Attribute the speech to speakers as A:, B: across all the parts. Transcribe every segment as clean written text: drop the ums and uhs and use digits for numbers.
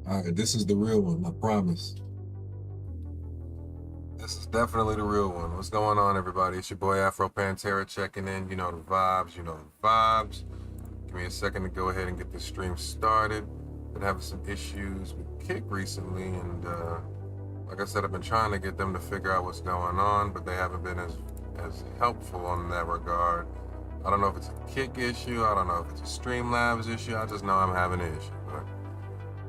A: All right, this is the real one, I promise.
B: This is definitely the real one. What's going on, everybody? It's your boy Afro Pantera checking in. You know the vibes, you know the vibes. Give me a second to go ahead and get this stream started. Been having some issues with Kick recently, and like I said, I've been trying to get them to figure out what's going on, but they haven't been as helpful in that regard. I don't know if it's a Kick issue. I don't know if it's a Streamlabs issue. I just know I'm having an issue, but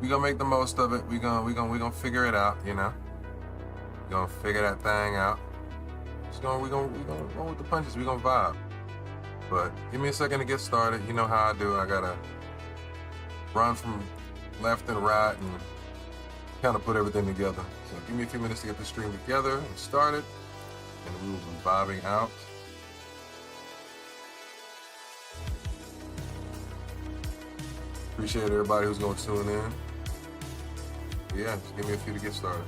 B: we gonna make the most of it. We gonna figure it out, you know. We gonna figure that thing out. We gonna roll with the punches. We gonna vibe. But give me a second to get started. You know how I do. I gotta run from left and right and kind of put everything together. So give me a few minutes to get the stream together and started, and we will be vibing out. Appreciate everybody who's gonna tune in. But yeah, just give me a few to get started.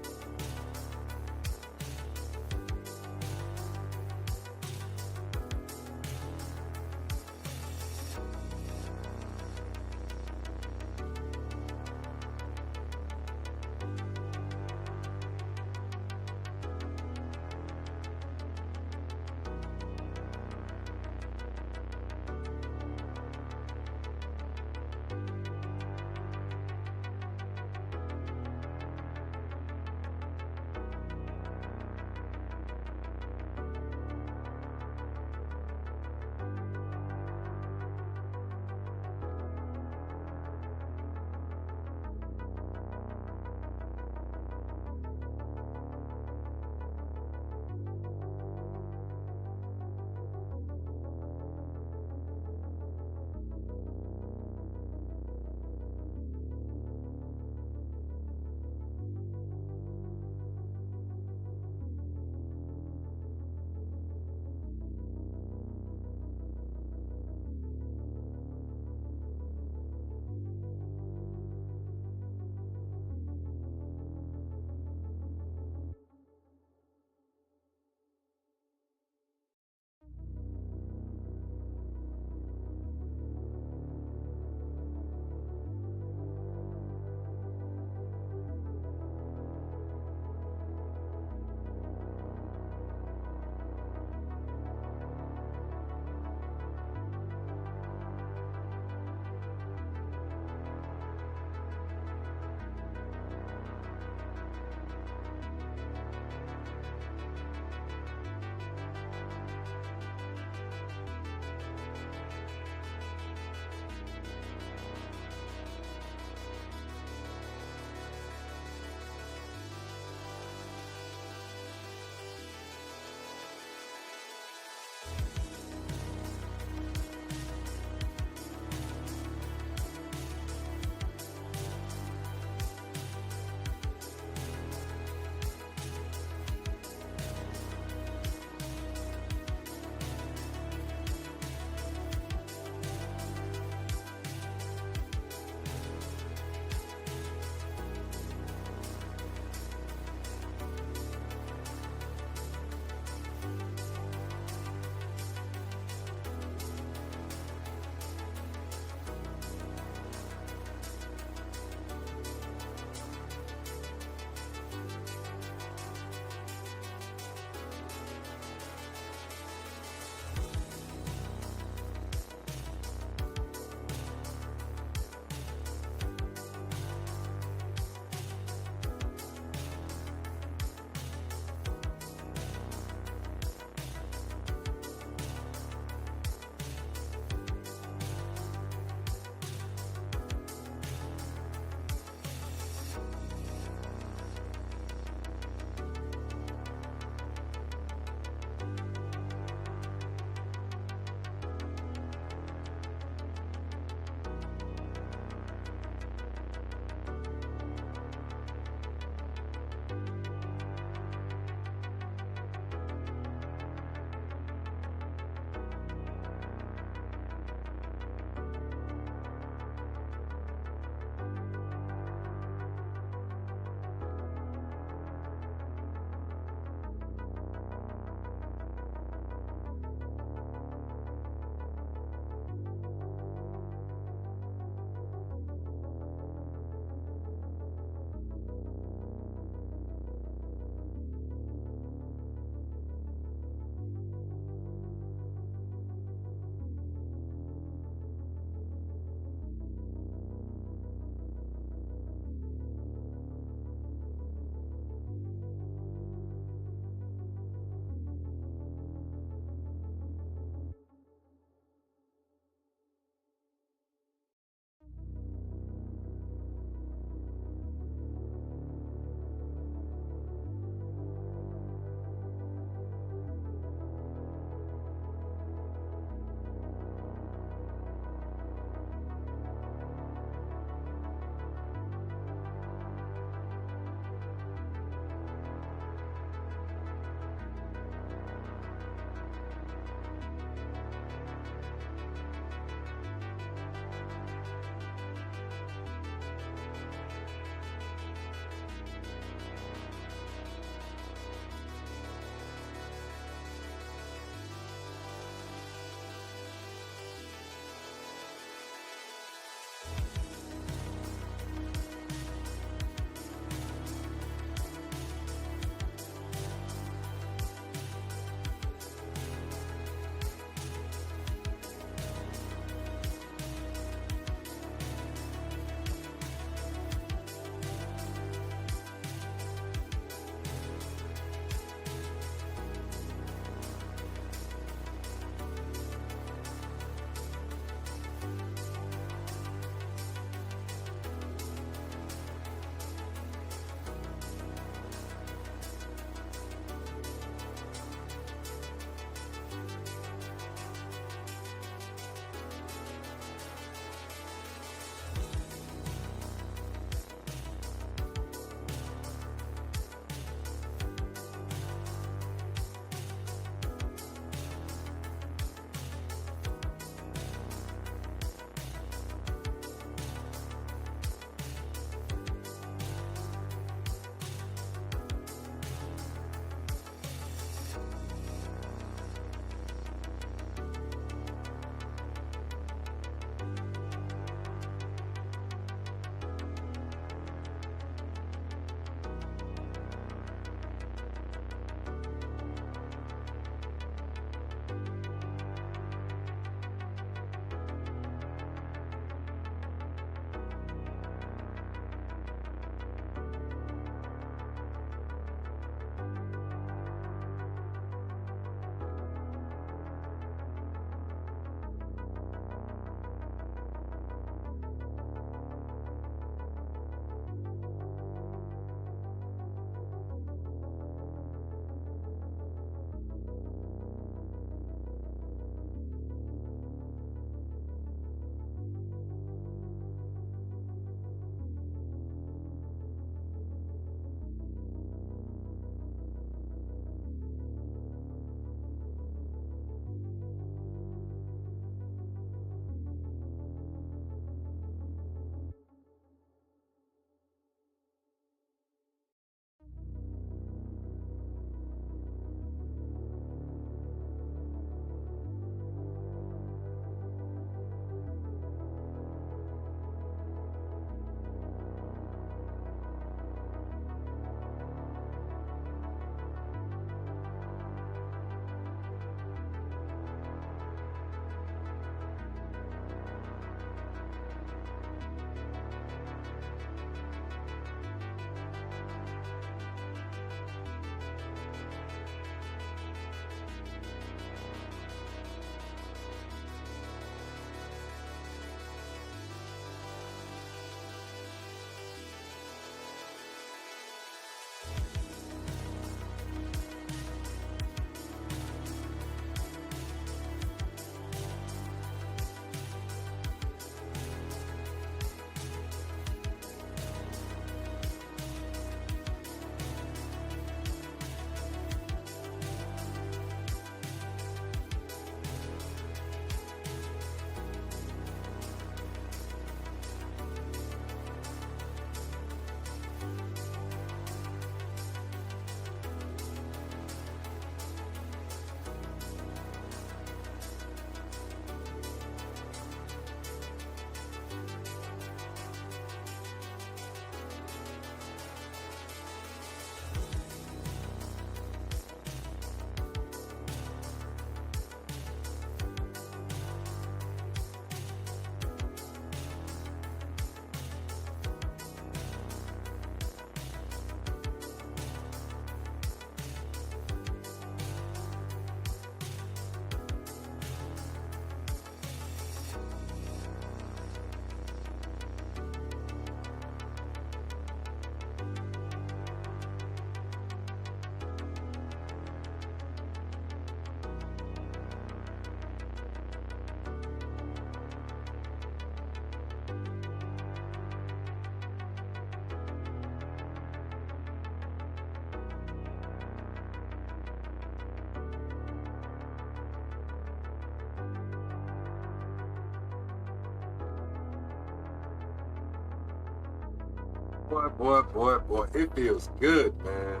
B: Boy, it feels good, man.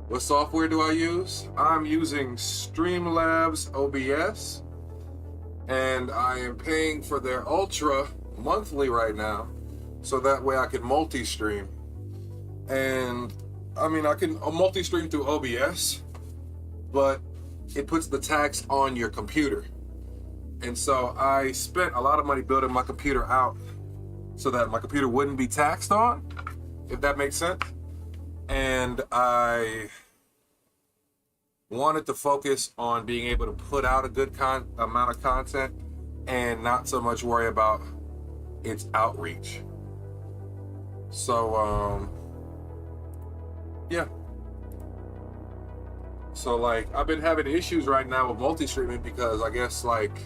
B: What software do I use? I'm using Streamlabs OBS, and I am paying for their Ultra monthly right now, so that way I can multi-stream. And I mean, I can multi-stream through OBS, but it puts the tax on your computer. And so I spent a lot of money building my computer out so that my computer wouldn't be taxed on, if that makes sense. And I wanted to focus on being able to put out a good amount of content and not so much worry about its outreach. So, yeah. So, like, I've been having issues right now with multi-streaming because I guess, like,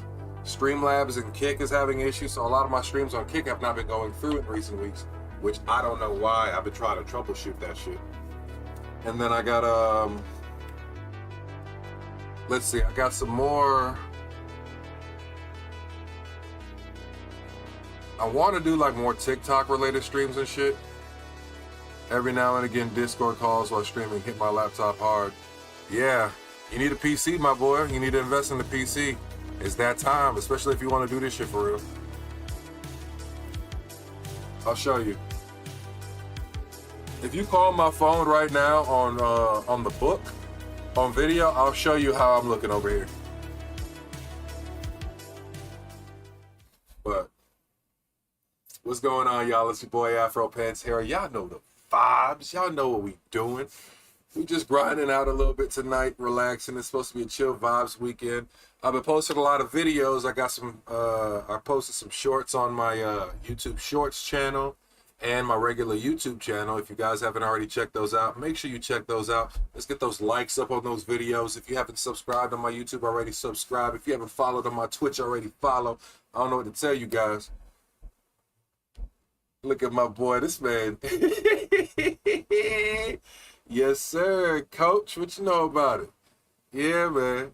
B: Streamlabs and Kick is having issues. So a lot of my streams on Kick have not been going through in recent weeks, which I don't know why. I've been trying to troubleshoot that shit. And then I got, let's see, I got some more. I want to do like more TikTok related streams and shit. Every now and again, Discord calls while streaming hit my laptop hard. Yeah, you need a PC, my boy. You need to invest in the PC. It's that time, especially if you want to do this shit for real. I'll show you. If you call my phone right now on the book, on video, I'll show you how I'm looking over here. But what's going on, y'all? It's your boy Afro Pantera. Y'all know the vibes. Y'all know what we doing. We just grinding out a little bit tonight, relaxing. It's supposed to be a chill vibes weekend. I've been posting a lot of videos. I got some, I posted some shorts on my YouTube Shorts channel and my regular YouTube channel. If you guys haven't already checked those out, make sure you check those out. Let's get those likes up on those videos. If you haven't subscribed on my YouTube already, subscribe. If you haven't followed on my Twitch already, follow. I don't know what to tell you guys. Look at my boy, this man. Yes, sir, coach. What you know about it? Yeah, man.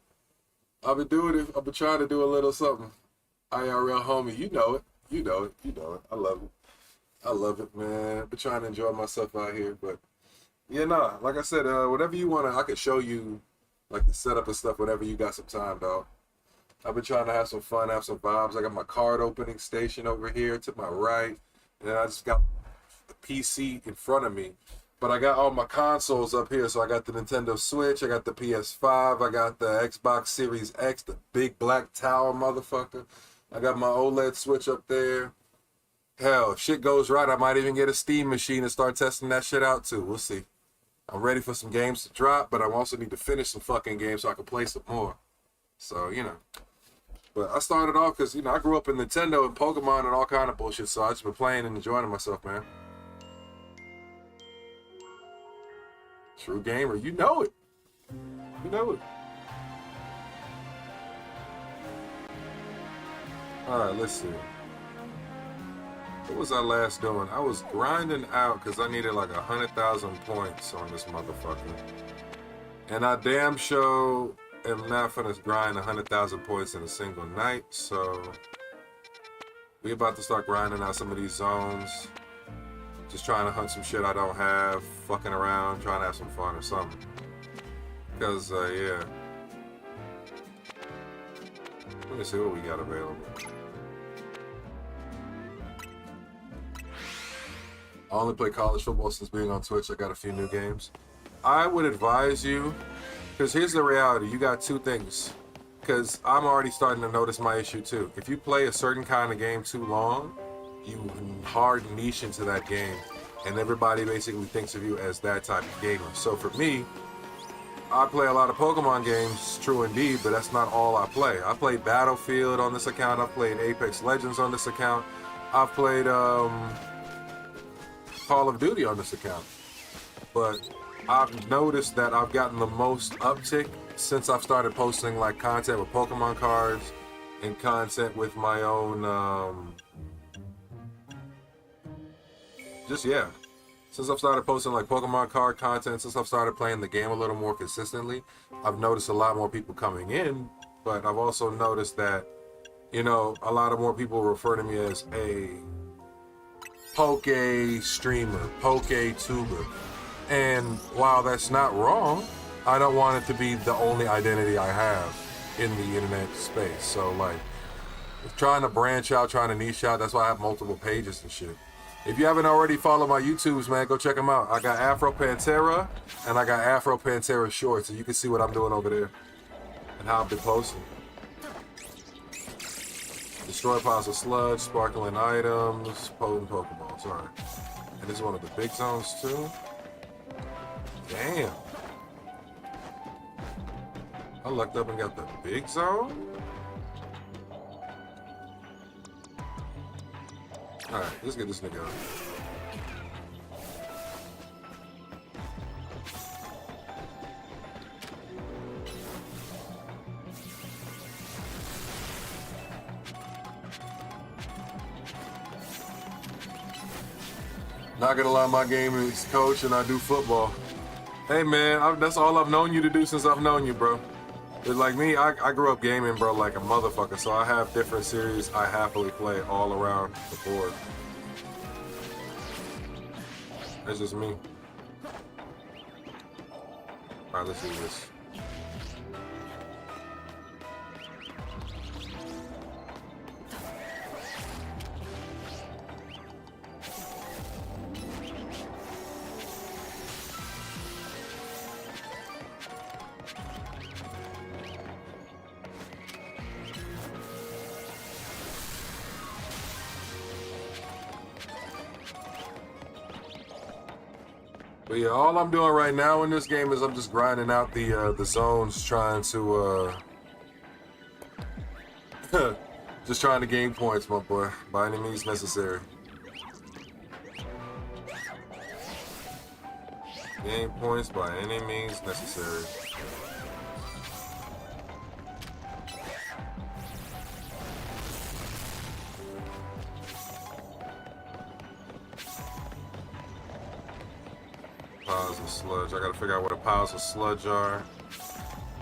B: I've been doing it. I've been trying to do a little something. IRL homie, you know it. You know it. You know it. I love it. I love it, man. I've been trying to enjoy myself out here, but yeah, nah. Like I said, whatever you want, I can show you like the setup and stuff whenever you got some time, dog. I've been trying to have some fun, have some vibes. I got my card opening station over here to my right, and then I just got the PC in front of me. But I got all my consoles up here, so I got the Nintendo Switch, I got the PS5, I got the Xbox Series X, the big black tower motherfucker. I got my OLED Switch up there. Hell, if shit goes right, I might even get a Steam machine and start testing that shit out too. We'll see. I'm ready for some games to drop, but I also need to finish some fucking games so I can play some more. So, you know. But I started off because, you know, I grew up in Nintendo and Pokemon and all kind of bullshit, so I just been playing and enjoying myself, man. True gamer, you know it. You know it. Alright, let's see. What was I last doing? I was grinding out because I needed like 100,000 points on this motherfucker. And I damn sure am not finna grind 100,000 points in a single night, so we about to start grinding out some of these zones. Just trying to hunt some shit I don't have, fucking around, trying to have some fun or something. Because, yeah. Let me see what we got available. I only play college football since being on Twitch. I got a few new games. I would advise you, because here's the reality. You got two things. Because I'm already starting to notice my issue too. If you play a certain kind of game too long, you hard niche into that game, and everybody basically thinks of you as that type of gamer. So for me, I play a lot of Pokemon games, true indeed, but that's not all I play. I play Battlefield on this account. I've played Apex Legends on this account. I've played Call of Duty on this account. But I've noticed that I've gotten the most uptick since I've started posting like content with Pokemon cards and content with my own since I've started posting like Pokemon card content, since I've started playing the game a little more consistently, I've noticed a lot more people coming in, but I've also noticed that, you know, a lot of more people refer to me as a Poke streamer, Poke tuber. And while that's not wrong, I don't want it to be the only identity I have in the internet space. So like, trying to branch out, trying to niche out, that's why I have multiple pages and shit. If you haven't already followed my YouTubes, man, go check them out. I got Afro Pantera and I got Afro Pantera Shorts, so you can see what I'm doing over there and how I've been posting. Destroy piles of sludge, sparkling items, potent Pokeballs. Alright. And this is one of the big zones too. Damn. I lucked up and got the big zone? Alright, let's get this nigga out. Not gonna lie, my game is coach and I do football. Hey man, that's all I've known you to do since I've known you, bro. It's like me, I grew up gaming, bro, like a motherfucker, so I have different series I happily play all around the board. That's just me. Alright, let's do this. But yeah, all I'm doing right now in this game is I'm just grinding out the zones, trying to just trying to gain points, my boy, by any means necessary. Gain points by any means necessary. Piles of sludge. I gotta figure out what the piles of sludge are.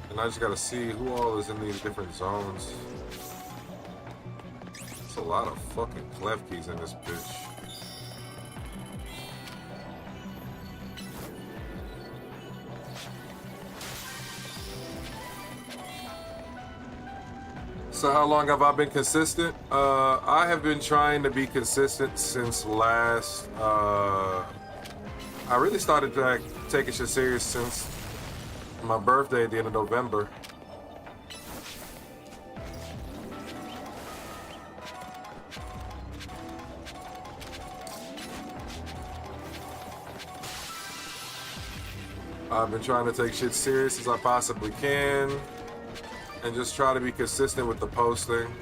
B: And I just gotta see who all is in these different zones. There's a lot of fucking Klefkis in this bitch. So how long have I been consistent? I have been trying to be consistent since last I really started like taking shit serious since my birthday at the end of November. I've been trying to take shit serious as I possibly can and just try to be consistent with the posting.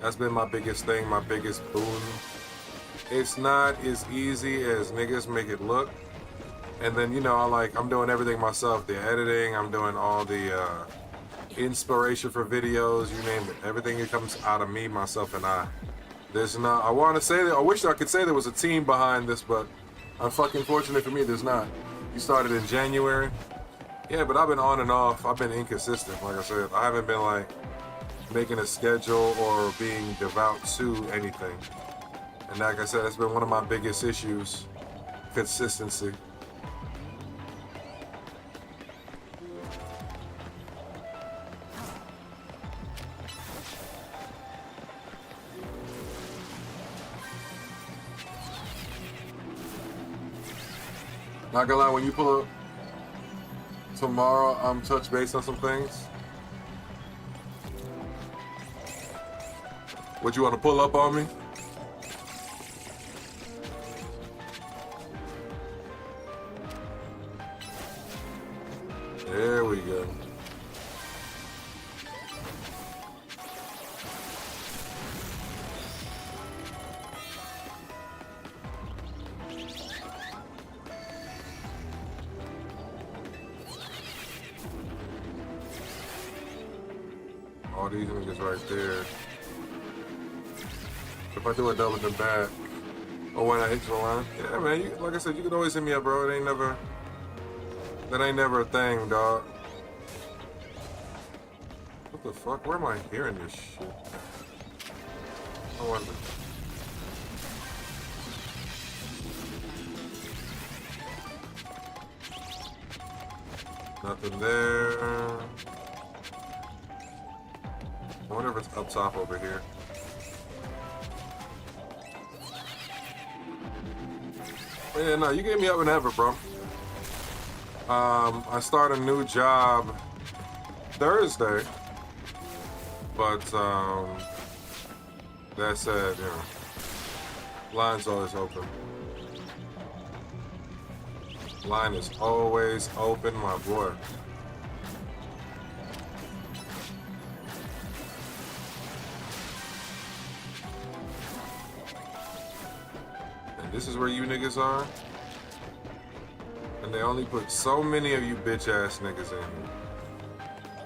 B: That's been my biggest thing, my biggest boon. It's not as easy as niggas make it look. And then, you know, I'm doing everything myself. The editing, I'm doing all the inspiration for videos, you name it. Everything that comes out of me, myself, and I. There's not, I want to say that, I wish I could say there was a team behind this, but unfortunately for me, there's not. You started in January. Yeah, but I've been on and off. I've been inconsistent, like I said. I haven't been like making a schedule or being devout to anything. And like I said, that's been one of my biggest issues, consistency. Not gonna lie, when you pull up tomorrow, I'm touch base on some things. What, you want to pull up on me? There we go. All these niggas right there. If I do a double, then bad. Or when I hit the line. Yeah, man, you, like I said, you can always hit me up, bro. It ain't never... That ain't never a thing, dog. What the fuck? Where am I hearing this shit? I wonder. Nothing there. I wonder if it's up top over here. Yeah, no, you gave me up and ever, bro. I start a new job Thursday, but that said, you know, line's always open. Line is always open, my boy. And this is where you niggas are? And they only put so many of you bitch ass niggas in here.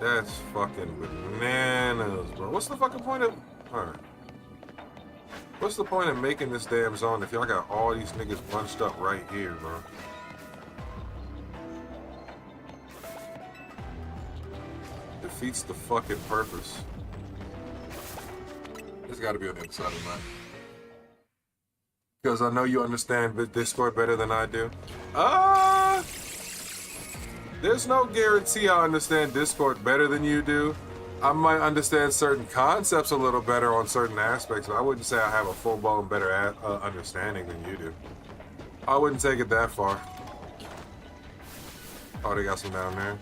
B: That's fucking bananas, bro. What's the fucking point of... Alright. What's the point of making this damn zone if y'all got all these niggas bunched up right here, bro? Defeats the fucking purpose. There's gotta be on the other side of the map. Because I know you understand Discord better than I do. There's no guarantee I understand Discord better than you do. I might understand certain concepts a little better on certain aspects, but I wouldn't say I have a full-blown better understanding than you do. I wouldn't take it that far. Oh, they got some down there.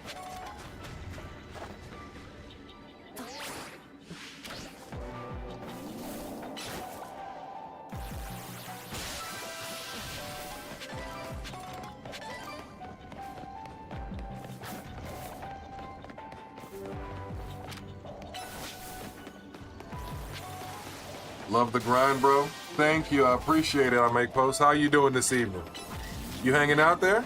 B: Love the grind, bro. Thank you. I appreciate it. I make posts. How you doing this evening? You hanging out there?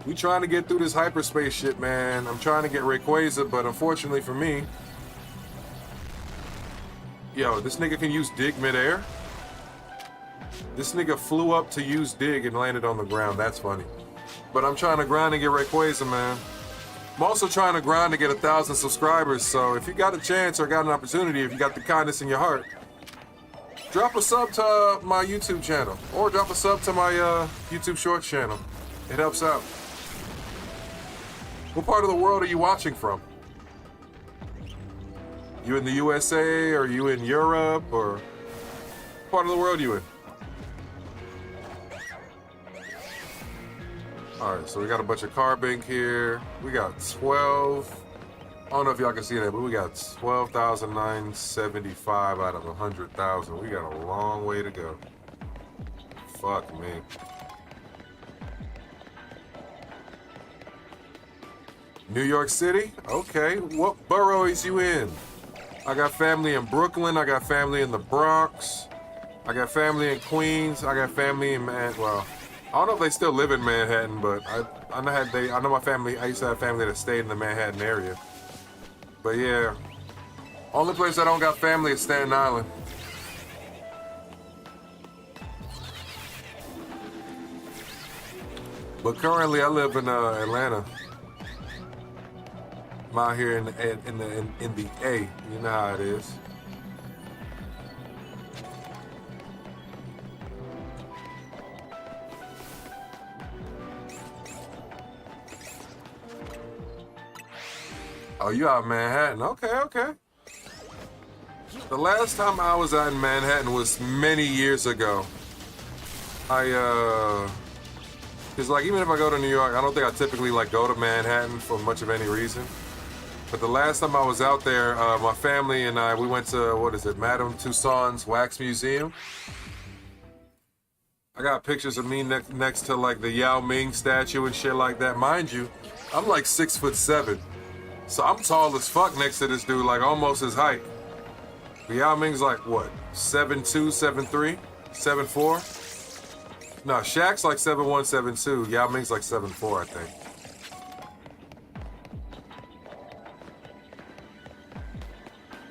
B: We trying to get through this hyperspace shit, man. I'm trying to get Rayquaza, but unfortunately for me... Yo, this nigga can use dig midair? This nigga flew up to use dig and landed on the ground. That's funny. But I'm trying to grind and get Rayquaza, man. I'm also trying to grind to get 1,000 subscribers, so if you got a chance or got an opportunity, if you got the kindness in your heart, drop a sub to my YouTube channel, or drop a sub to my YouTube Shorts channel. It helps out. What part of the world are you watching from? You in the USA, or you in Europe, or what part of the world you in? Alright, so we got a bunch of carbink here. We got 12. I don't know if y'all can see that, but we got 12,975 out of 100,000. We got a long way to go. Fuck me. New York City? Okay. What borough is you in? I got family in Brooklyn. I got family in the Bronx. I got family in Queens. I got family in well, I don't know if they still live in Manhattan, but I know my family. I used to have family that stayed in the Manhattan area. But yeah, only place I don't got family is Staten Island. But currently, I live in Atlanta. I'm out here in the A. You know how it is. Oh, you out in Manhattan? Okay, okay. The last time I was out in Manhattan was many years ago. Cause like even if I go to New York, I don't think I typically like go to Manhattan for much of any reason. But the last time I was out there, my family and I, we went to, what is it, Madame Tussauds Wax Museum. I got pictures of me next to like the Yao Ming statue and shit like that. Mind you, I'm like 6'7". So I'm tall as fuck next to this dude, like almost his height. But Yao Ming's like what, 7'2", 7'3", 7'4"? No, Shaq's like 7'1", 7'2". Yao Ming's like 7'4", I think.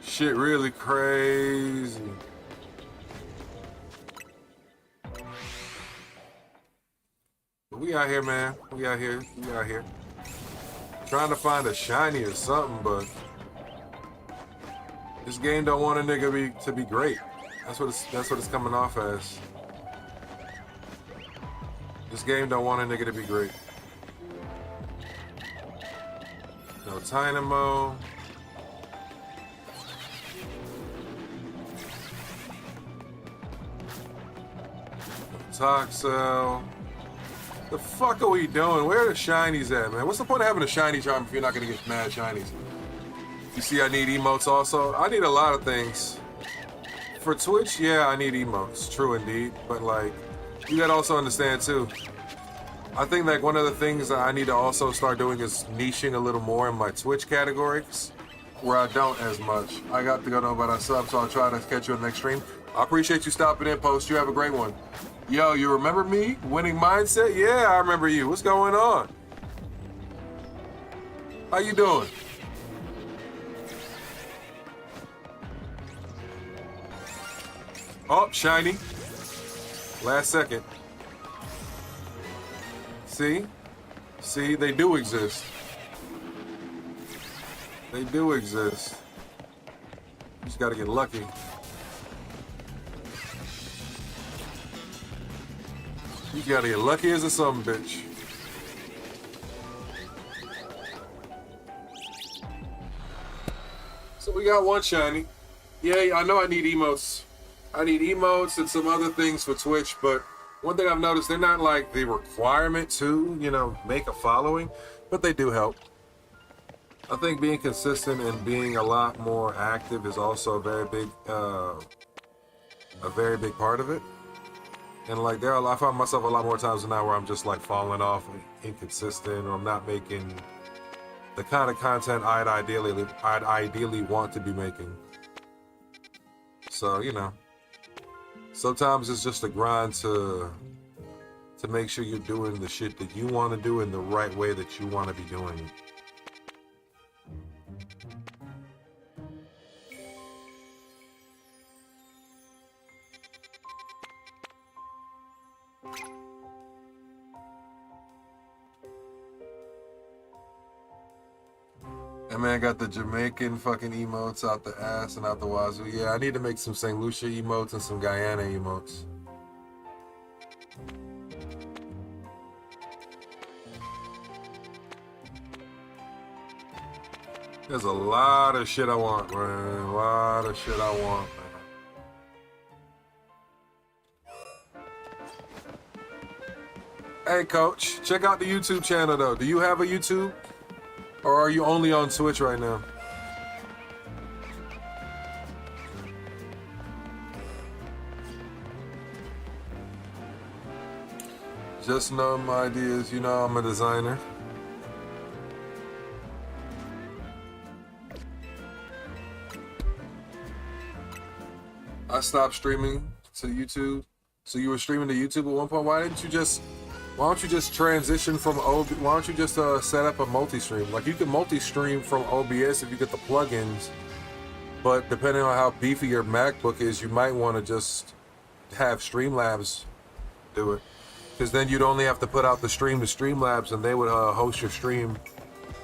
B: Shit really crazy. But we out here, man. We out here. We out here. Trying to find a shiny or something, but this game don't want a nigga to be great. That's what it's coming off as. This game don't want a nigga to be great. No Dynamo. Toxel. The fuck are we doing? Where are the shinies at, man? What's the point of having a shiny charm if you're not gonna get mad shinies? You see, I need emotes also. I need a lot of things. For Twitch, yeah, I need emotes. True indeed. But like, you gotta also understand too. I think like one of the things that I need to also start doing is niching a little more in my Twitch categories, where I don't as much. I got to go know about a sub, so I'll try to catch you on the next stream. I appreciate you stopping in, Post. You have a great one. Yo, you remember me? Winning Mindset? Yeah, I remember you. What's going on? How you doing? Oh, shiny. Last second. See? See, they do exist. They do exist. You just gotta get lucky. You gotta get lucky as a son of a bitch. So we got one shiny. Yeah, I know I need emotes. I need emotes and some other things for Twitch, but one thing I've noticed, they're not like the requirement to, you know, make a following, but they do help. I think being consistent and being a lot more active is also a very big part of it. And like I find myself a lot more times now where I'm just like falling off, inconsistent, or I'm not making the kind of content I'd ideally want to be making. So, you know, sometimes it's just a grind to make sure you're doing the shit that you want to do in the right way that you want to be doing it. That man got the Jamaican fucking emotes out the ass and out the wazoo. Yeah, I need to make some St. Lucia emotes and some Guyana emotes. There's a lot of shit I want, man. A lot of shit I want, man. Hey, Coach, check out the YouTube channel, though. Do you have a YouTube? Or are you only on Twitch right now? Just know my ideas. You know I'm a designer. I stopped streaming to YouTube. So you were streaming to YouTube at one point. Why don't you just transition from OBS? Why don't you just set up a multi-stream? Like, you can multi-stream from OBS if you get the plugins, but depending on how beefy your MacBook is, you might want to just have Streamlabs do it, because then you'd only have to put out the stream to Streamlabs, and they would host your stream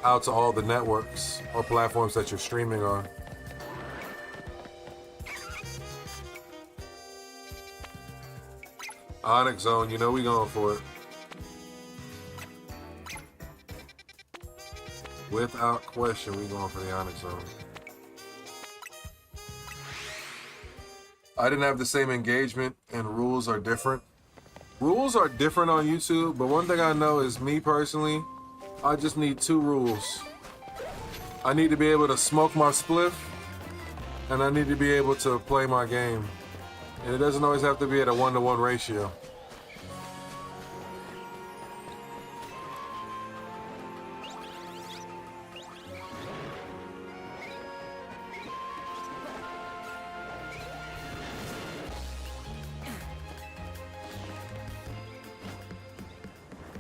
B: out to all the networks or platforms that you're streaming on. Onix Zone, you know we going for it. Without question, we going for the Onix Zone. I didn't have the same engagement, and rules are different. Rules are different on YouTube, but one thing I know is, me personally, I just need 2 rules. I need to be able to smoke my spliff, and I need to be able to play my game. And it doesn't always have to be at a 1-to-1 ratio.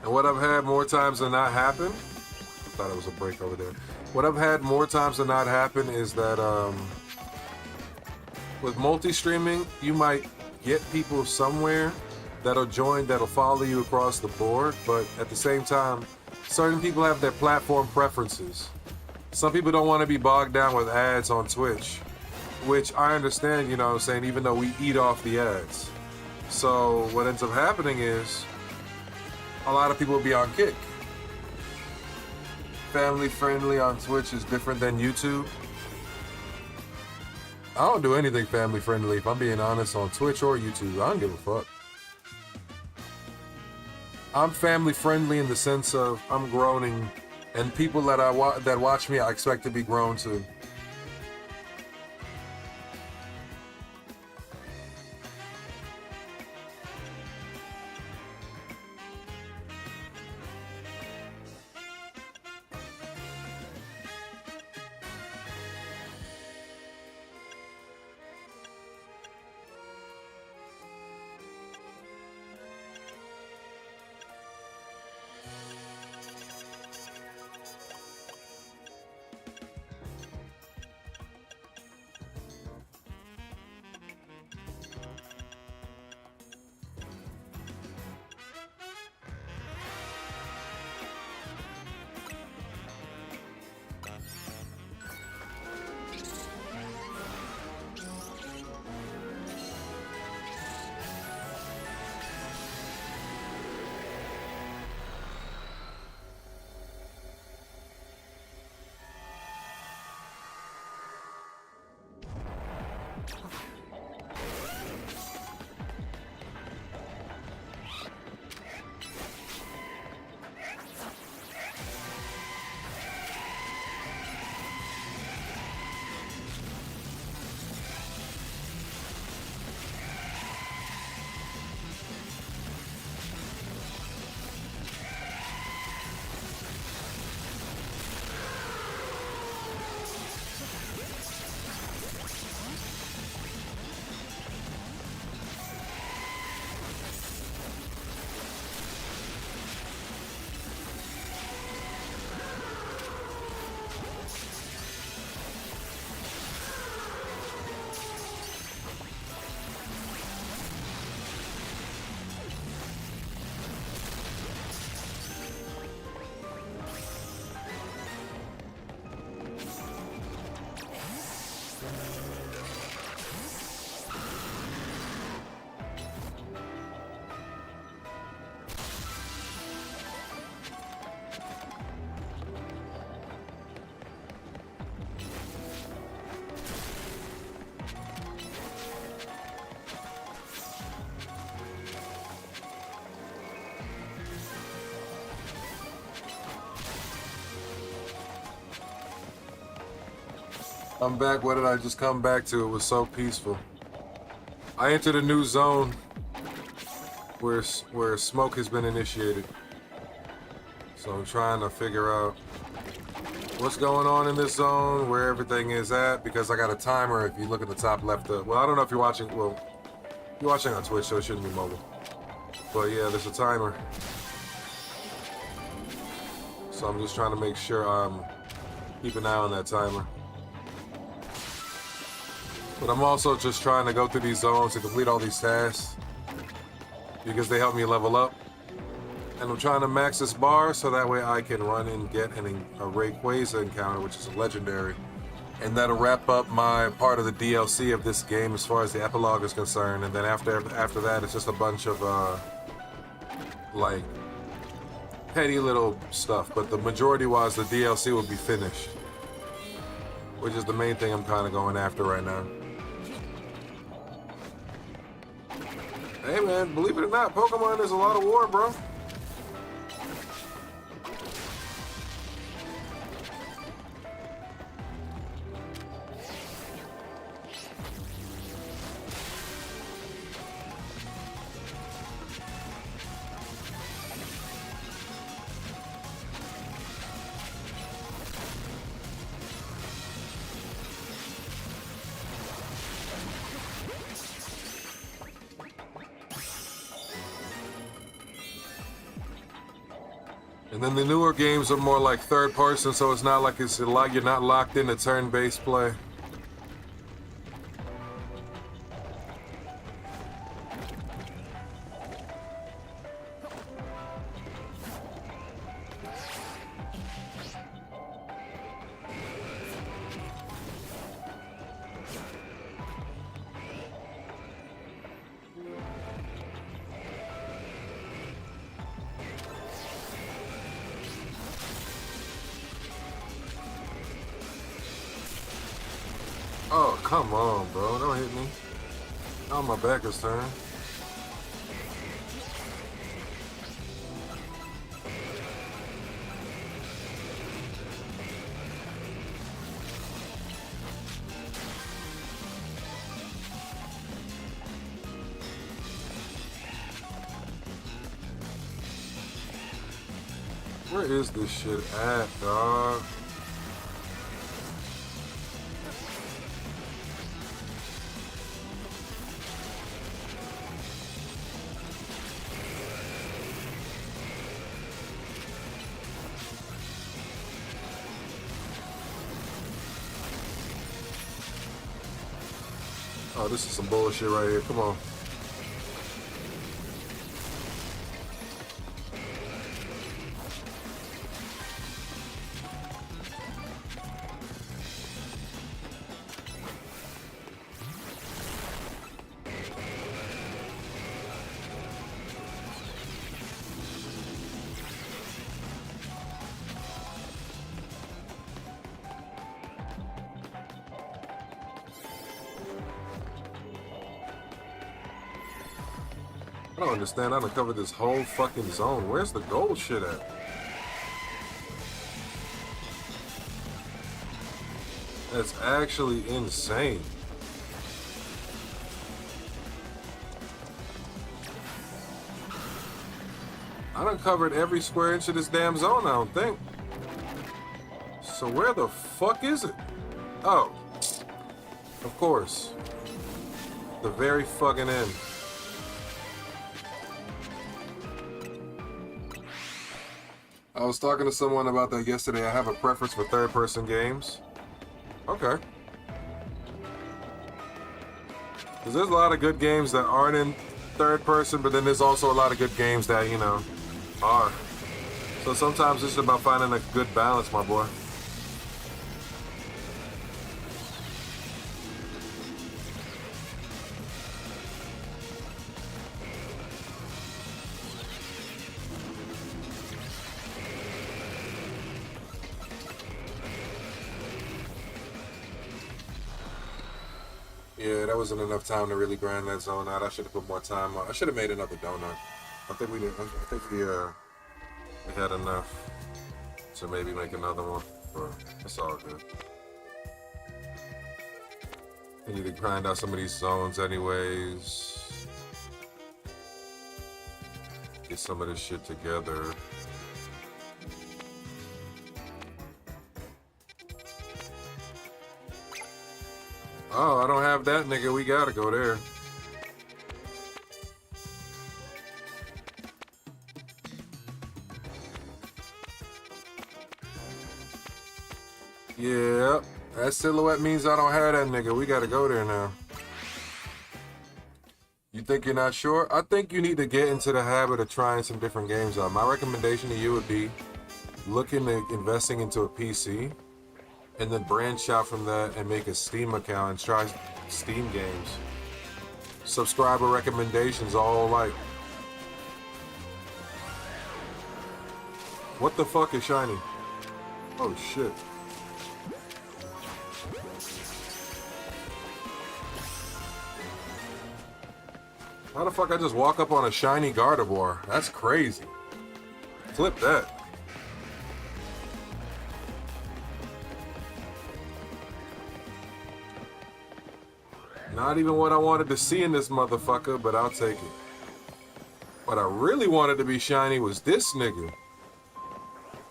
B: And what I've had more times than not happen, I thought it was a break over there. What I've had more times than not happen is that with multi-streaming, you might get people somewhere that'll join, that'll follow you across the board, but at the same time, certain people have their platform preferences. Some people don't want to be bogged down with ads on Twitch, which I understand, you know what I'm saying, even though we eat off the ads. So what ends up happening is, a lot of people will be on Kick. Family friendly on Twitch is different than YouTube. I don't do anything family friendly, if I'm being honest, on Twitch or YouTube. I don't give a fuck. I'm family friendly in the sense of I'm groaning, and people that that watch me, I expect to be grown too. I'm back. What did I just come back to? It was so peaceful. I entered a new zone where smoke has been initiated. So I'm trying to figure out what's going on in this zone, where everything is at, because I got a timer. If you look at the top left, well, I don't know if you're watching. Well, you're watching on Twitch, so it shouldn't be mobile. But yeah, there's a timer. So I'm just trying to make sure I'm keeping an eye on that timer. But I'm also just trying to go through these zones to complete all these tasks because they help me level up. And I'm trying to max this bar so that way I can run and get a Rayquaza encounter, which is a legendary. And that'll wrap up my part of the DLC of this game as far as the epilogue is concerned. And then after that, it's just a bunch of like petty little stuff. But the majority-wise, the DLC will be finished, which is the main thing I'm kind of going after right now. Hey man, believe it or not, Pokemon is a lot of war, bro. And then the newer games are more like third person, so it's not like you're not locked into turn-based play. come on, bro. Don't hit me. Now my backer's turn. Where is this shit at, dog? Oh, this is some bullshit right here. Come on. I don't understand. I done covered this whole fucking zone. Where's the gold shit at? That's actually insane. I done covered every square inch of this damn zone, I don't think. So where the fuck is it? Oh. Of course. The very fucking end. I was talking to someone about that yesterday. I have a preference for third-person games. Okay. Because there's a lot of good games that aren't in third-person, but then there's also a lot of good games that, you know, are. So sometimes it's about finding a good balance, my boy. Yeah, that wasn't enough time to really grind that zone out. I should have put more time on. I should have made another donut. I think we did. I think we had enough to maybe make another one. But it's all good. I need to grind out some of these zones anyways. Get some of this shit together. Oh, I don't have that, nigga. We gotta go there. Yeah, that silhouette means I don't have that, nigga. We gotta go there now. You think you're not sure? I think you need to get into the habit of trying some different games out. My recommendation to you would be looking at investing into a PC. And then branch out from that and make a Steam account and try Steam games. Subscriber recommendations, all like. What the fuck is shiny? Oh shit. How the fuck I just walk up on a shiny Gardevoir? That's crazy. Flip that. Not even what I wanted to see in this motherfucker, but I'll take it. What I really wanted to be shiny was this nigga.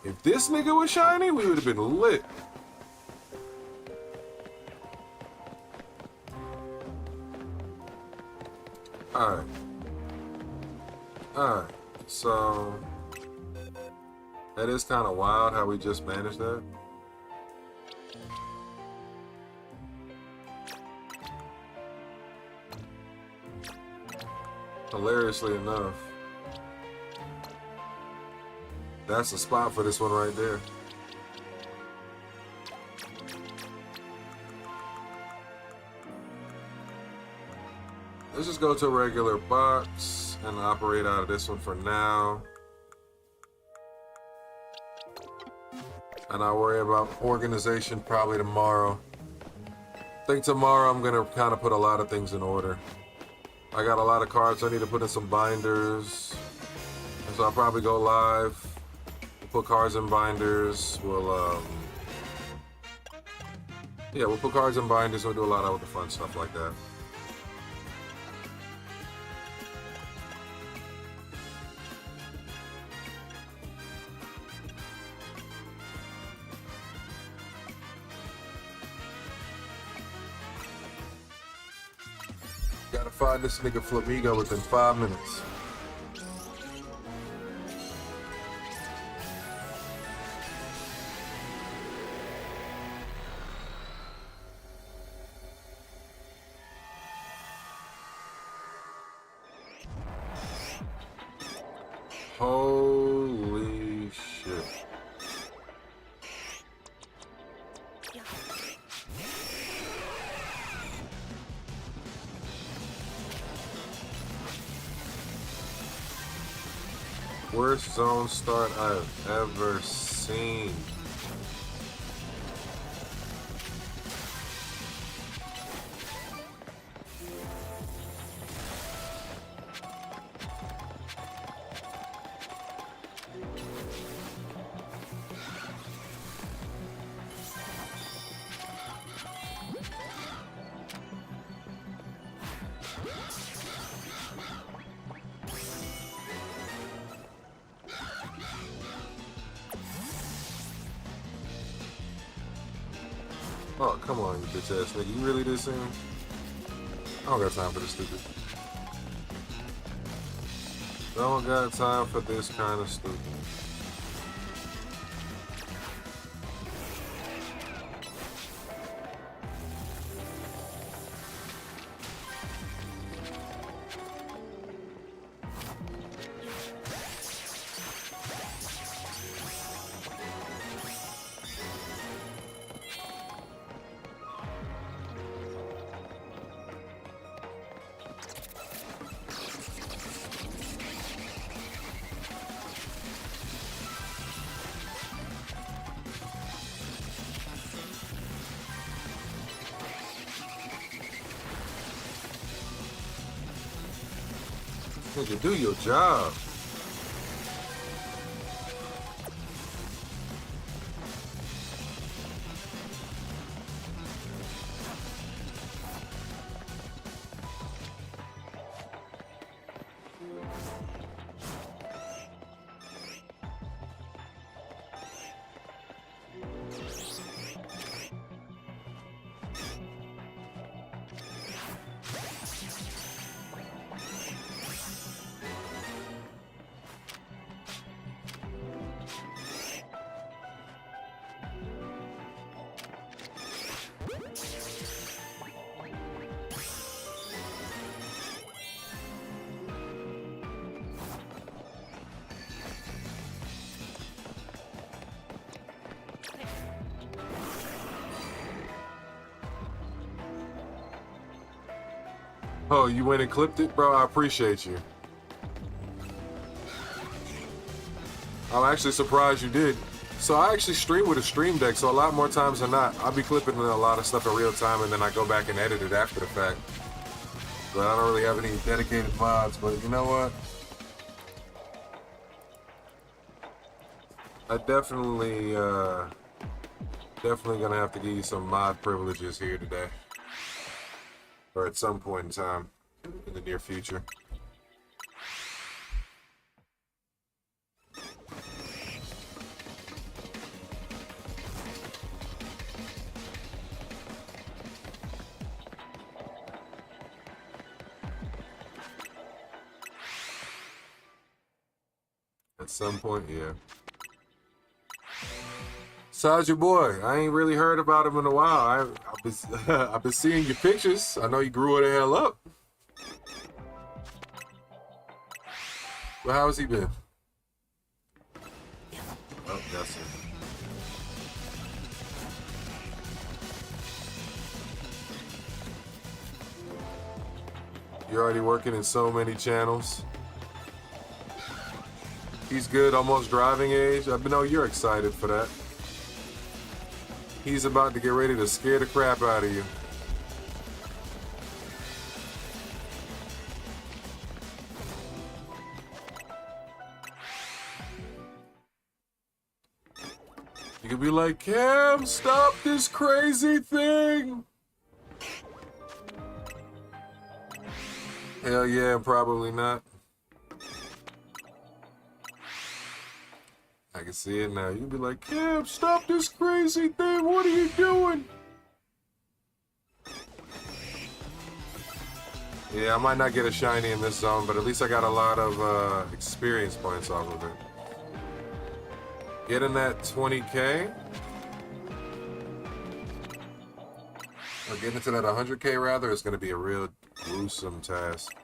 B: If this nigga was shiny, we would have been lit. Alright. Alright. So that is kind of wild how we just managed that. Hilariously enough, that's the spot for this one right there. Let's just go to a regular box and operate out of this one for now. And I'll worry about organization probably tomorrow. think tomorrow I'm gonna kind of put a lot of things in order. I got a lot of cards I need to put in some binders, and so I'll probably go live, put cards in binders. We'll put cards in binders. We'll do a lot of the fun stuff like that. Gotta find this nigga Flamigo within 5 minutes. Holy shit. Worst zone start I've ever seen. Oh, come on, you bitch ass nigga. You really this soon? I don't got time for this stupid. Don't got time for this kind of stupid. Nigga, do your job. Oh, you went and clipped it? Bro, I appreciate you. I'm actually surprised you did. So I actually stream with a stream deck, so a lot more times than not, I'll be clipping a lot of stuff in real time and then I go back and edit it after the fact. But I don't really have any dedicated mods, but you know what? I definitely gonna have to give you some mod privileges here today. Or at some point in time in the near future. At some point, yeah. So how's your boy? I ain't really heard about him in a while. I've been seeing your pictures. I know you grew the hell up. But how has he been? Oh, that's it. You're already working in so many channels. He's good, almost driving age. I know you're excited for that. He's about to get ready to scare the crap out of you. You could be like, Cam, stop this crazy thing. Hell yeah, probably not. I can see it now. You'd be like, Cam, stop this crazy thing. What are you doing? Yeah, I might not get a shiny in this zone, but at least I got a lot of experience points off of it. Getting that 20K. Or getting to that 100K rather is going to be a real gruesome task.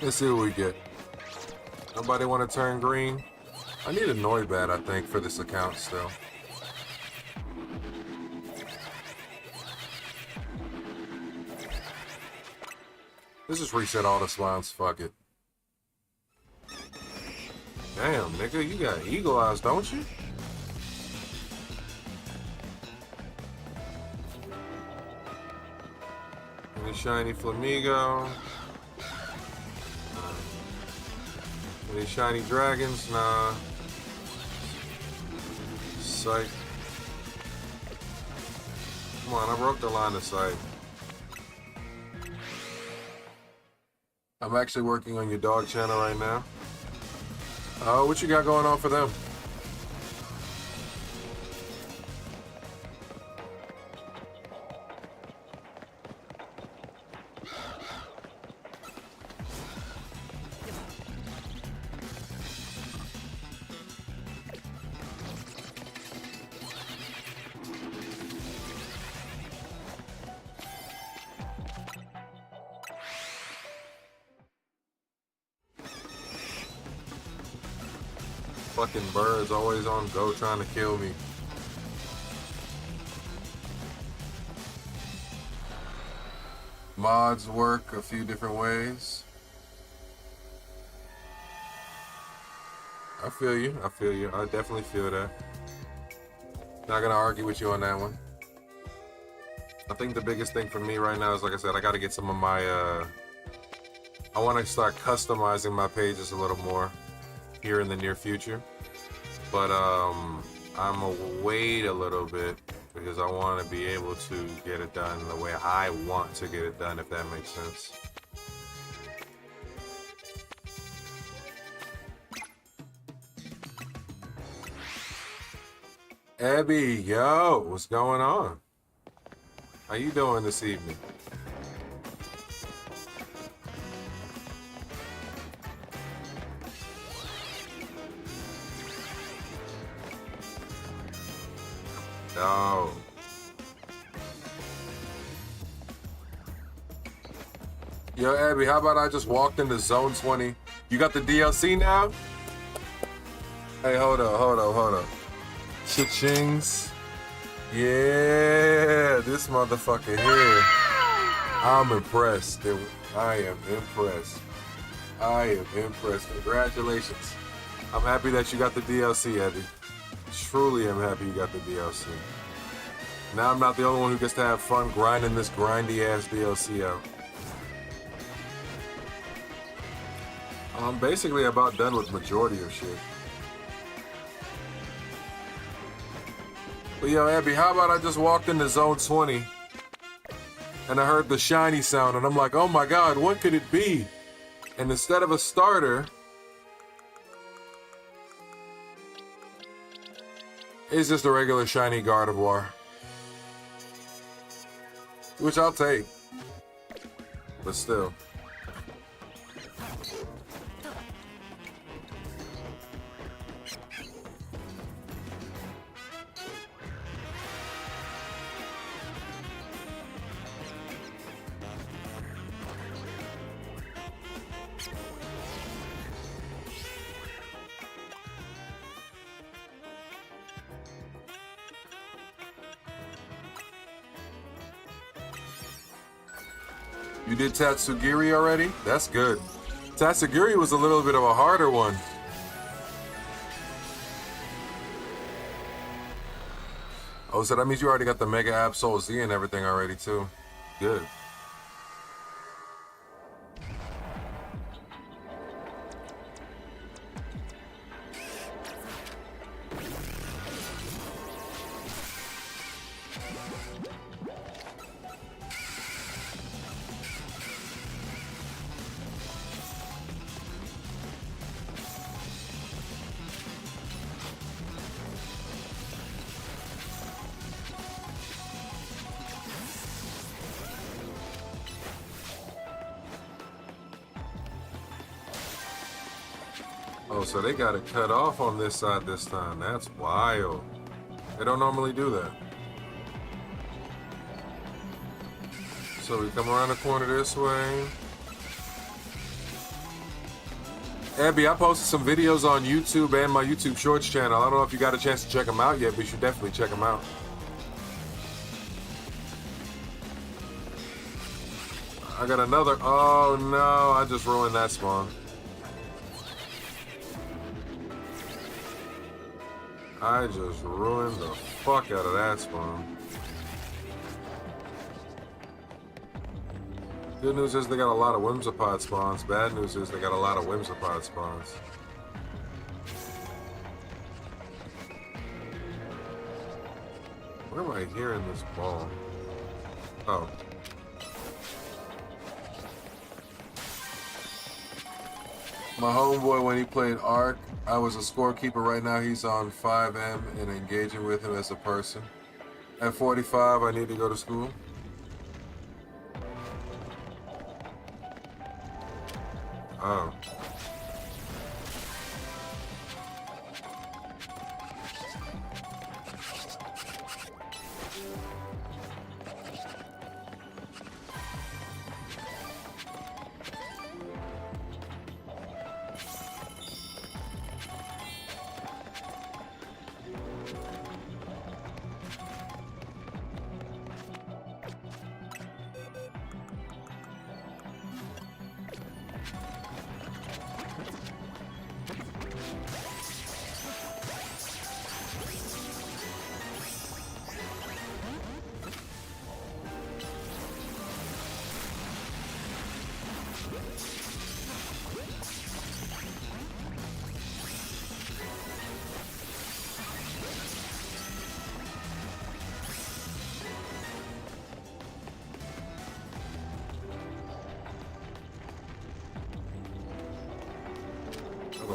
B: Let's see what we get. Nobody want to turn green? I need a Noibat, I think, for this account still. Let's just reset all the spawns, fuck it. Damn, nigga, you got eagle eyes, don't you? Any shiny Flamigo? Any shiny dragons? Nah. Sight. Come on, I broke the line of sight. I'm actually working on your dog channel right now. What you got going on for them? Fucking birds always on go trying to kill me. Mods work a few different ways. I feel you. I feel you. I definitely feel that. Not gonna argue with you on that one. I think the biggest thing for me right now is, like I said, I gotta get some of my I want to start customizing my pages a little more here in the near future, but I'm gonna wait a little bit because I want to be able to get it done the way I want to get it done, if that makes sense. Abby, yo, what's going on? How you doing this evening? No. Yo, Abby, how about I just walked into Zone 20? You got the DLC now? Hey, hold up. Cha-chings. Yeah, this motherfucker here. I'm impressed. I am impressed. Congratulations. I'm happy that you got the DLC, Abby. Truly am happy you got the DLC. Now I'm not the only one who gets to have fun grinding this grindy ass DLC out. I'm basically about done with majority of shit. But yo, Abby, how about I just walked into Zone 20 and I heard the shiny sound and I'm like, oh my god, what could it be? And instead of a starter, it's just a regular shiny Gardevoir. Which I'll take. But still. You did Tatsugiri already? That's good. Tatsugiri was a little bit of a harder one. Oh, so that means you already got the Mega Absol Z and everything already too. Good. Oh, so they got it cut off on this side this time. That's wild. They don't normally do that. So we come around the corner this way. Abby, I posted some videos on YouTube and my YouTube Shorts channel. I don't know if you got a chance to check them out yet, but you should definitely check them out. I got another. Oh no, I just ruined that spawn. I just ruined the fuck out of that spawn. Good news is they got a lot of Whimsipod spawns. Bad news is they got a lot of Whimsipod spawns. Where am I hearing this ball? Oh. My homeboy, when he played Ark, I was a scorekeeper. Right now he's on 5M and engaging with him as a person. At 45, I need to go to school. Oh.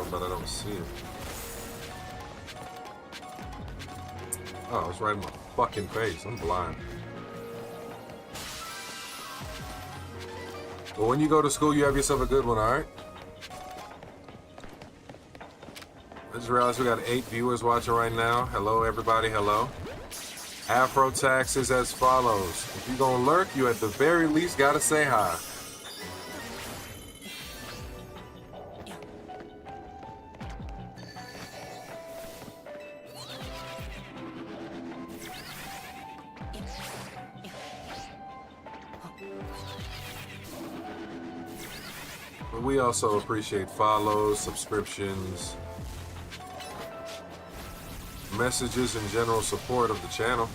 B: But I don't see it. Oh, it's right in my fucking face. I'm blind. Well, when you go to school, you have yourself a good one, alright? I just realized we got 8 viewers watching right now. Hello, everybody. Hello. Afro tax is as follows. If you're gonna lurk, you at the very least gotta say hi. But we also appreciate follows, subscriptions, messages, and general support of the channel.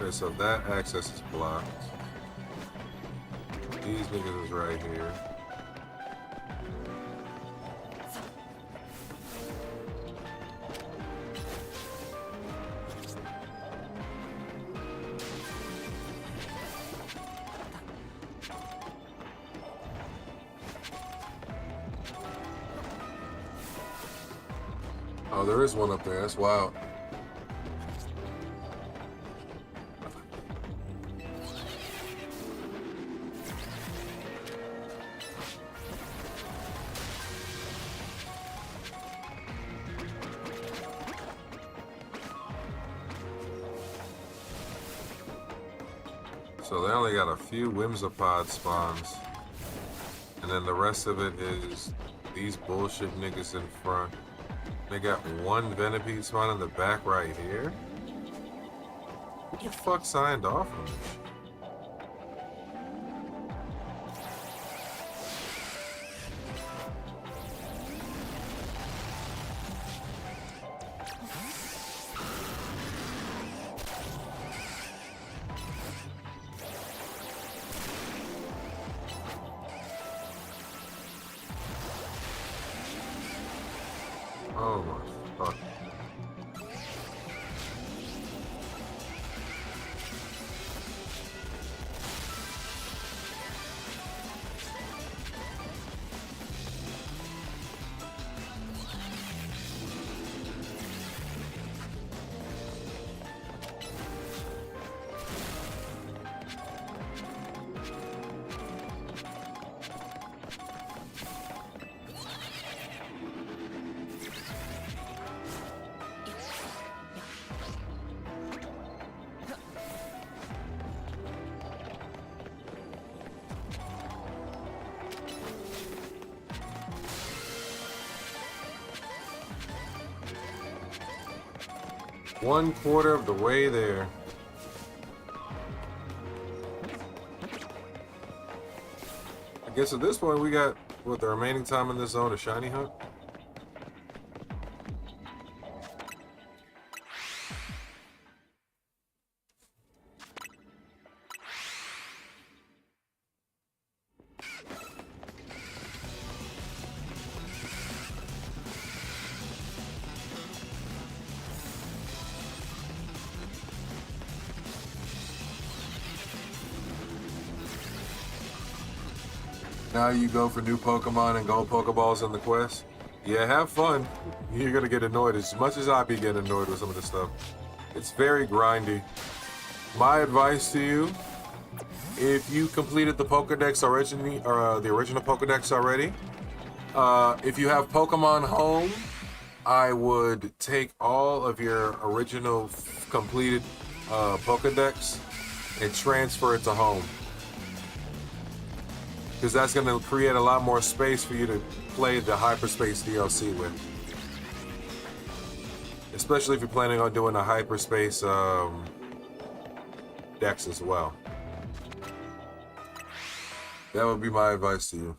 B: Okay, so that access is blocked. These niggas is right here. Oh, there is one up there. That's wild. So they only got a few Whimsipod spawns. And then the rest of it is these bullshit niggas in front. They got one Venipede spawn in the back right here. Who the fuck signed off on this? Oh my fuck. One quarter of the way there. I guess at this point we got, what, the remaining time in this zone, a shiny hunt? Now you go for new Pokemon and gold Pokeballs in the quest. Yeah, have fun. You're gonna get annoyed as much as I be getting annoyed with some of this stuff. It's very grindy. My advice to you, if you completed the Pokedex originally, or the original Pokedex already, if you have Pokemon Home, I would take all of your original completed Pokedex and transfer it to Home. Because that's going to create a lot more space for you to play the Hyperspace DLC with. Especially if you're planning on doing a Hyperspace Dex as well. That would be my advice to you.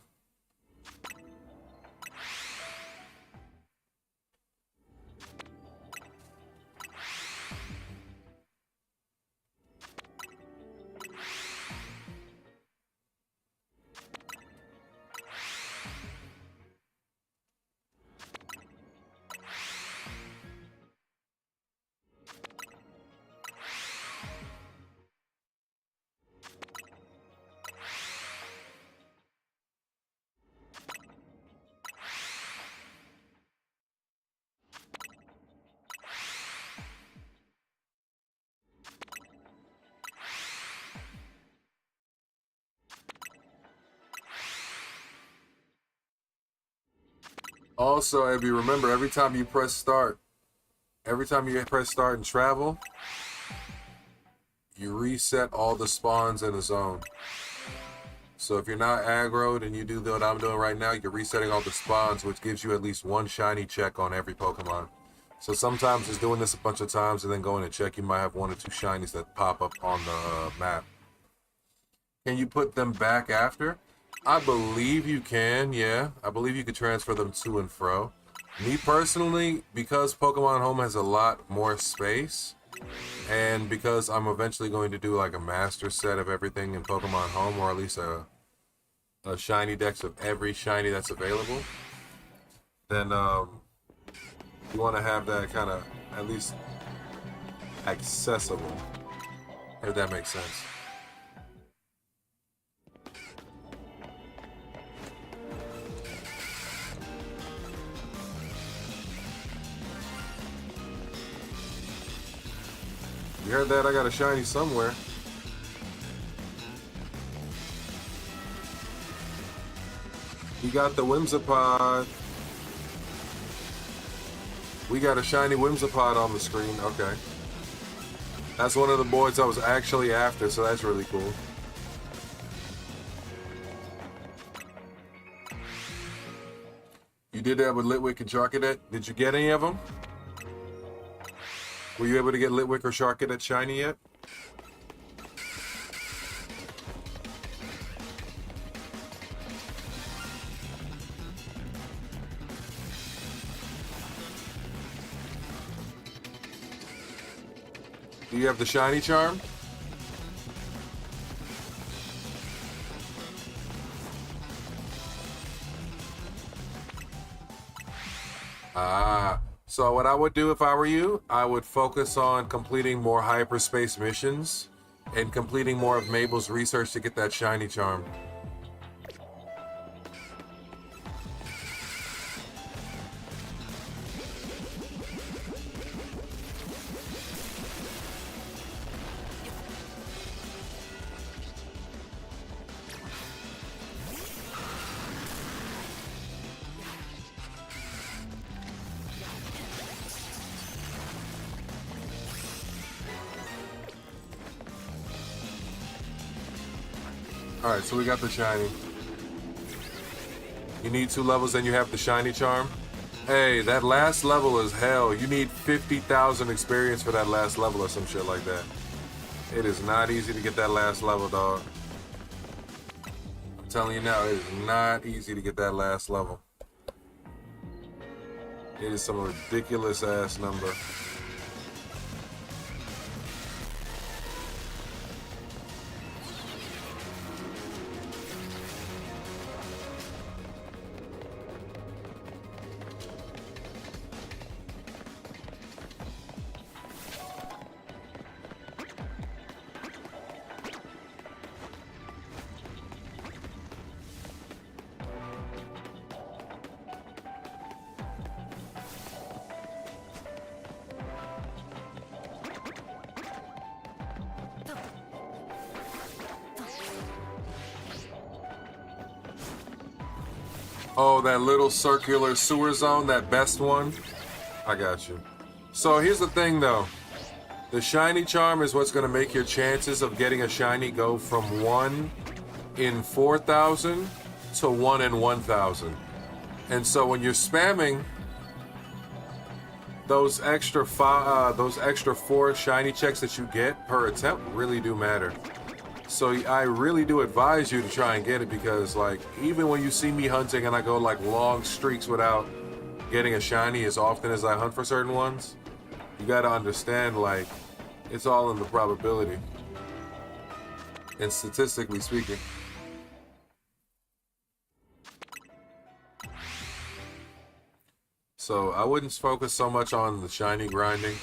B: Also, Abby, remember every time you press start and travel, you reset all the spawns in the zone. So if you're not aggroed and you do what I'm doing right now, you're resetting all the spawns, which gives you at least one shiny check on every Pokemon. So sometimes just doing this a bunch of times and then going to check, you might have one or two shinies that pop up on the map. Can you put them back after? I believe you can, yeah. I believe you could transfer them to and fro. Me personally, because Pokemon Home has a lot more space, and because I'm eventually going to do like a master set of everything in Pokemon Home, or at least a shiny dex of every shiny that's available, then you want to have that kind of at least accessible, if that makes sense. You heard that? I got a shiny somewhere. You got the Whimsipod. We got a shiny Whimsipod on the screen. Okay. That's one of the boys I was actually after, so that's really cool. You did that with Litwick and Sharkadet. Did you get any of them? Were you able to get Litwick or Sharkadet shiny yet? Do you have the shiny charm? So what I would do if I were you, I would focus on completing more hyperspace missions and completing more of Mabel's research to get that shiny charm. Alright, so we got the shiny. You need 2 levels, then you have the shiny charm. Hey, that last level is hell. You need 50,000 experience for that last level or some shit like that. It is not easy to get that last level, dog. I'm telling you now, it is not easy to get that last level. It is some ridiculous ass number. Oh, that little circular sewer zone, that best one? I got you. So here's the thing though. The shiny charm is what's going to make your chances of getting a shiny go from 1 in 4,000 to 1 in 1,000. And so when you're spamming those extra 4 shiny checks that you get per attempt really do matter. So I really do advise you to try and get it, because like even when you see me hunting and I go like long streaks without getting a shiny as often as I hunt for certain ones, you got to understand like it's all in the probability and statistically speaking. So I wouldn't focus so much on the shiny grinding.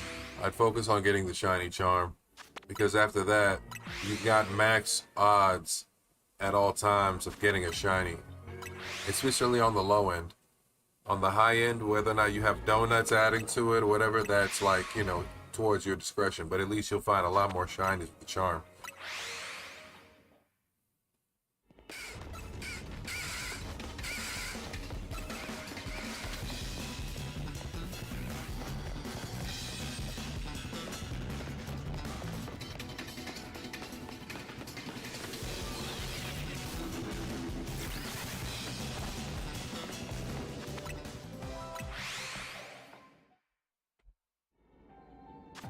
B: I'd focus on getting the shiny charm, because after that you've got max odds at all times of getting a shiny, especially on the low end. On the high end, whether or not you have donuts adding to it or whatever, that's like, you know, towards your discretion, but at least you'll find a lot more shinies with the charm.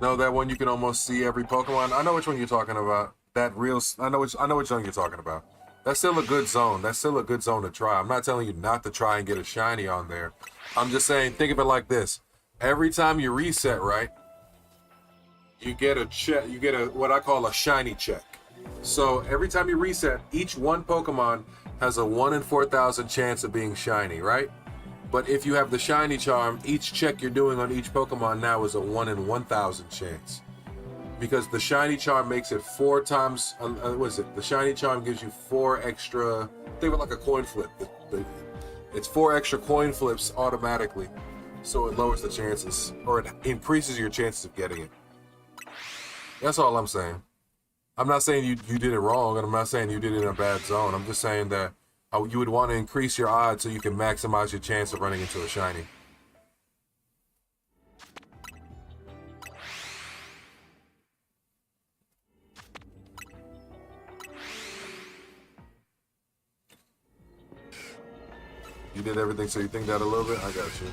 B: No, that one you can almost see every Pokemon. I know which one you're talking about. I know which zone you're talking about. That's still a good zone. That's still a good zone to try. I'm not telling you not to try and get a shiny on there. I'm just saying, think of it like this. Every time you reset, right, you get a check. You get what I call a shiny check. So every time you reset, each one Pokemon has a 1 in 4,000 chance of being shiny, right? But if you have the shiny charm, each check you're doing on each Pokemon now is a 1 in 1,000 chance. Because the shiny charm makes it 4 times, what is it? The shiny charm gives you 4 extra, think of it like a coin flip. It's 4 extra coin flips automatically. So it lowers the chances, or it increases your chances of getting it. That's all I'm saying. I'm not saying you did it wrong, and I'm not saying you did it in a bad zone. I'm just saying that you would want to increase your odds so you can maximize your chance of running into a shiny. You did everything, so you think that a little bit? I got you.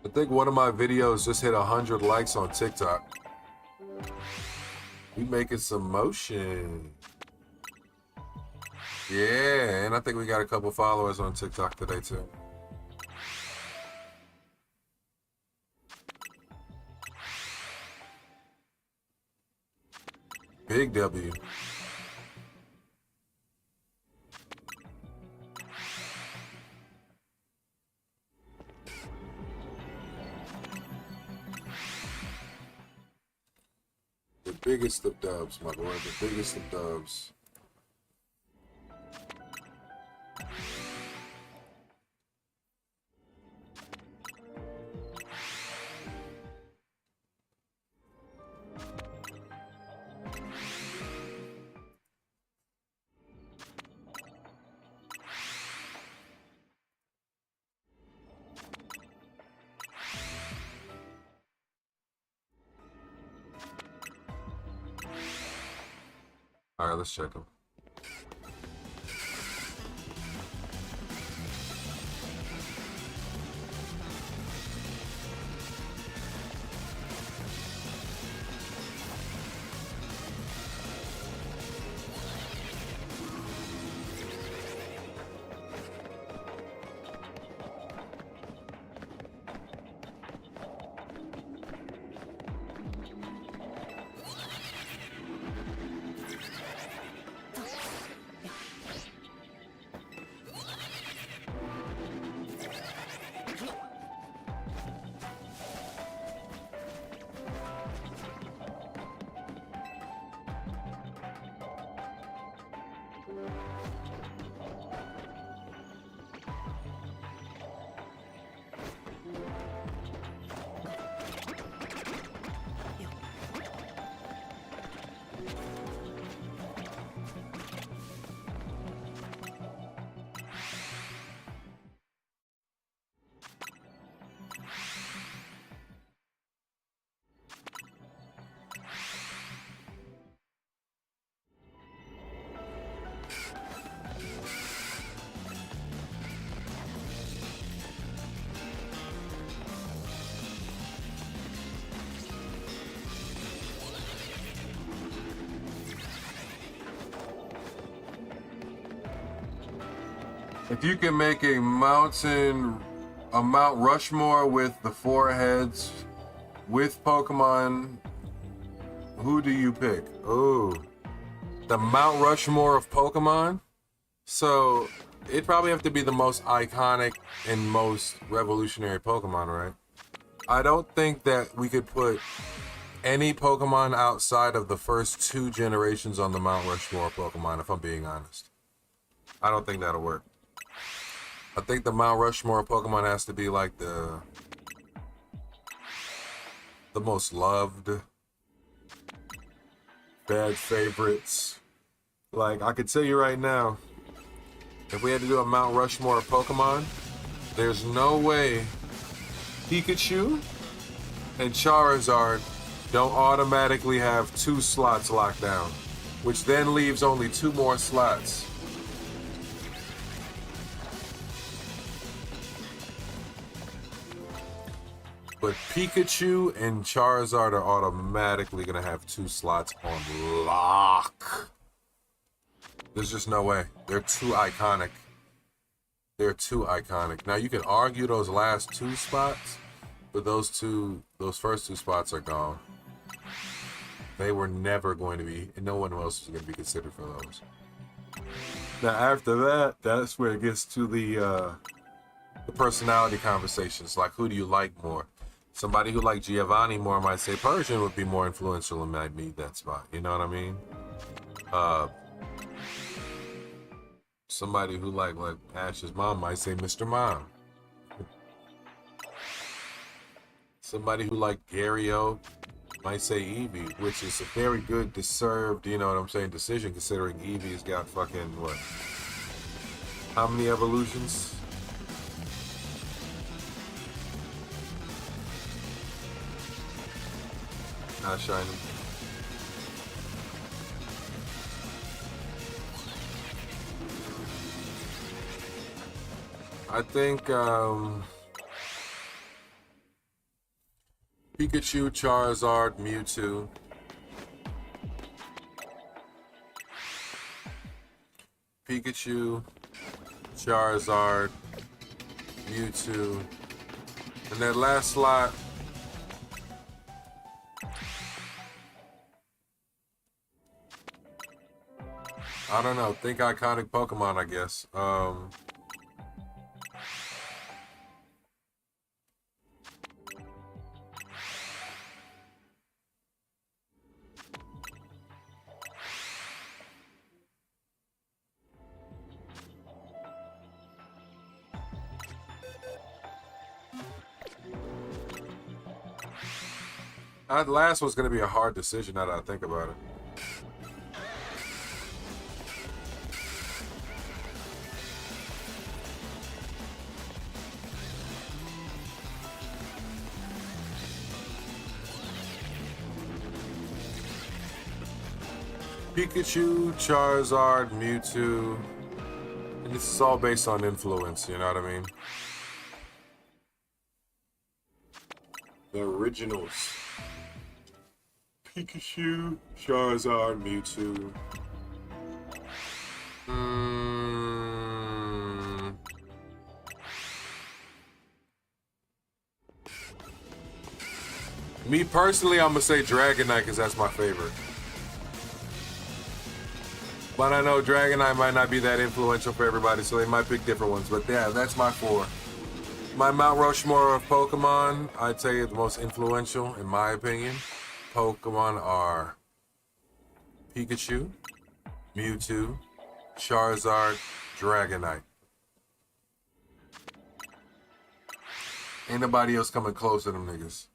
B: I think one of my videos just hit 100 likes on TikTok. We making some motion. Yeah, and I think we got a couple followers on TikTok today too. Big W. The biggest of dubs, my boy. The biggest of dubs. All right, let's check them. If you can make a Mount Rushmore with the four heads with Pokemon, who do you pick? Oh, the Mount Rushmore of Pokemon? So it'd probably have to be the most iconic and most revolutionary Pokemon, right? I don't think that we could put any Pokemon outside of the first two generations on the Mount Rushmore of Pokemon, if I'm being honest. I don't think that'll work. I think the Mount Rushmore of Pokemon has to be like the most loved, bad favorites. Like, I could tell you right now, if we had to do a Mount Rushmore of Pokemon, there's no way Pikachu and Charizard don't automatically have 2 slots locked down, which then leaves only 2 more slots. But Pikachu and Charizard are automatically going to have 2 slots on lock. There's just no way. They're too iconic. They're too iconic. Now, you can argue those last 2 spots, but those first 2 spots are gone. They were never going to be, and no one else was going to be considered for those. Now, after that, that's where it gets to the personality conversations. Like, who do you like more? Somebody who liked Giovanni more might say Persian would be more influential and might need that spot. You know what I mean? Somebody who like Ash's mom might say Mr. Mom. Somebody who like Gary-O might say Eevee, which is a very good deserved, you know what I'm saying, decision considering Eevee's got fucking what? How many evolutions? Not shiny. I think Pikachu, Charizard, Mewtwo. Pikachu, Charizard, Mewtwo. And that last slot, I don't know, think iconic Pokemon, I guess. That last one's going to be a hard decision now that I think about it. Pikachu, Charizard, Mewtwo. And this is all based on influence, you know what I mean? The originals. Pikachu, Charizard, Mewtwo. Me personally, I'm gonna say Dragonite because that's my favorite. But I know Dragonite might not be that influential for everybody, so they might pick different ones. But yeah, that's my 4. My Mount Rushmore of Pokemon, I'd say the most influential, in my opinion. Pokemon are Pikachu, Mewtwo, Charizard, Dragonite. Ain't nobody else coming close to them niggas.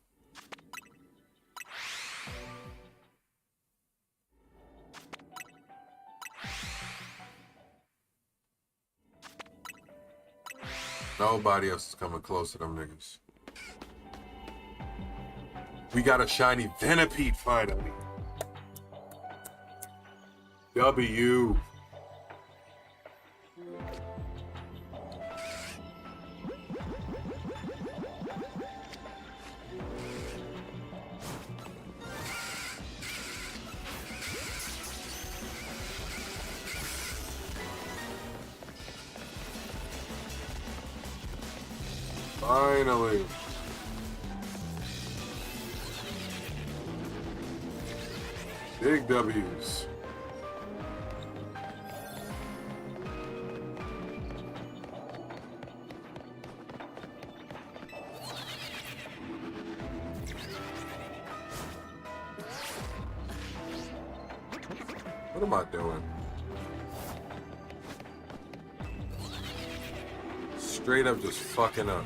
B: Nobody else is coming close to them niggas. We got a shiny Venipede finally. W. Finally. Big W's. What am I doing? Straight up just fucking up.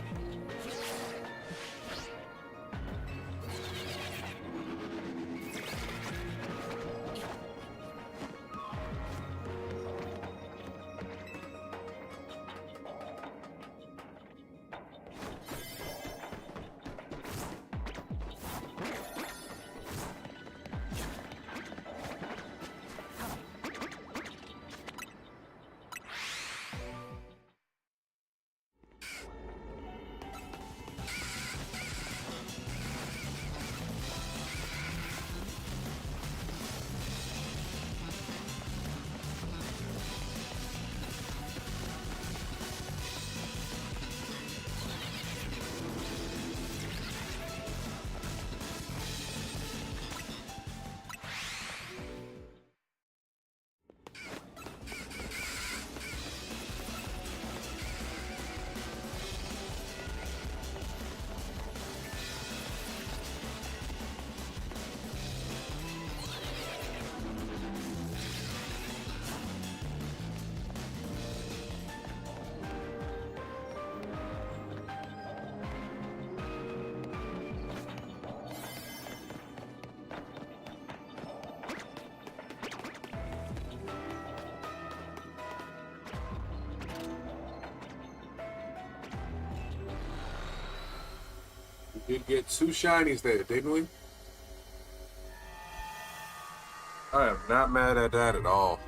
B: Did get 2 shinies there, didn't we? I am not mad at that at all.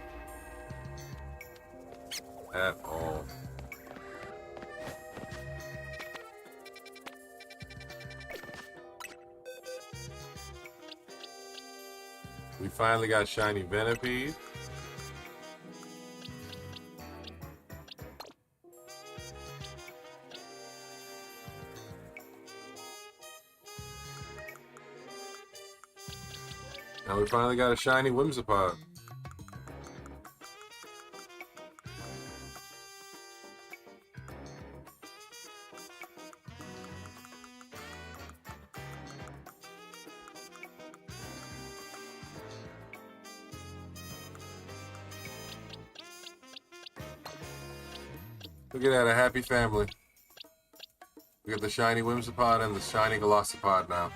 B: At all. We finally got shiny Venipede. Now we finally got a shiny Whimsipod. Look at that, a happy family. We got the shiny Whimsipod and the shiny Glossopod now.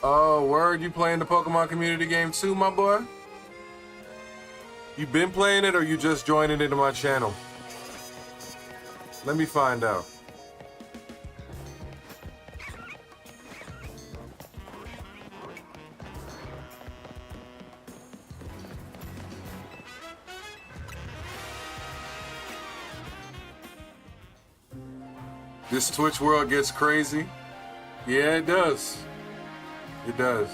B: Oh, word, you playing the Pokemon community game too, my boy? You been playing it or you just joining into my channel? Let me find out. This Twitch world gets crazy. Yeah, it does. It does.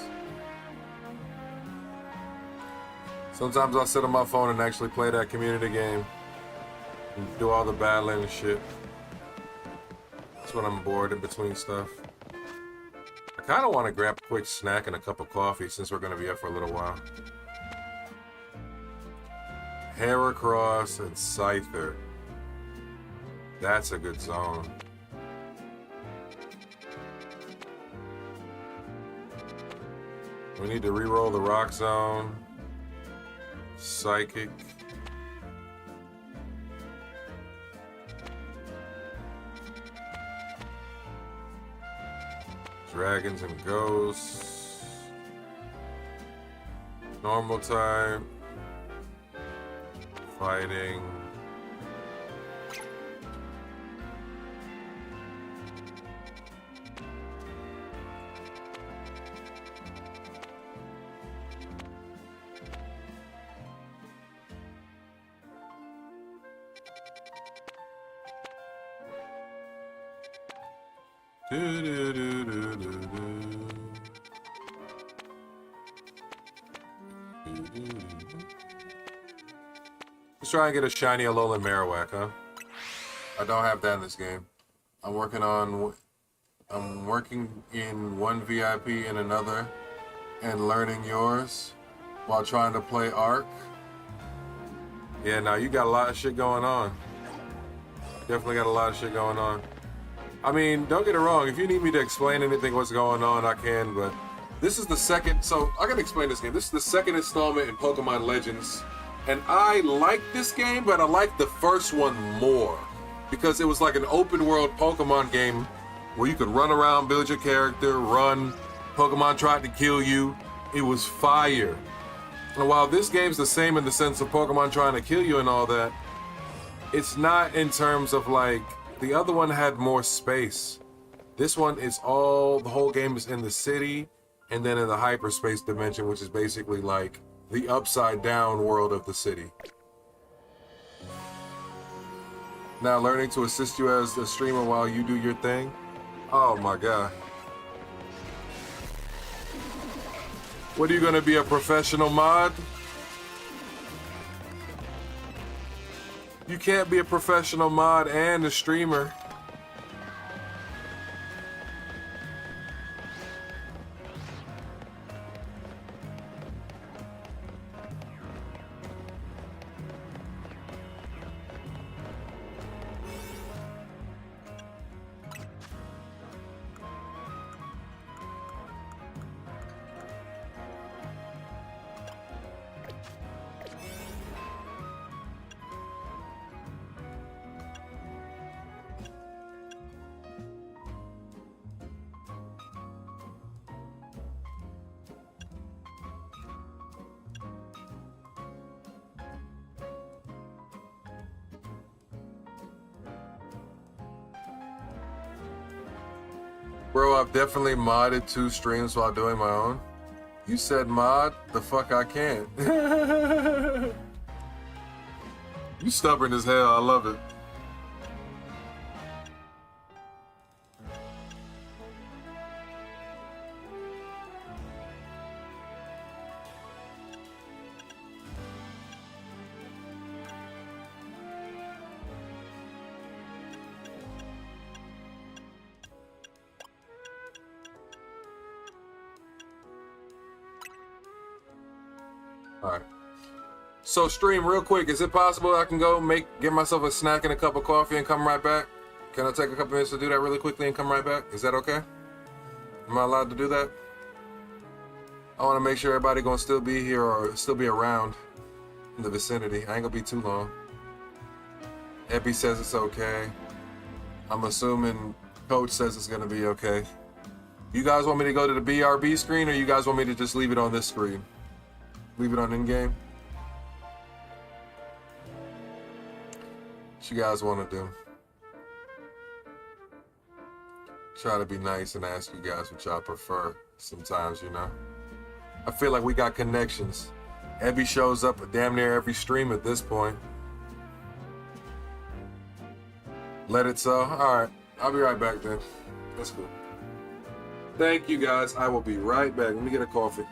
B: Sometimes I'll sit on my phone and actually play that community game and do all the battling and shit. That's when I'm bored in between stuff. I kind of want to grab a quick snack and a cup of coffee since we're going to be up for a little while. Heracross and Scyther. That's a good zone. We need to re-roll the Rock Zone. Psychic. Dragons and Ghosts. Normal type. Fighting. Let's try and get a shiny Alolan Marowak, huh? I don't have that in this game. I'm working in one VIP and another and learning yours while trying to play Arc. Yeah, now you got a lot of shit going on. Definitely got a lot of shit going on. I mean, don't get it wrong. If you need me to explain anything what's going on, I can, but this is the second, so I gotta explain this game. This is the second installment in Pokemon Legends, and I like this game, but I like the first one more because it was like an open world Pokemon game where you could run around, build your character, run, Pokemon tried to kill you. It was fire. And while this game's the same in the sense of Pokemon trying to kill you and all that, it's not in terms of like, the other one had more space. This one is the whole game is in the city and then in the hyperspace dimension, which is basically like the upside down world of the city. Now learning to assist you as a streamer while you do your thing. Oh my God. What are you gonna be, a professional mod? You can't be a professional mod and a streamer. Bro, I've definitely modded 2 streams while doing my own. You said mod? The fuck I can't. You stubborn as hell, I love it. All right. So stream real quick. Is it possible I can go get myself a snack and a cup of coffee and come right back? Can I take a couple minutes to do that really quickly and come right back? Is that okay? Am I allowed to do that? I want to make sure everybody gonna still be here or still be around in the vicinity. I ain't gonna be too long. Epi says it's okay. I'm assuming Coach says it's gonna be okay. You guys want me to go to the BRB screen or you guys want me to just leave it on this screen? Leave it on in-game? What you guys want to do? Try to be nice and ask you guys what y'all prefer sometimes, you know? I feel like we got connections. Ebby shows up at damn near every stream at this point. Let it so? Alright, I'll be right back then. That's cool. Thank you guys. I will be right back. Let me get a coffee.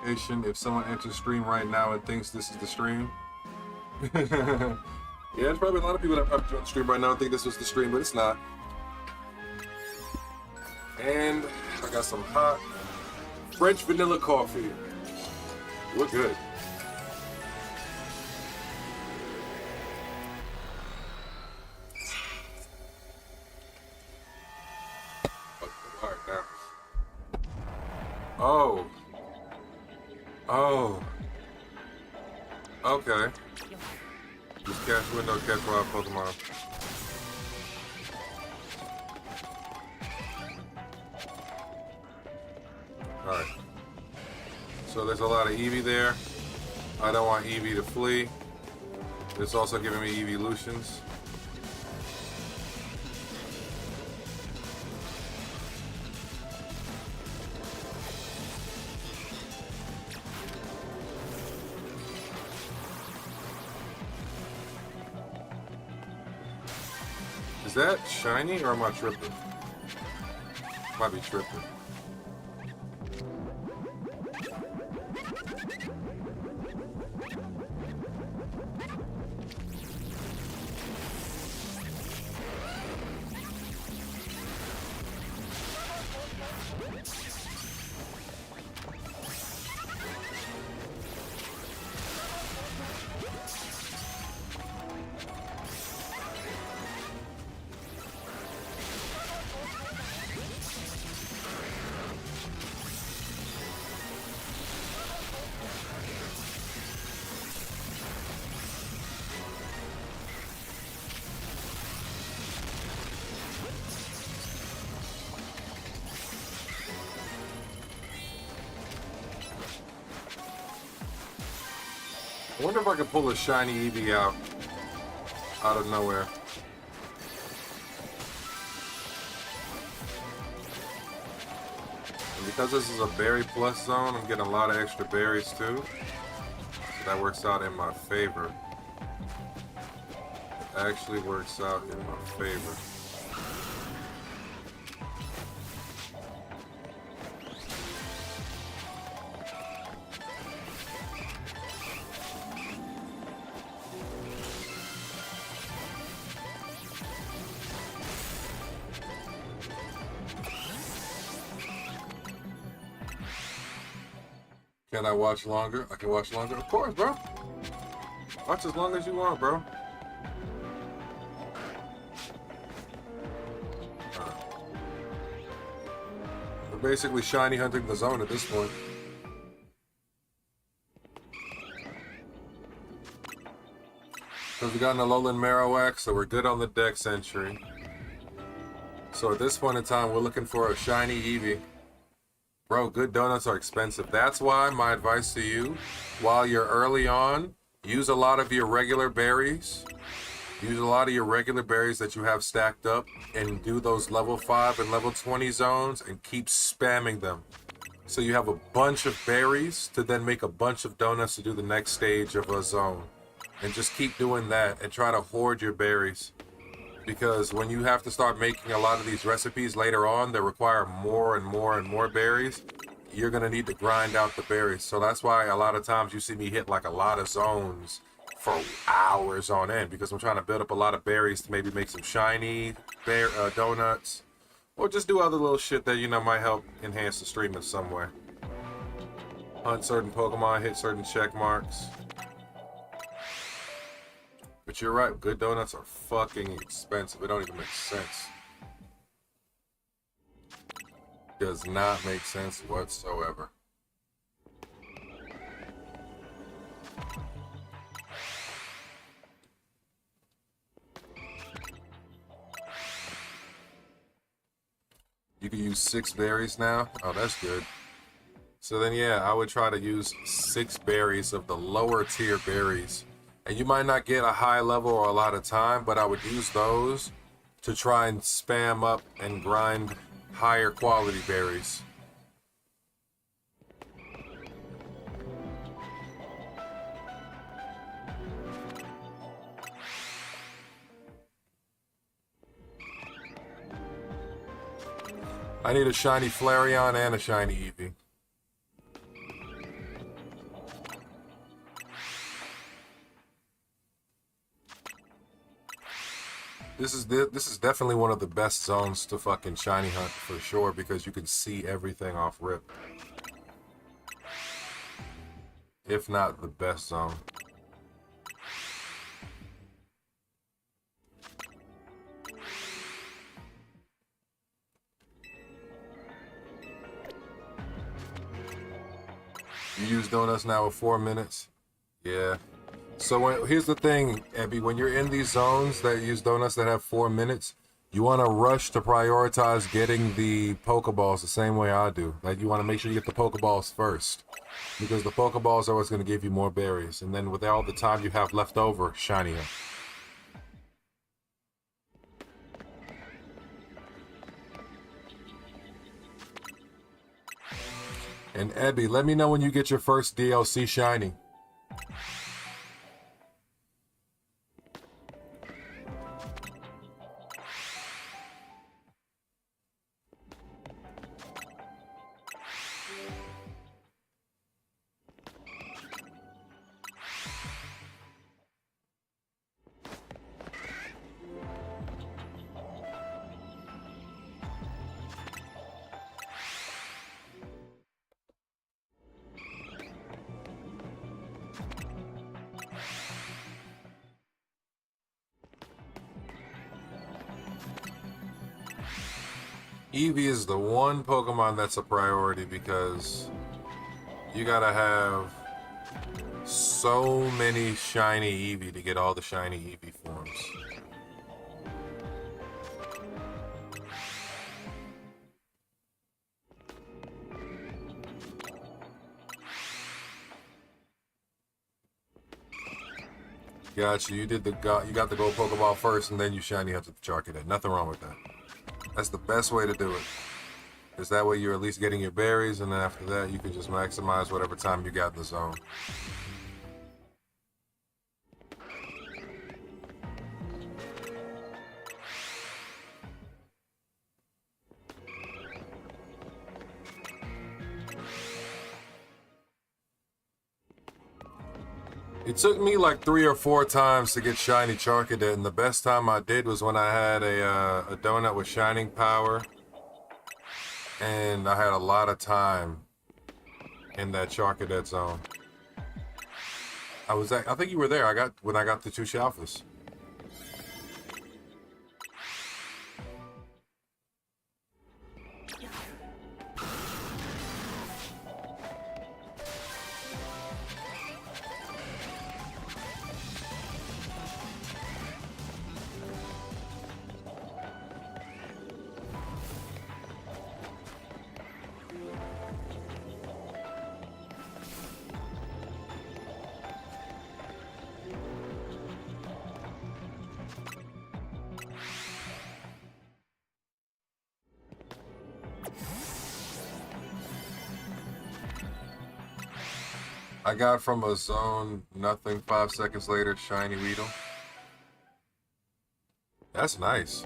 B: notification if someone enters stream right now and thinks this is the stream. Yeah, there's probably a lot of people that probably joined the stream right now and think this was the stream, but it's not. And I got some hot French vanilla coffee. We're good. All right, now. Oh. Oh. Okay. Just catch window, catch wild Pokemon. Alright. So there's a lot of Eevee there. I don't want Eevee to flee. It's also giving me evolutions. Is that shiny or am I tripping? Might be tripping. I wonder if I can pull a shiny Eevee out of nowhere. And because this is a berry plus zone, I'm getting a lot of extra berries too. So that works out in my favor. It actually works out in my favor. Can I watch longer? I can watch longer. Of course, bro. Watch as long as you want, bro. We're basically shiny hunting the zone at this point. Because we got an Alolan Marowak, so we're good on the Dex entry. So at this point in time, we're looking for a shiny Eevee. Bro, good donuts are expensive. That's why my advice to you, while you're early on, use a lot of your regular berries. Use a lot of your regular berries that you have stacked up and do those level 5 and level 20 zones and keep spamming them. So you have a bunch of berries to then make a bunch of donuts to do the next stage of a zone. And just keep doing that and try to hoard your berries. Because when you have to start making a lot of these recipes later on that require more and more and more berries, you're going to need to grind out the berries. So that's why a lot of times you see me hit like a lot of zones for hours on end, because I'm trying to build up a lot of berries to maybe make some shiny donuts, or just do other little shit that, you know, might help enhance the stream in some way. Hunt certain Pokemon, hit certain check marks. But you're right, good donuts are fucking expensive. It don't even make sense. Does not make sense whatsoever. You can use 6 berries now. Oh, that's good. So then, yeah, I would try to use 6 berries of the lower tier berries. And you might not get a high level or a lot of time, but I would use those to try and spam up and grind higher quality berries. I need a shiny Flareon and a shiny Eevee. This is definitely one of the best zones to fucking shiny hunt for sure because you can see everything off rip. If not the best zone. You use donuts now with 4 minutes? Yeah. So here's the thing, Abby. When you're in these zones that use donuts that have 4 minutes, you want to rush to prioritize getting the Pokeballs the same way I do. Like, you want to make sure you get the Pokeballs first. Because the Pokeballs are what's going to give you more berries. And then with all the time you have left over, shiny them. And Abby, let me know when you get your first DLC shiny. Eevee is the one Pokemon that's a priority because you gotta have so many shiny Eevee to get all the shiny Eevee forms. Gotcha. You got the gold Pokeball first, and then you shiny up to the Charcadet. Nothing wrong with that. That's the best way to do it. Because that way you're at least getting your berries, and then after that you can just maximize whatever time you got in the zone. It took me like 3 or 4 times to get shiny Charcadet, and the best time I did was when I had a donut with shining power, and I had a lot of time in that Charcadet zone. I think you were there. When I got the 2 Shalphas. I got from a zone, nothing, 5 seconds later, shiny Weedle. That's nice.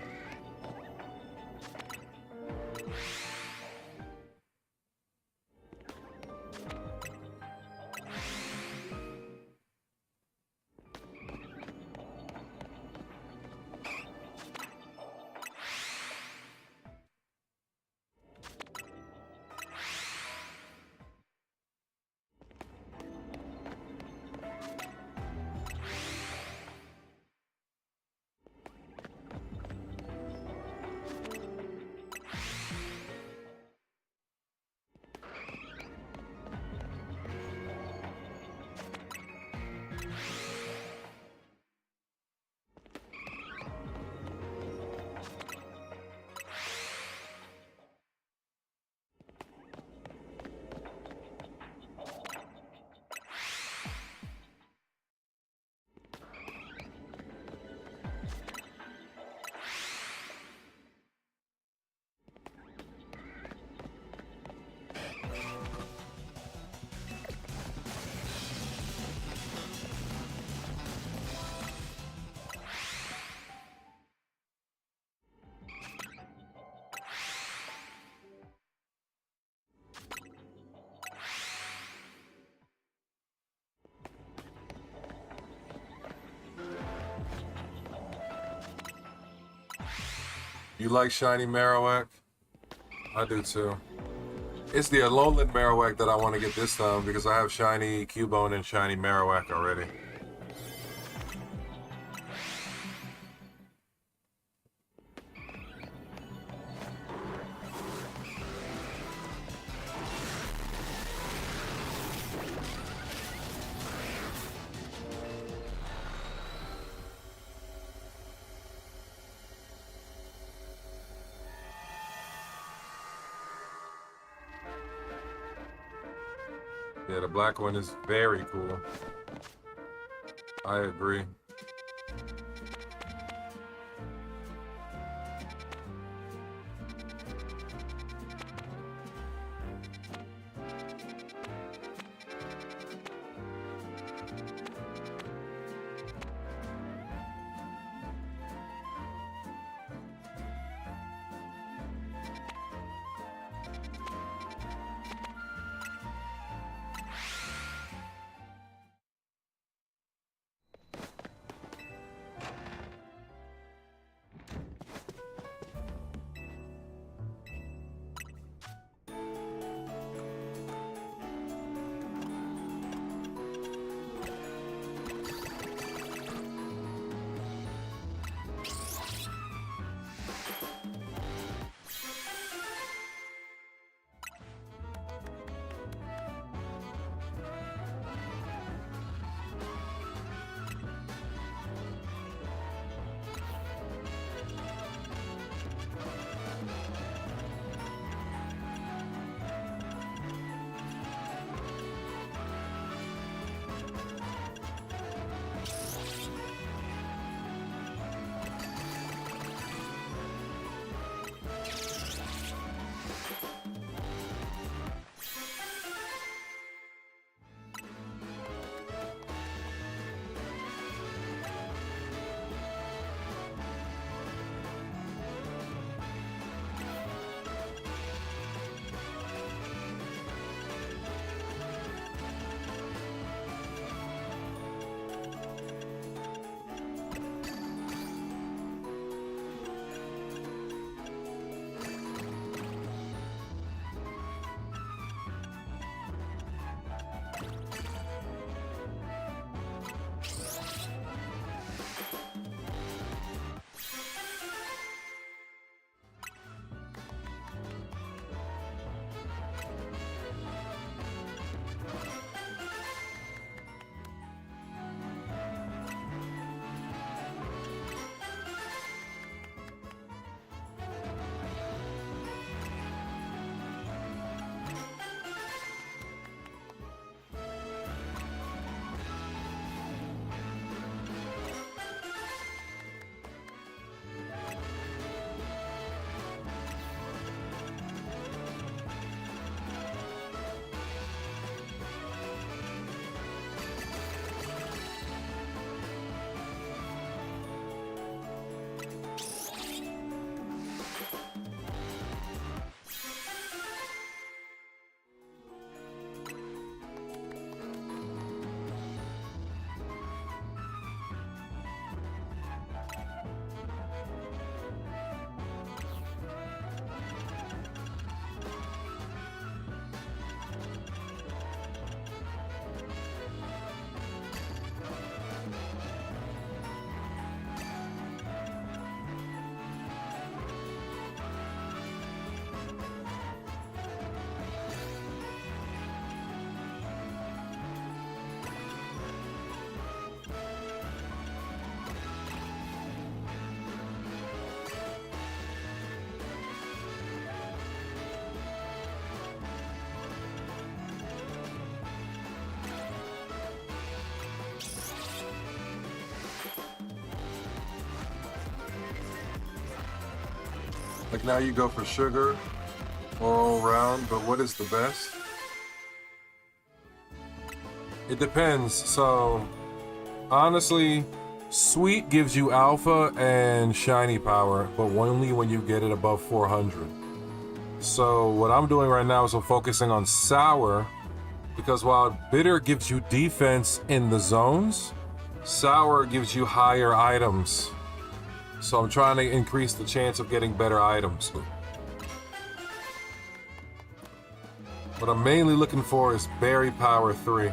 B: You like shiny Marowak? I do too. It's the Alolan Marowak that I want to get this time because I have shiny Cubone and shiny Marowak already. Yeah, the black one is very cool. I agree. Like now you go for sugar all around, but what is the best? It depends. So honestly, sweet gives you alpha and shiny power, but only when you get it above 400. So what I'm doing right now is I'm focusing on sour, because while bitter gives you defense in the zones, sour gives you higher items. So I'm trying to increase the chance of getting better items. What I'm mainly looking for is Berry Power 3.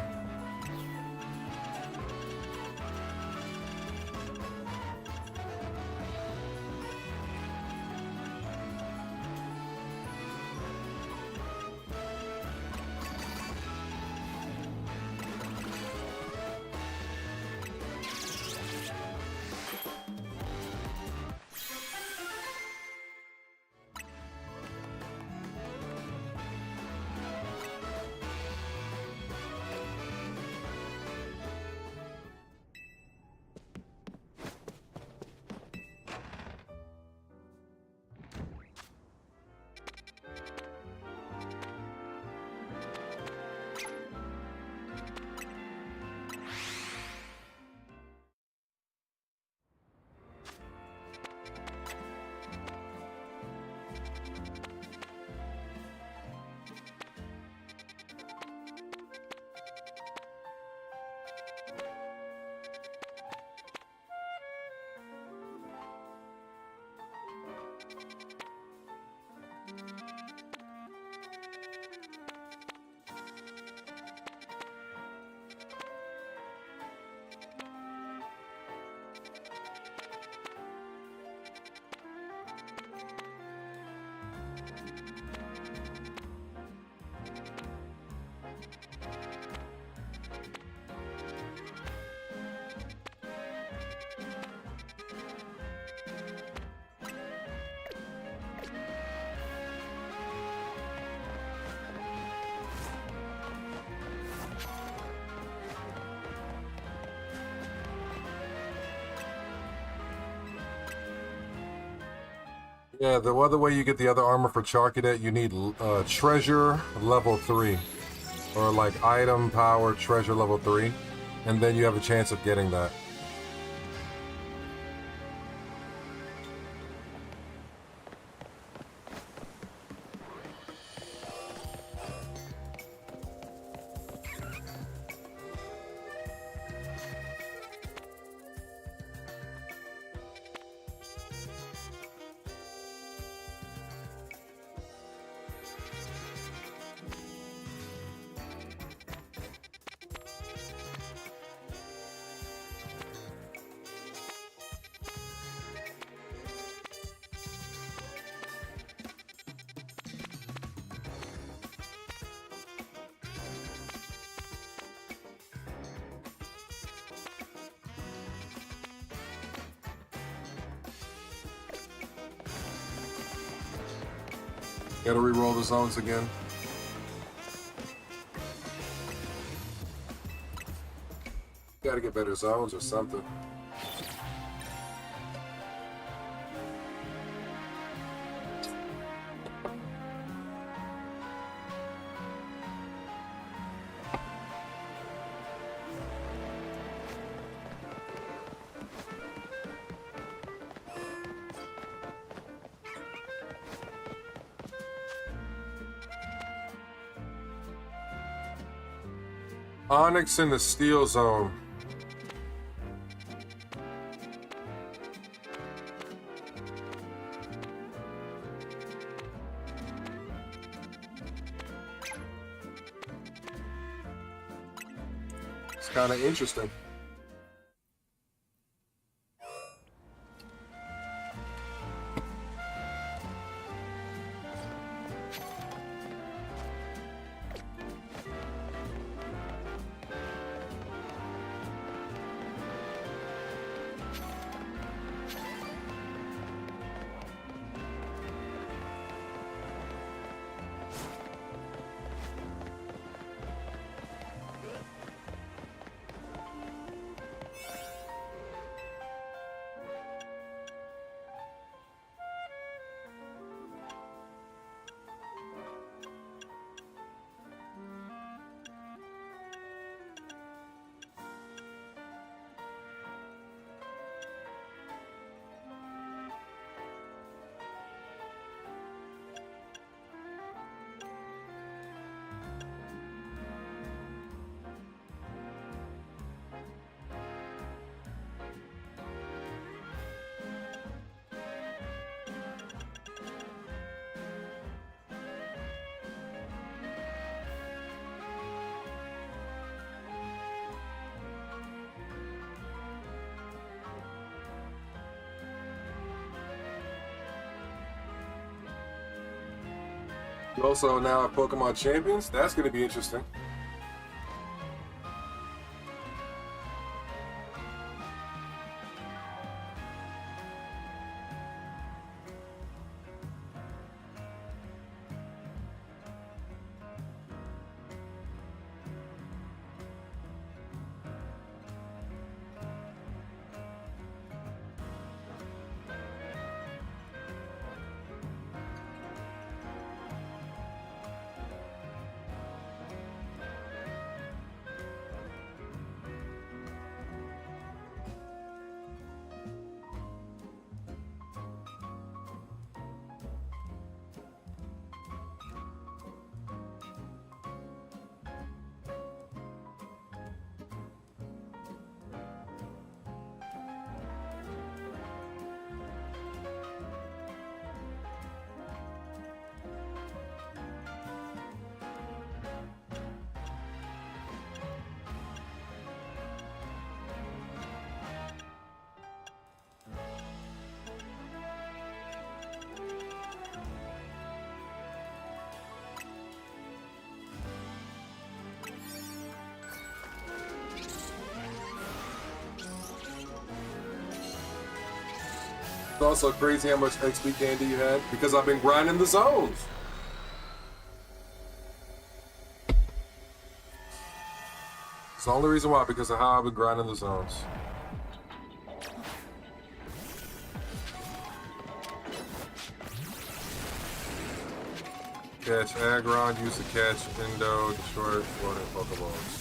B: Yeah, the other way you get the other armor for Charcadet, you need treasure level 3. Or like item power treasure level 3. And then you have a chance of getting that. Gotta re-roll the zones again. Gotta get better zones or something. Onix in the steel zone. It's kind of interesting. Also now Pokemon Champions. That's going to be interesting. It's also crazy how much XP candy you had because I've been grinding the zones. It's the only reason why, because of how I've been grinding the zones. Catch Aggron, use to catch Indo, destroy floating Pokeballs.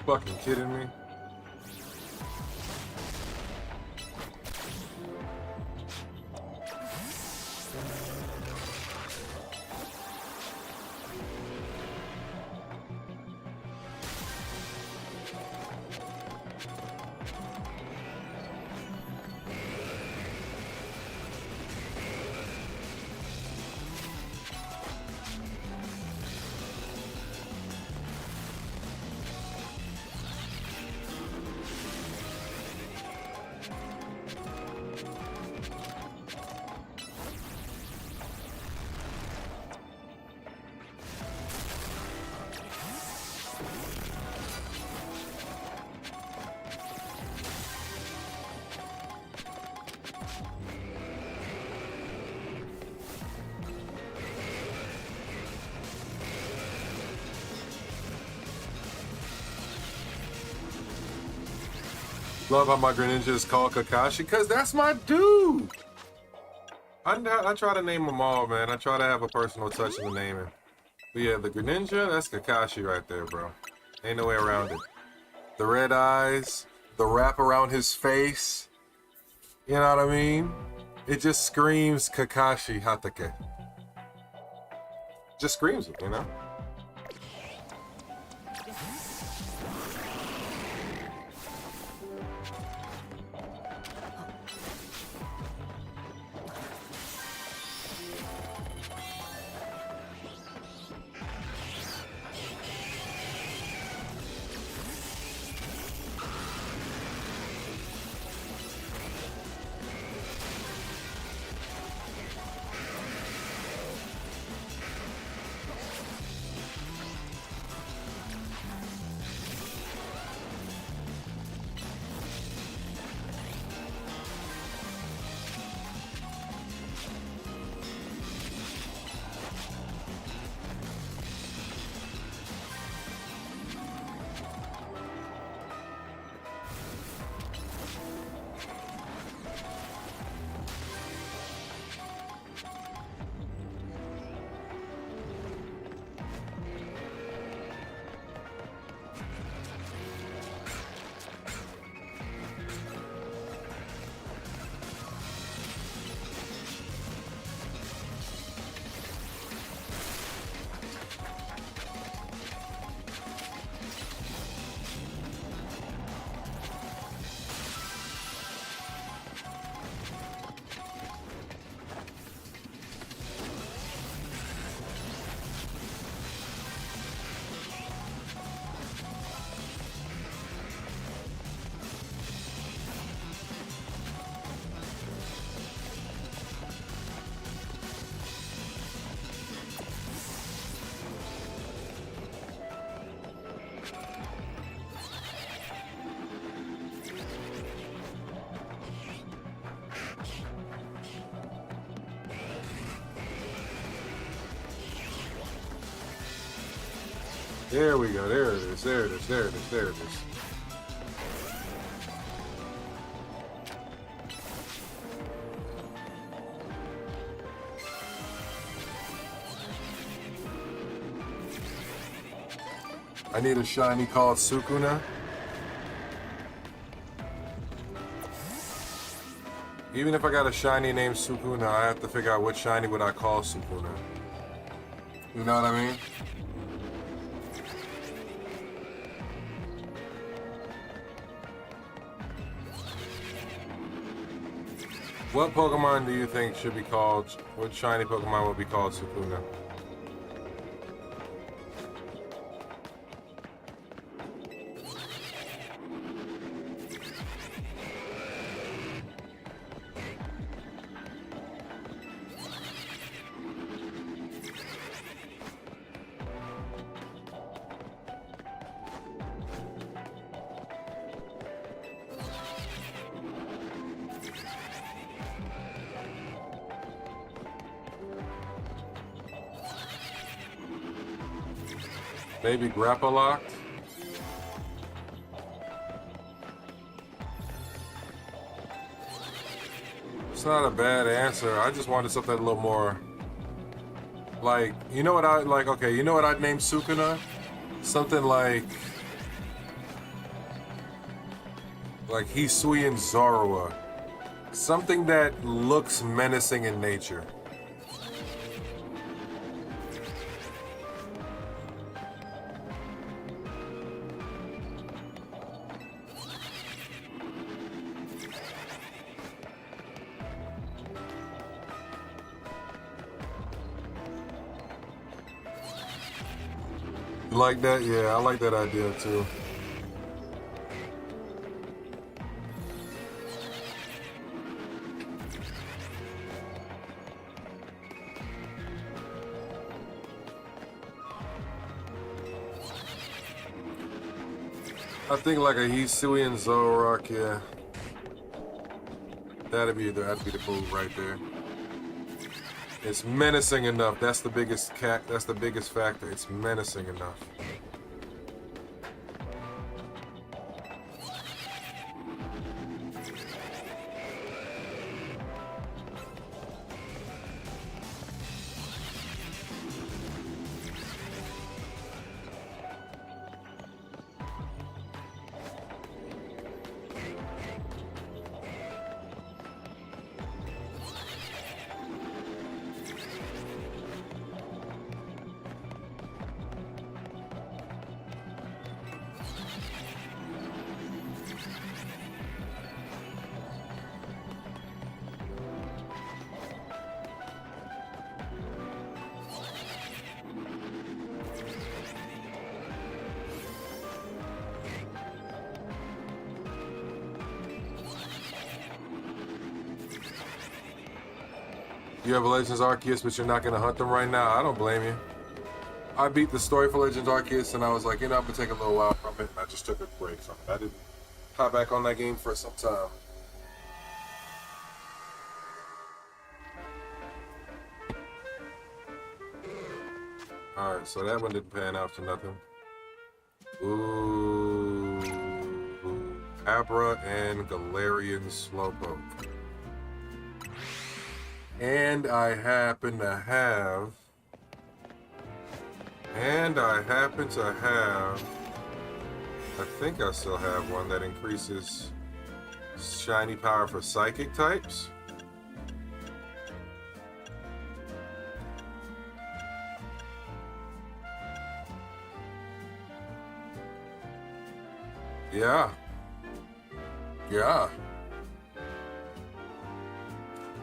B: Fucking kidding me? Love how my Greninja is called Kakashi, because that's my dude. I try to name them all, man. I try to have a personal touch in the naming. But yeah, the Greninja, that's Kakashi right there, bro. Ain't no way around it. The red eyes, the wrap around his face. You know what I mean? It just screams Kakashi Hatake. Just screams it, you know? There we go. There it is. There it is. There it is. There it is. I need a shiny called Sukuna. Even if I got a shiny named Sukuna, I have to figure out what shiny would I call Sukuna. You know what I mean? What Pokemon do you think should be called, what shiny Pokemon would be called Sukuna? Maybe Grapple Locked? It's not a bad answer. I just wanted something a little more like, you know what I like, okay, you know what I'd name Sukuna? Something like Hisuian Zorua. Something that looks menacing in nature. Like that? Yeah, I like that idea too. I think like a Hisuian Zoroark, yeah. That'd be the move right there. It's menacing enough. That's the biggest factor. It's menacing enough. You have a Legends Arceus, but you're not going to hunt them right now? I don't blame you. I beat the story for Legends Arceus, and I was like, you know, I'm going to take a little while from it. I just took a break from it. I didn't hop back on that game for some time. Alright, so that one didn't pan out to nothing. Ooh. Abra and Galarian Slowpoke. And I happen to have, I think I still have one that increases shiny power for psychic types. Yeah.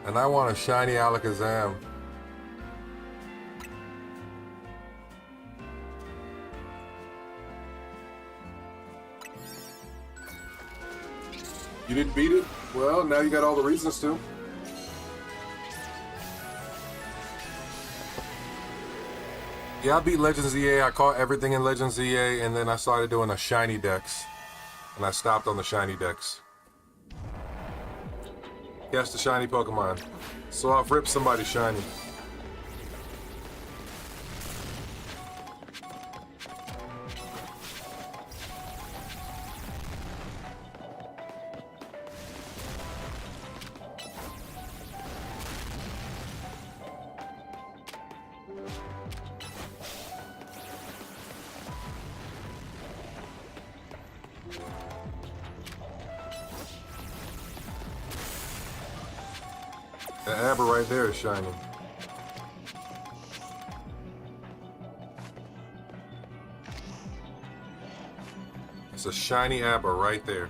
B: And I want a shiny Alakazam. You didn't beat it? Well, now you got all the reasons to. Yeah, I beat Legends Z-A. I caught everything in Legends Z-A, and then I started doing a shiny dex. And I stopped on the shiny dex. Catch the shiny Pokemon. So I've ripped somebody shiny. That Abra right there is shiny. It's a shiny Abra right there.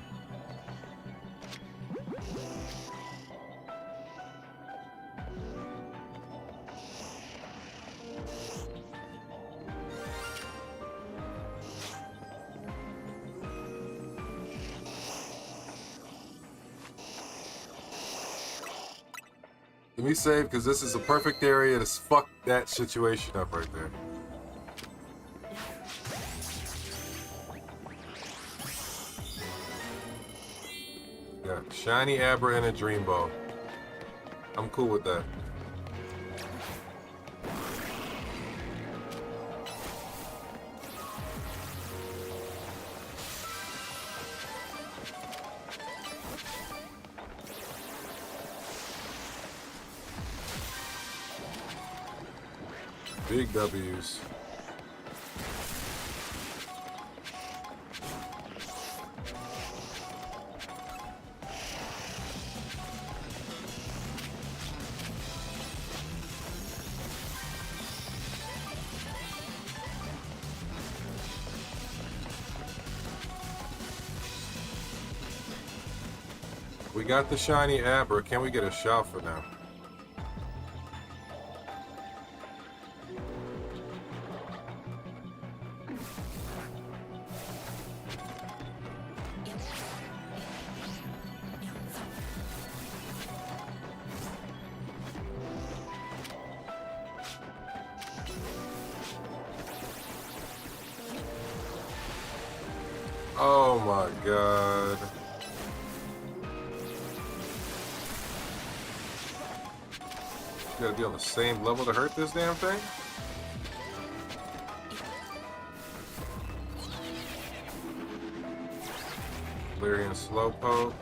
B: Let me save, because this is a perfect area to fuck that situation up right there. Yeah, shiny Abra and a Dream Ball. I'm cool with that. Big W's. We got the shiny Abra. Can we get a Shalpha now? Oh my god. You gotta be on the same level to hurt this damn thing? Lyrian Slowpoke.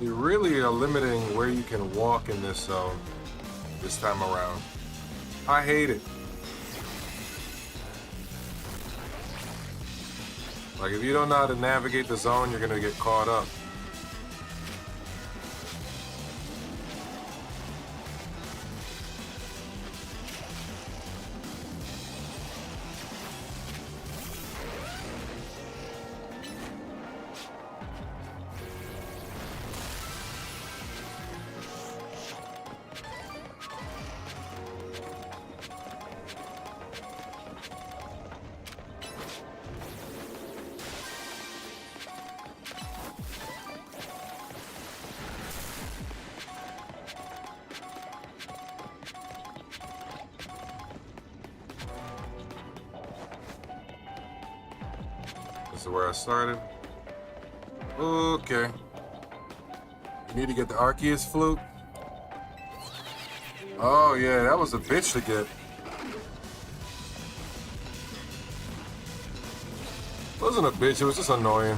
B: You really are limiting where you can walk in this zone this time around. I hate it. Like, if you don't know how to navigate the zone, you're gonna get caught up. This is where I started. Okay. You need to get the Arceus flute. Oh yeah, that was a bitch to get. It wasn't a bitch, it was just annoying.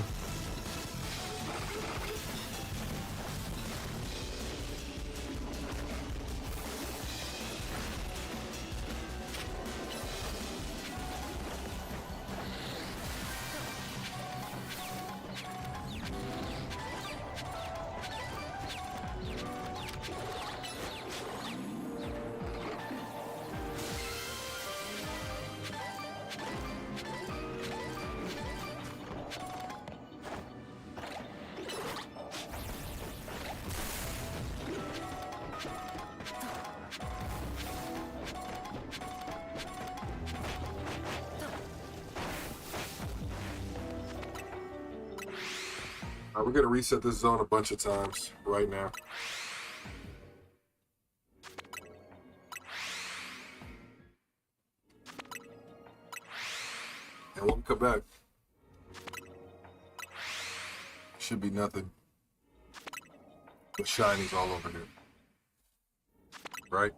B: We're gonna reset this zone a bunch of times right now. And when we come back, should be nothing but shinies all over here. Right?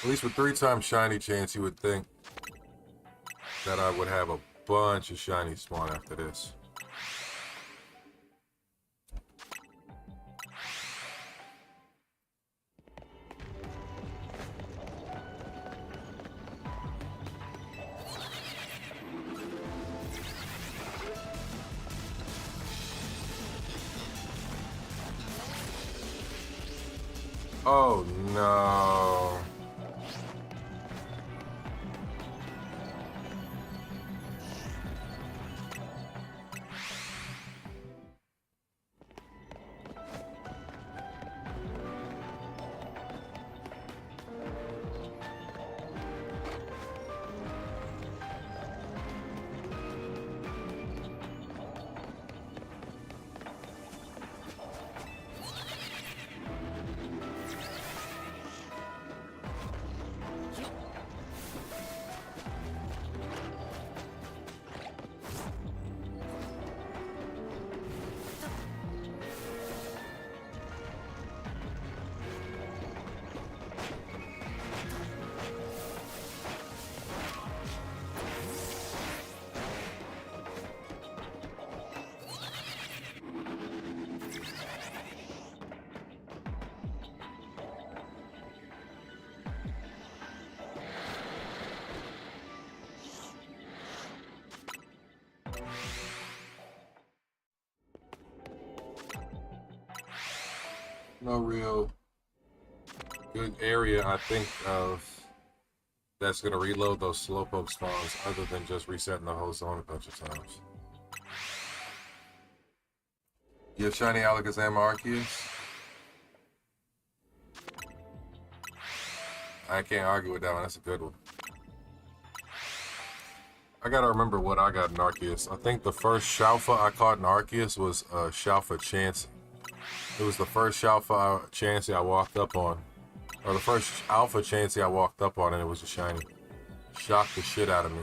B: At least with 3 times shiny chance, you would think that I would have a bunch of shinies spawn after this. Oh no. No real good area I think of that's gonna reload those slowpoke spawns other than just resetting the whole zone a bunch of times. You have shiny Alakazam Arceus? I can't argue with that one, that's a good one. I gotta remember what I got in Arceus. I think the first Shalpha I caught in Arceus was Shalpha Chansey. It was the first Shalpha Chansey I walked up on. Or the first Alpha Chansey I walked up on and it was a shiny. Shocked the shit out of me.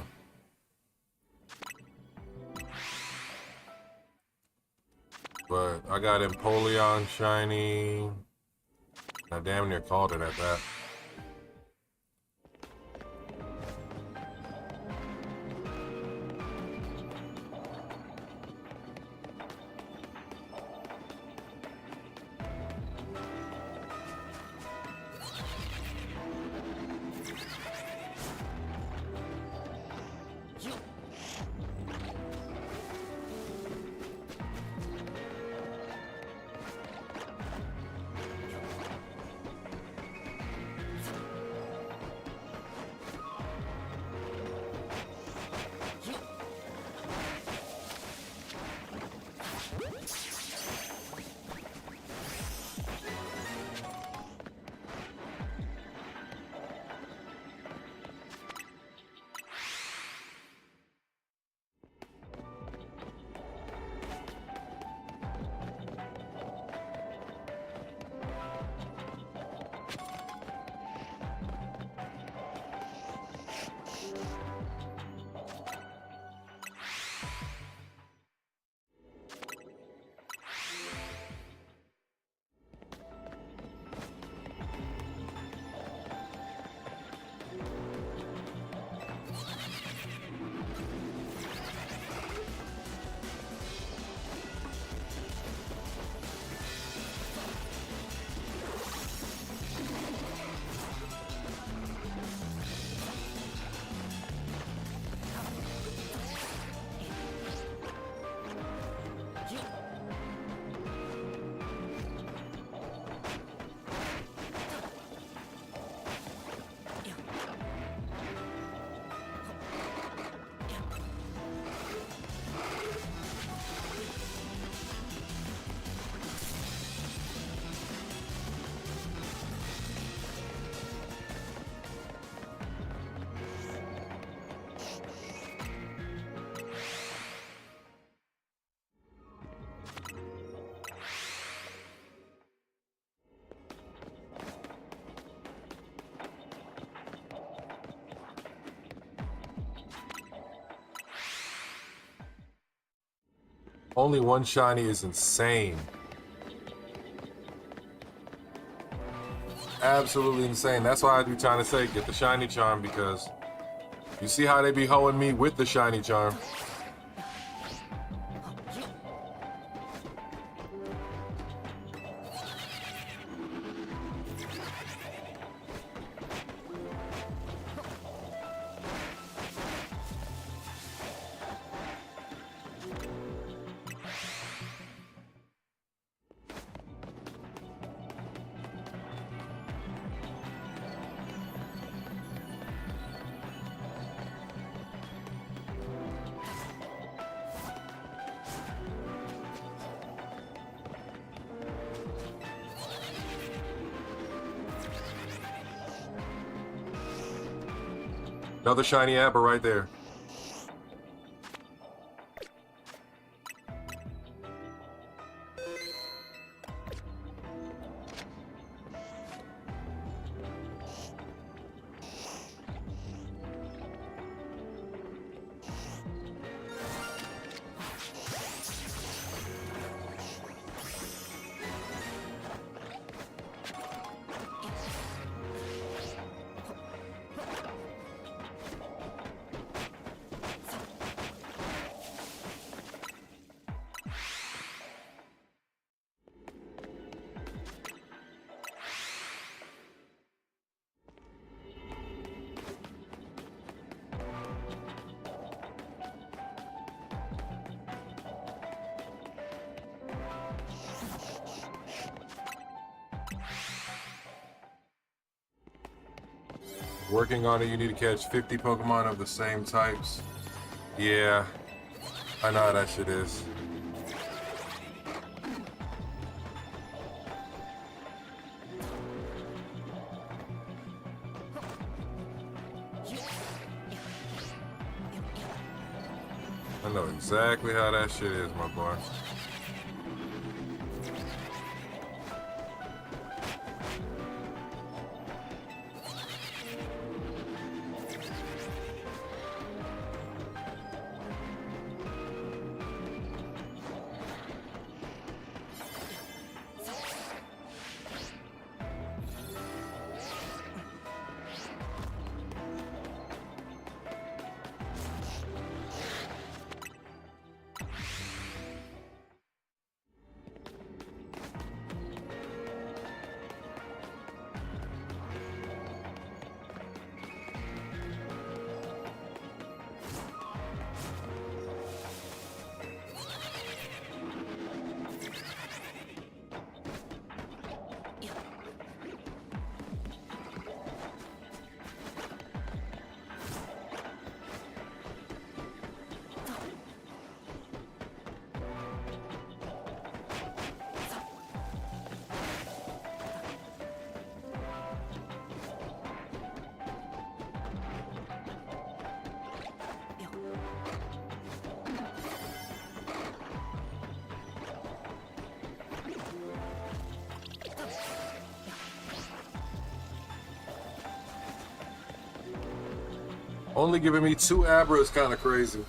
B: But I got Empoleon shiny. I damn near called it at that. Only one shiny is insane. Absolutely insane. That's why I be trying to say get the shiny charm, because you see how they be hoeing me with the shiny charm. Another shiny Abra right there. Working on it, you need to catch 50 Pokemon of the same types. Yeah, I know how that shit is. I know exactly how that shit is, my boy. Only giving me 2 Abra is kind of crazy.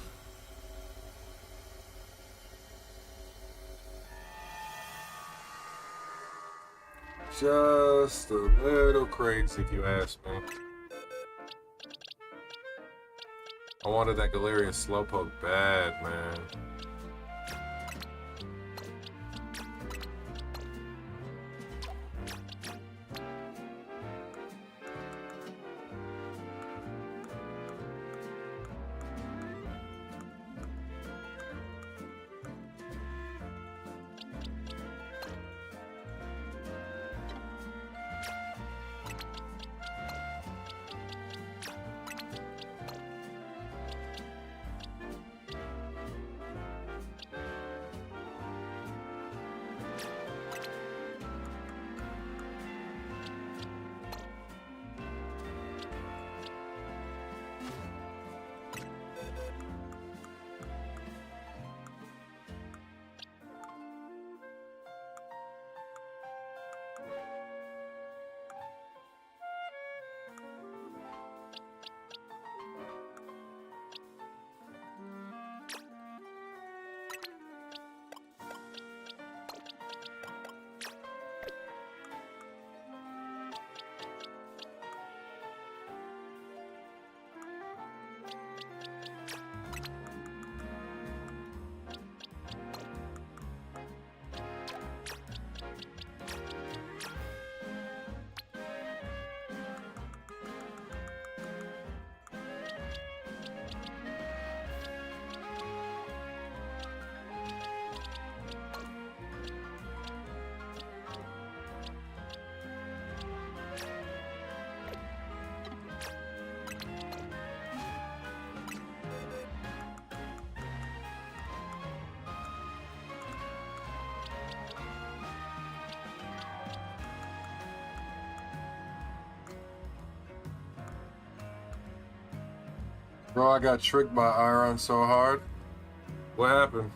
B: Just a little crazy, if you ask me. I wanted that Galarian Slowpoke bad, man. Bro, I got tricked by Iron so hard. What happened?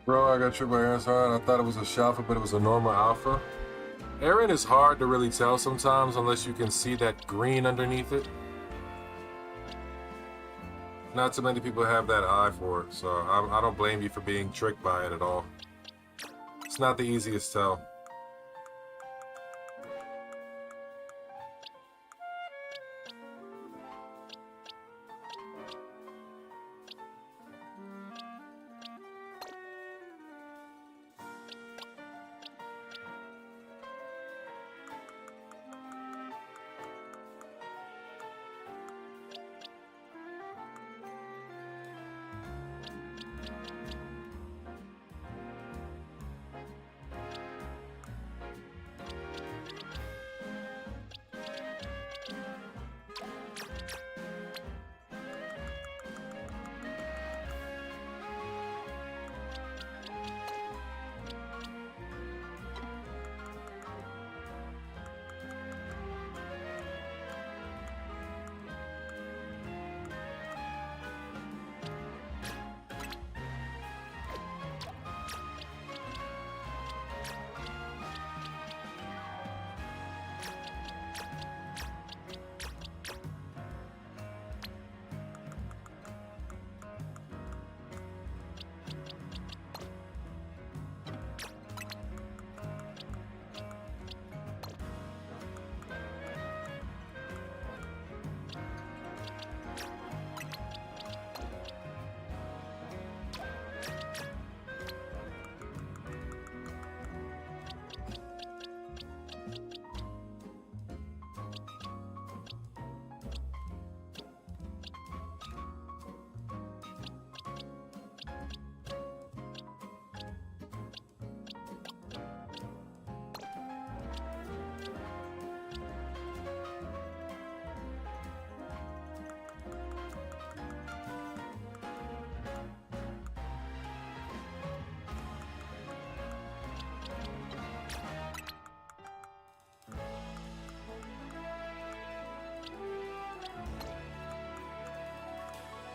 B: Bro, I got tricked by Aaron's hard. I thought it was a Shalpha, but it was a normal alpha. Aaron is hard to really tell sometimes unless you can see that green underneath it. Not too many people have that eye for it, so I don't blame you for being tricked by it at all. It's not the easiest tell.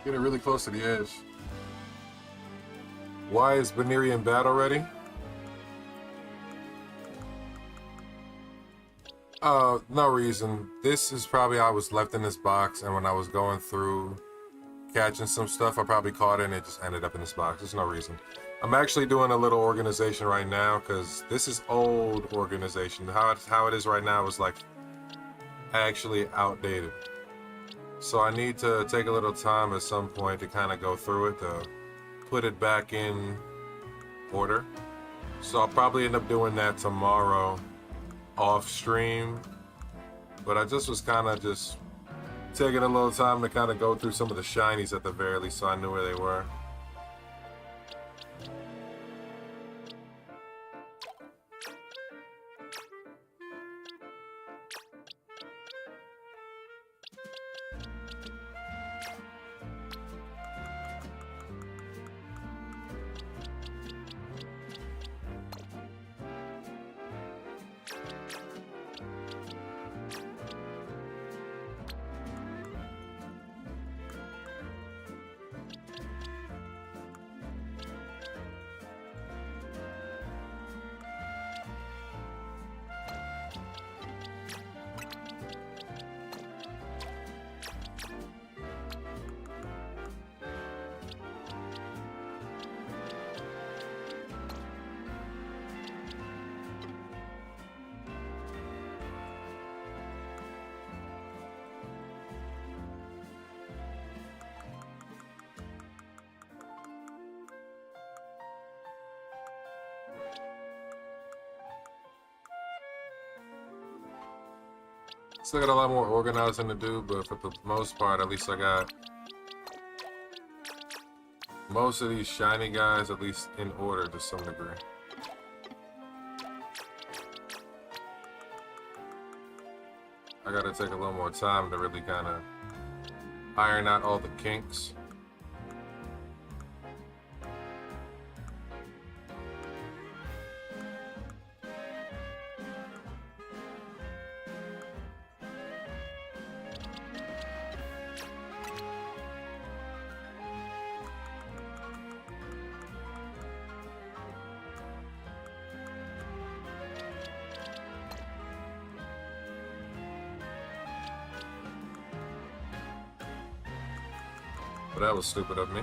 B: Getting really close to the edge. Why is Baneri in bad already? No reason. This is probably I was left in this box, and when I was going through catching some stuff, I probably caught it and it just ended up in this box. There's no reason. I'm actually doing a little organization right now because this is old organization. How it is right now is like actually outdated. So I need to take a little time at some point to kind of go through it to put it back in order. So I'll probably end up doing that tomorrow off stream. But I just was kind of just taking a little time to kind of go through some of the shinies at the very least so I knew where they were. Still got a lot more organizing to do, but for the most part, at least I got most of these shiny guys at least in order to some degree. I gotta take a little more time to really kind of iron out all the kinks. But that was stupid of me.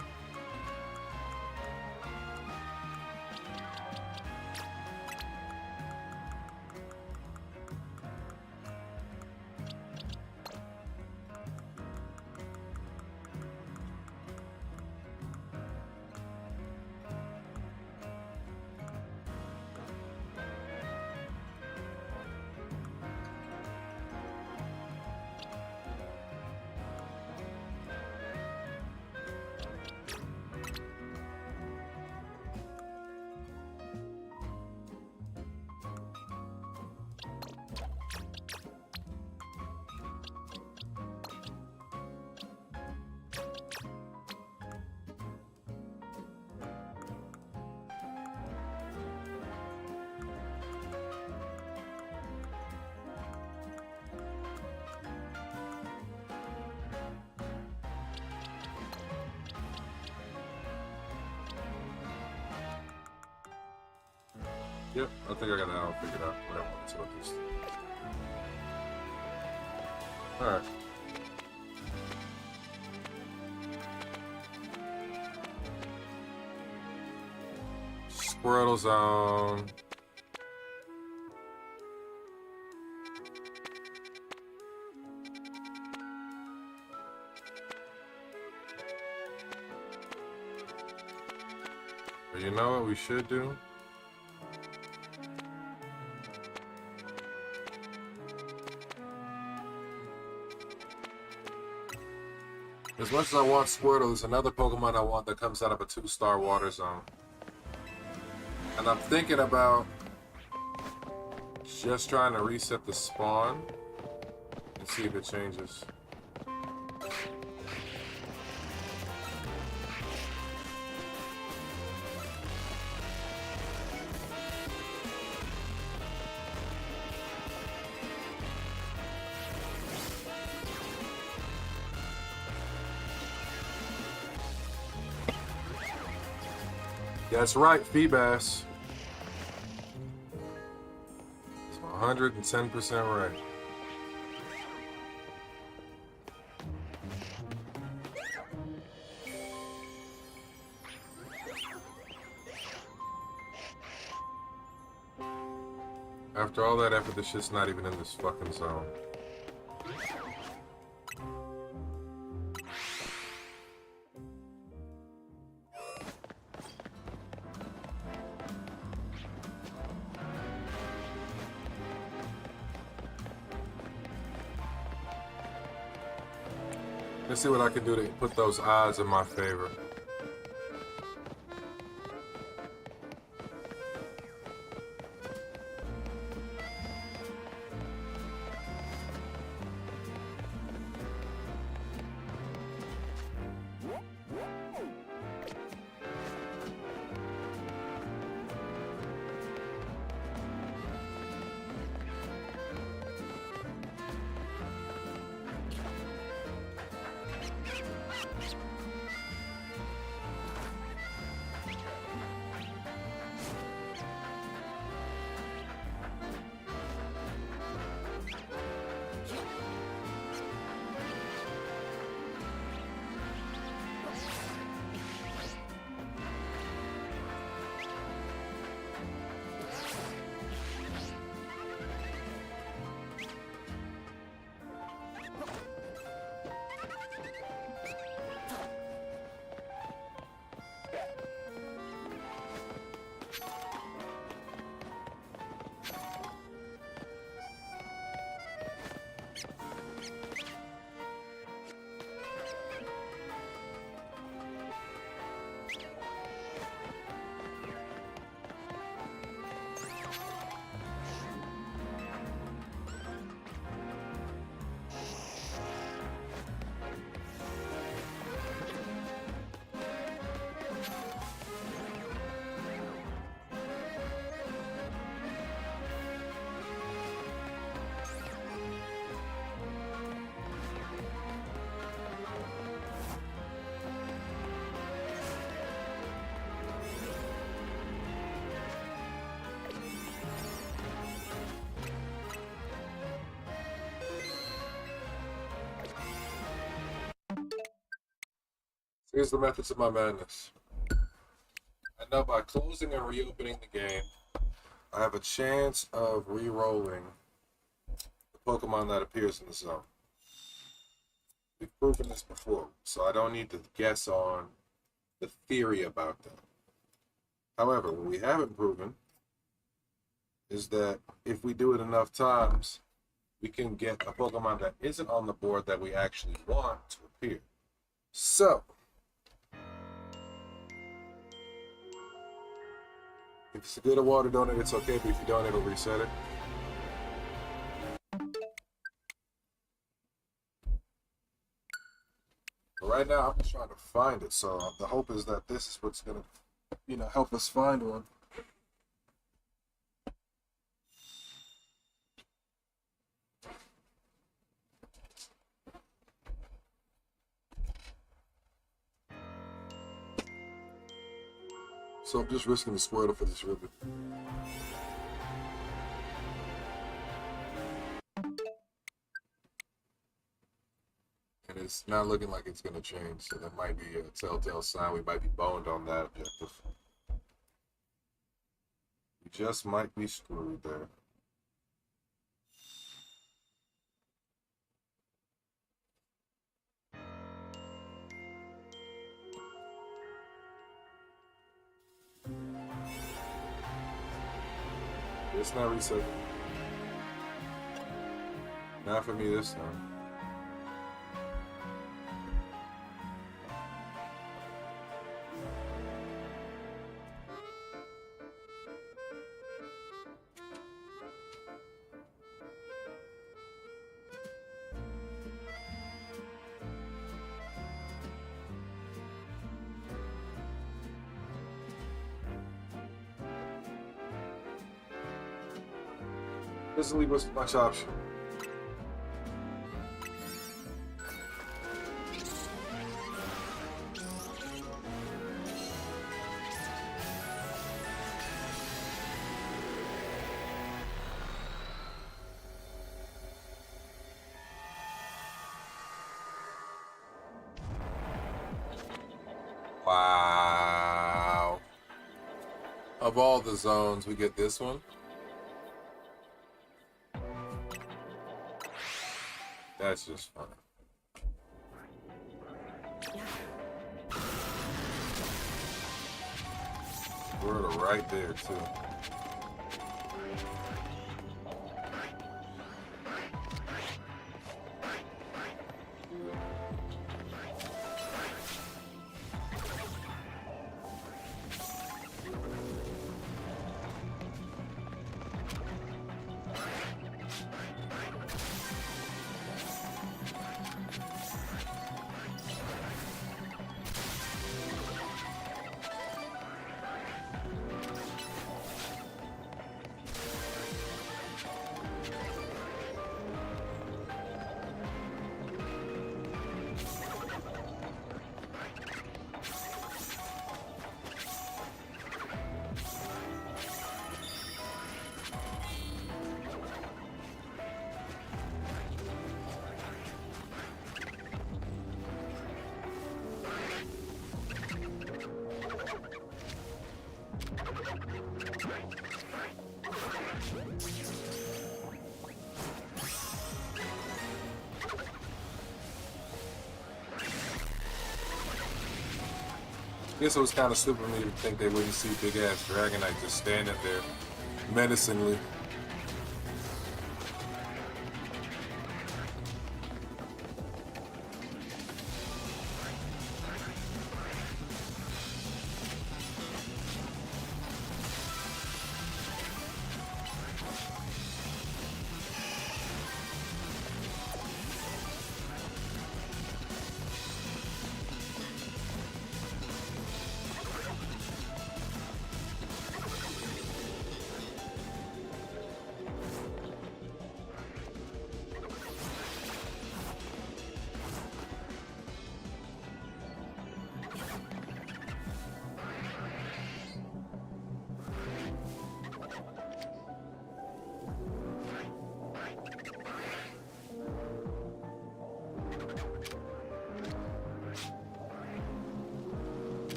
B: Yep, I think I got that all figured out. Whatever, let's go with this. Alright. Squirtle Zone. But you know what we should do? As much as I want Squirtle, there's another Pokemon I want that comes out of a 2-star water zone. And I'm thinking about just trying to reset the spawn and see if it changes. That's right, Feebas. It's 110% right. After all that effort, this shit's not even in this fucking zone. Let's see what I can do to put those odds in my favor. Here's the methods of my madness. I know by closing and reopening the game, I have a chance of re-rolling the Pokemon that appears in the zone. We've proven this before, so I don't need to guess on the theory about that. However, what we haven't proven is that if we do it enough times, we can get a Pokemon that isn't on the board that we actually want to appear. So, if it's a good or water donut, it's okay, but if you don't, it'll reset it. But right now, I'm just trying to find it, so the hope is that this is what's gonna, help us find one. So I'm just risking the Squirtle for this ribbon. And it's not looking like it's going to change, so that might be a telltale sign we might be boned on that objective. We just might be screwed there. It's not resetting. Not for me this time. Doesn't leave us much option. Of all the zones, we get this one. That's just fun. We're right there too. I guess it was kind of stupid of me to think they wouldn't see big ass Dragonite just standing there menacingly.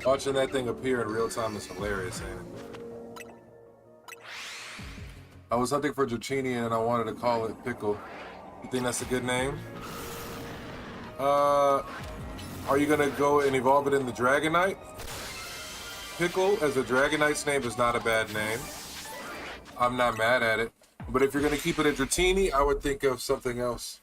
B: Watching that thing appear in real time is hilarious, and I was hunting for Dratini and I wanted to call it Pickle. You think that's a good name? Are you gonna go and evolve it in the Dragonite? Pickle as a Dragonite's name is not a bad name. I'm not mad at it. But if you're gonna keep it a Dratini, I would think of something else.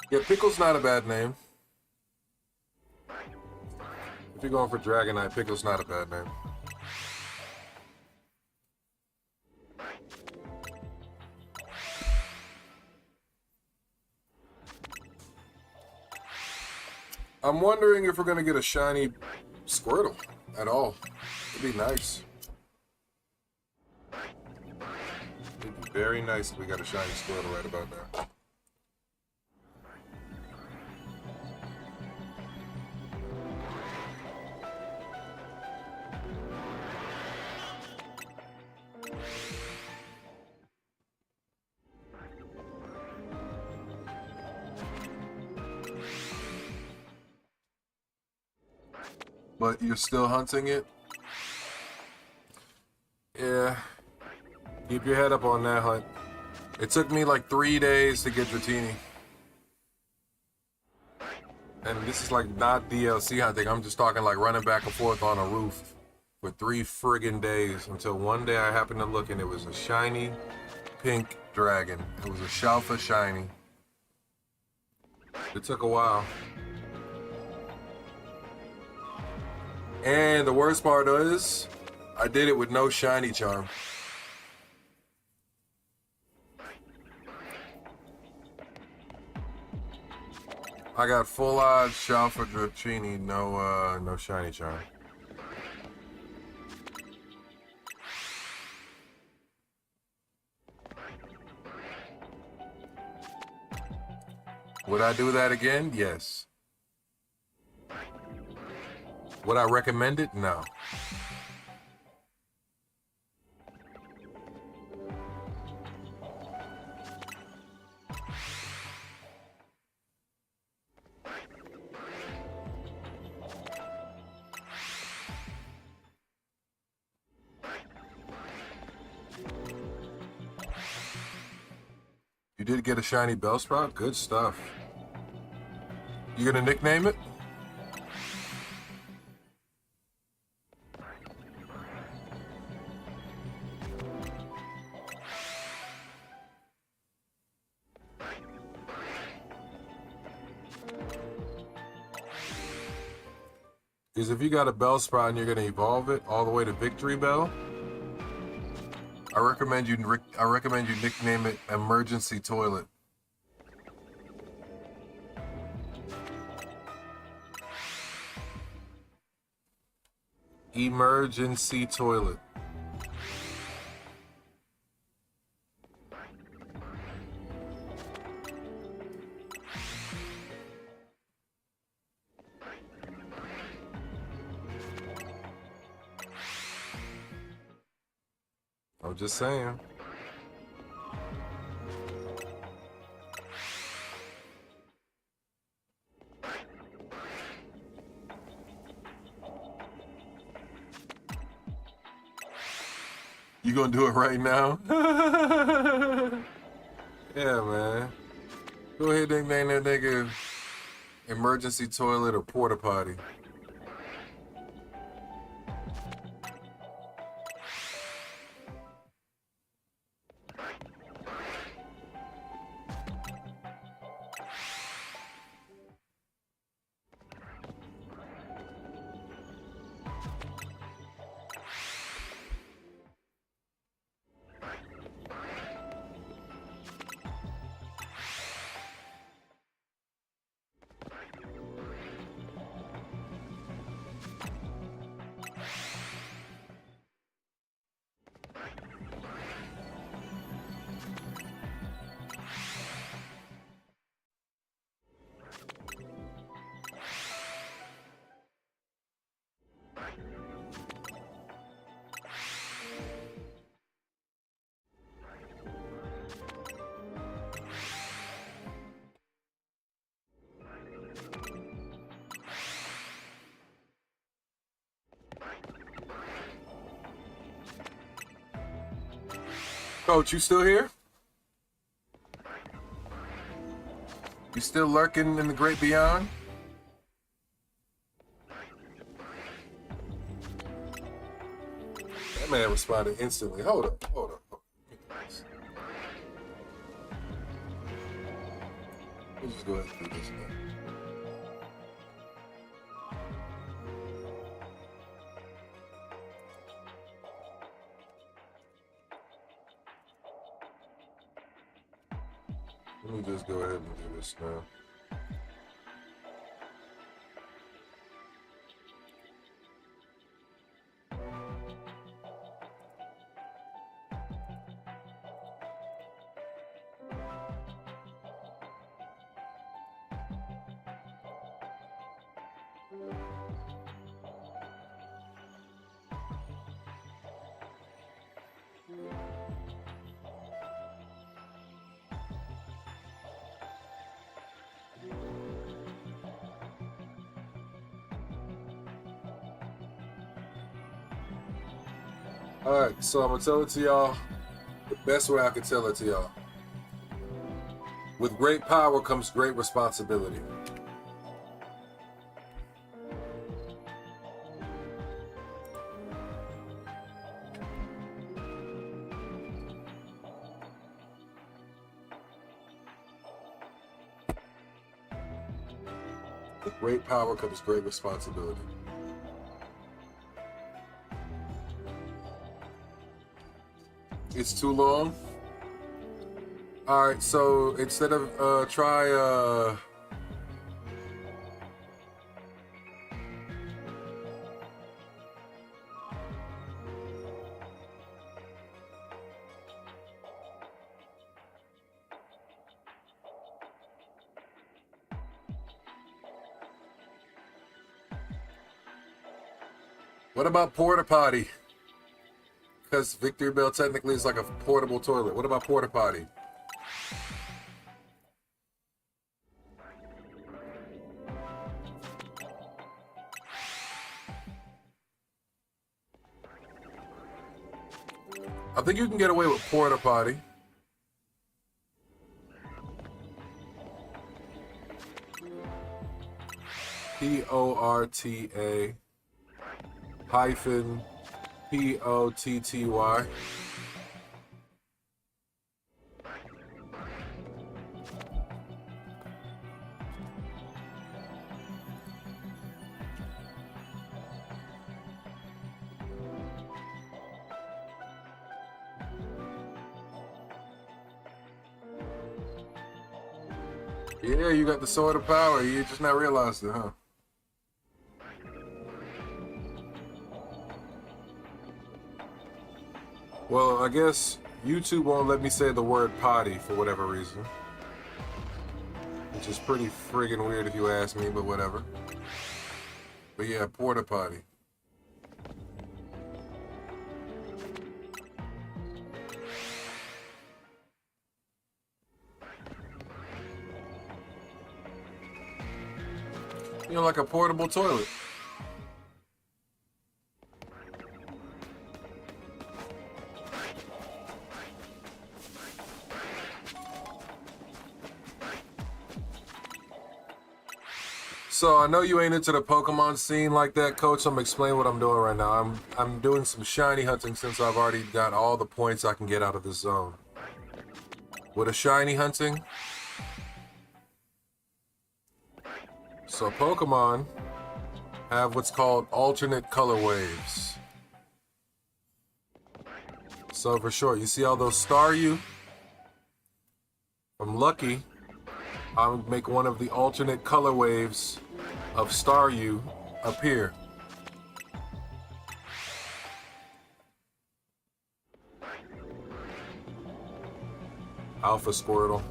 B: Yeah, Pickle's not a bad name. If you're going for Dragonite, Pickle's not a bad name. I'm wondering if we're going to get a shiny Squirtle at all. It'd be nice. It'd be very nice if we got a shiny Squirtle right about now. But you're still hunting it? Yeah. Keep your head up on that hunt. It took me like 3 days to get Dratini. And this is like not DLC hunting. I'm just talking like running back and forth on a roof for 3 friggin' days until one day I happened to look and it was a shiny pink dragon. It was a Shalpha shiny. It took a while. And the worst part is, I did it with no shiny charm. I got full odds, Shalpha, Dratini, no shiny charm. Would I do that again? Yes. Would I recommend it? No. You did get a shiny Bellsprout? Good stuff. You gonna nickname it? Because if you got a Bellsprout and you're gonna evolve it all the way to Victory Bell, I recommend you nickname it Emergency Toilet. Emergency Toilet. I'm just saying. You gonna do it right now? Yeah, man. Go ahead and name that nigga Emergency Toilet or Porta Potty. Coach, you still here? You still lurking in the great beyond? That man responded instantly. Hold up. Let's just go ahead and do this now. Let me just go ahead and do this now. Alright, so I'm gonna tell it to y'all the best way I can tell it to y'all. With great power comes great responsibility. With great power comes great responsibility. It's too long. All right, so instead of try What about porta potty? Because Victory Bell technically is like a portable toilet. What about porta potty? I think you can get away with porta potty. Porta hyphen Potty. Yeah, you got the sword of power. You just not realized it, huh? Well, I guess YouTube won't let me say the word potty for whatever reason. Which is pretty friggin' weird if you ask me, but whatever. But yeah, porta potty. You know, like a portable toilet. So I know you ain't into the Pokemon scene like that, Coach. So I'm explaining what I'm doing right now. I'm doing some shiny hunting since I've already got all the points I can get out of this zone. With a shiny hunting, so Pokemon have what's called alternate color waves. So for short, you see all those Staryu? I'm lucky. I'll make one of the alternate color waves of Staryu appear. Alpha Squirtle.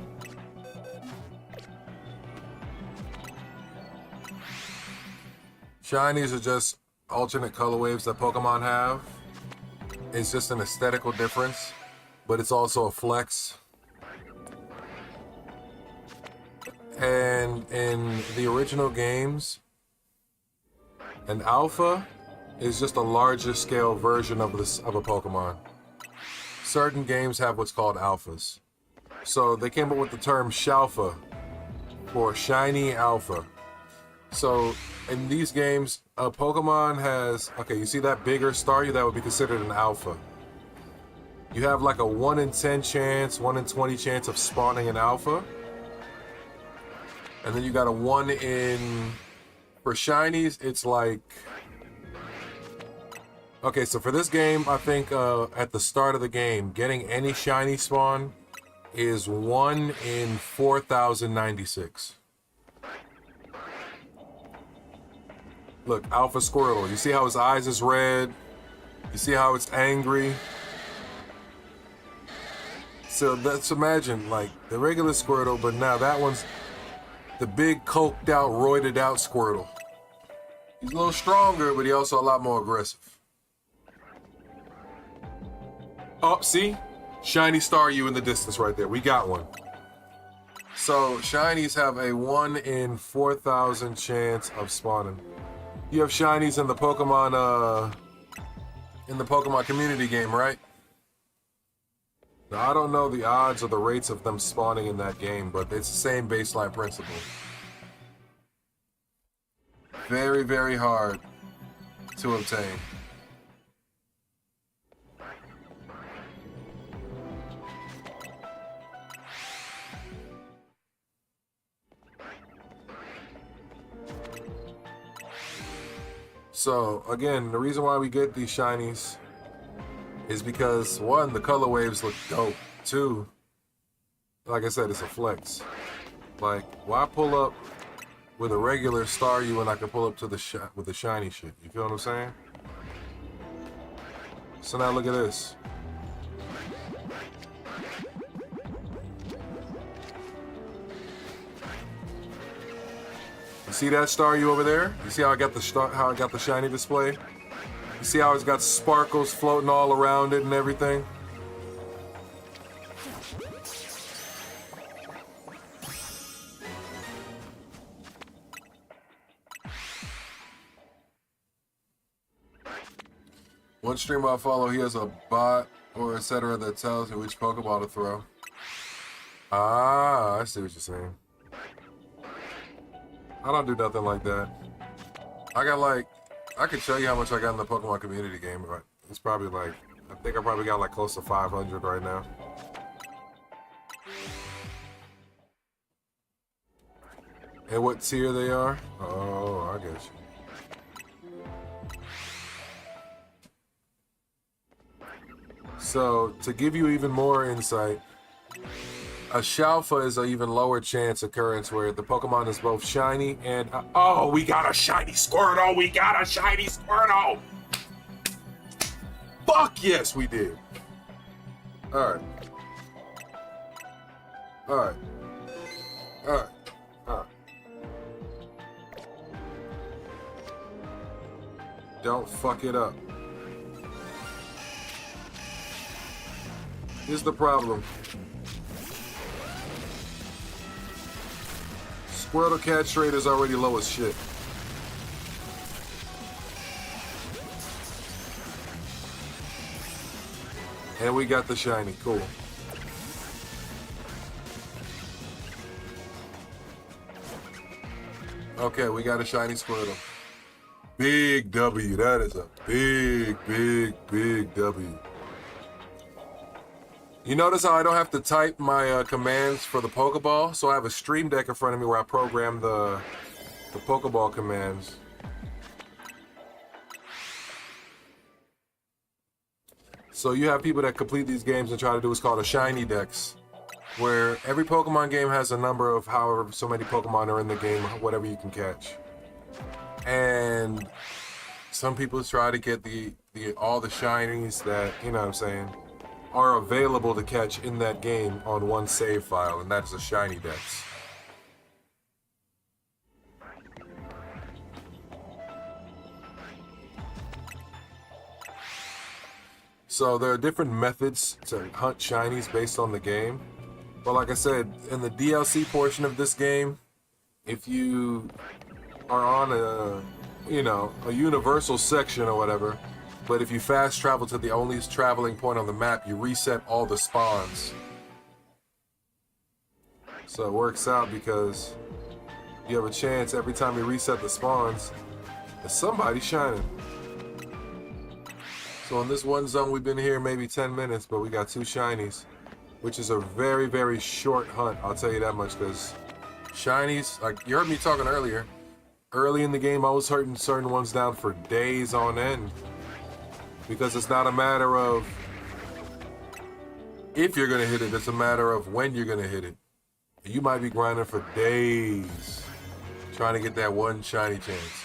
B: Shinies are just alternate color waves that Pokemon have. It's just an aesthetical difference, but it's also a flex. And in the original games, an alpha is just a larger scale version of a Pokemon. Certain games have what's called alphas. So they came up with the term Shalpha for shiny alpha. So in these games, a Pokemon has, okay, you see that bigger Staryu, that would be considered an alpha. You have like a 1 in 10 chance, 1 in 20 chance of spawning an alpha. And then you got a 1 in, for shinies, it's like, okay, so for this game, I think at the start of the game, getting any shiny spawn is 1 in 4,096. Look, Alpha Squirtle, you see how his eyes is red? You see how it's angry? So let's imagine like the regular Squirtle, but now that one's the big coked out, roided out Squirtle. He's a little stronger, but he's also a lot more aggressive. Oh, see? Shiny Staryu in the distance right there. We got one. So shinies have a 1 in 4,000 chance of spawning. You have shinies in the Pokemon community game, right? Now I don't know the odds or the rates of them spawning in that game, but it's the same baseline principle. Very, very hard to obtain. So again, the reason why we get these shinies is because 1, the color waves look dope. 2, like I said, it's a flex. Like, why pull up with a regular Staryu when I can pull up to the with the shiny shit? You feel what I'm saying? So now look at this. You see that Staryu over there? You see how I got the shiny display? You See how it's got sparkles floating all around it and everything? One streamer I follow, he has a bot or etc. that tells you which Pokeball to throw. Ah, I see what you're saying. I don't do nothing like that. I got like, I can tell you how much I got in the Pokemon community game, but it's probably like, I think I probably got like close to 500 right now. And what tier they are? Oh, I get you. So, to give you even more insight, a Shalpha is an even lower chance occurrence where the Pokemon is both shiny and... oh, we got a shiny Squirtle! We got a shiny Squirtle! Fuck yes, we did! Alright. Alright. Alright. Alright. Don't fuck it up. Here's the problem. Squirtle catch rate is already low as shit. And we got the shiny. Cool. Okay, we got a shiny Squirtle. Big W. That is a big, big, big W. You notice how I don't have to type my commands for the Pokeball? So I have a Stream Deck in front of me where I program the Pokeball commands. So you have people that complete these games and try to do what's called a Shiny Dex, where every Pokemon game has a number of however so many Pokemon are in the game, whatever you can catch. And some people try to get all the shinies that, you know what I'm saying, are available to catch in that game on one save file, and that's a Shiny Dex. So there are different methods to hunt shinies based on the game. But like I said, in the DLC portion of this game, if you are on a universal section or whatever, but if you fast travel to the only traveling point on the map, you reset all the spawns. So it works out because you have a chance every time you reset the spawns that somebody's shining. So in this one zone, we've been here maybe 10 minutes, but we got 2 shinies, which is a very, very short hunt. I'll tell you that much, because shinies, like you heard me talking earlier, early in the game, I was hunting certain ones down for days on end. Because it's not a matter of if you're going to hit it, it's a matter of when you're going to hit it. You might be grinding for days trying to get that one shiny chance.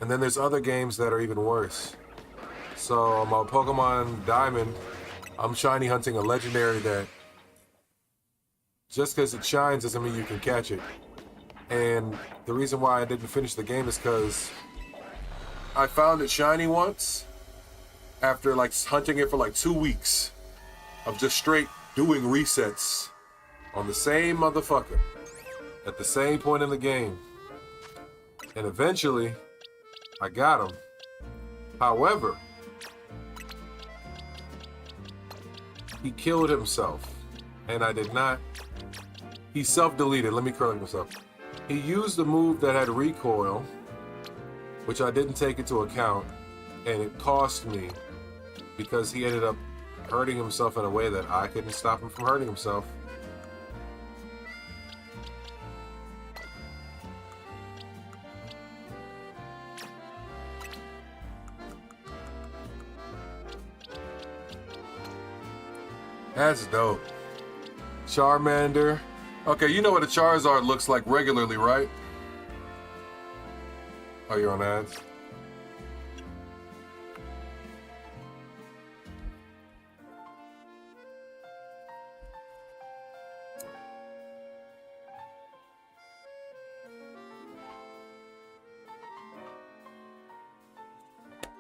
B: And then there's other games that are even worse. So on my Pokemon Diamond, I'm shiny hunting a legendary that just because it shines doesn't mean you can catch it. And the reason why I didn't finish the game is because I found it shiny once, after like hunting it for like 2 weeks of just straight doing resets on the same motherfucker at the same point in the game. And eventually I got him. However, he killed himself and I did not. He self-deleted. Let me correct myself. He used a move that had recoil, which I didn't take into account, and it cost me because he ended up hurting himself in a way that I couldn't stop him from hurting himself. That's dope. Charmander. Okay, you know what a Charizard looks like regularly, right? Oh, you're on ads?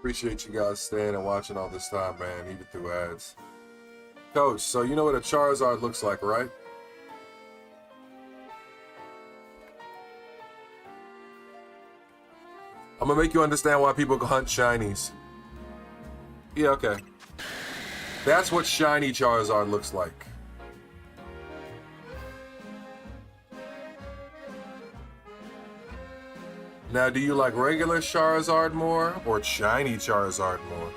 B: Appreciate you guys staying and watching all this time, man, even through ads. Coach, so you know what a Charizard looks like, right? I'm gonna make you understand why people hunt shinies. Yeah, okay. That's what shiny Charizard looks like. Now, do you like regular Charizard more or shiny Charizard more?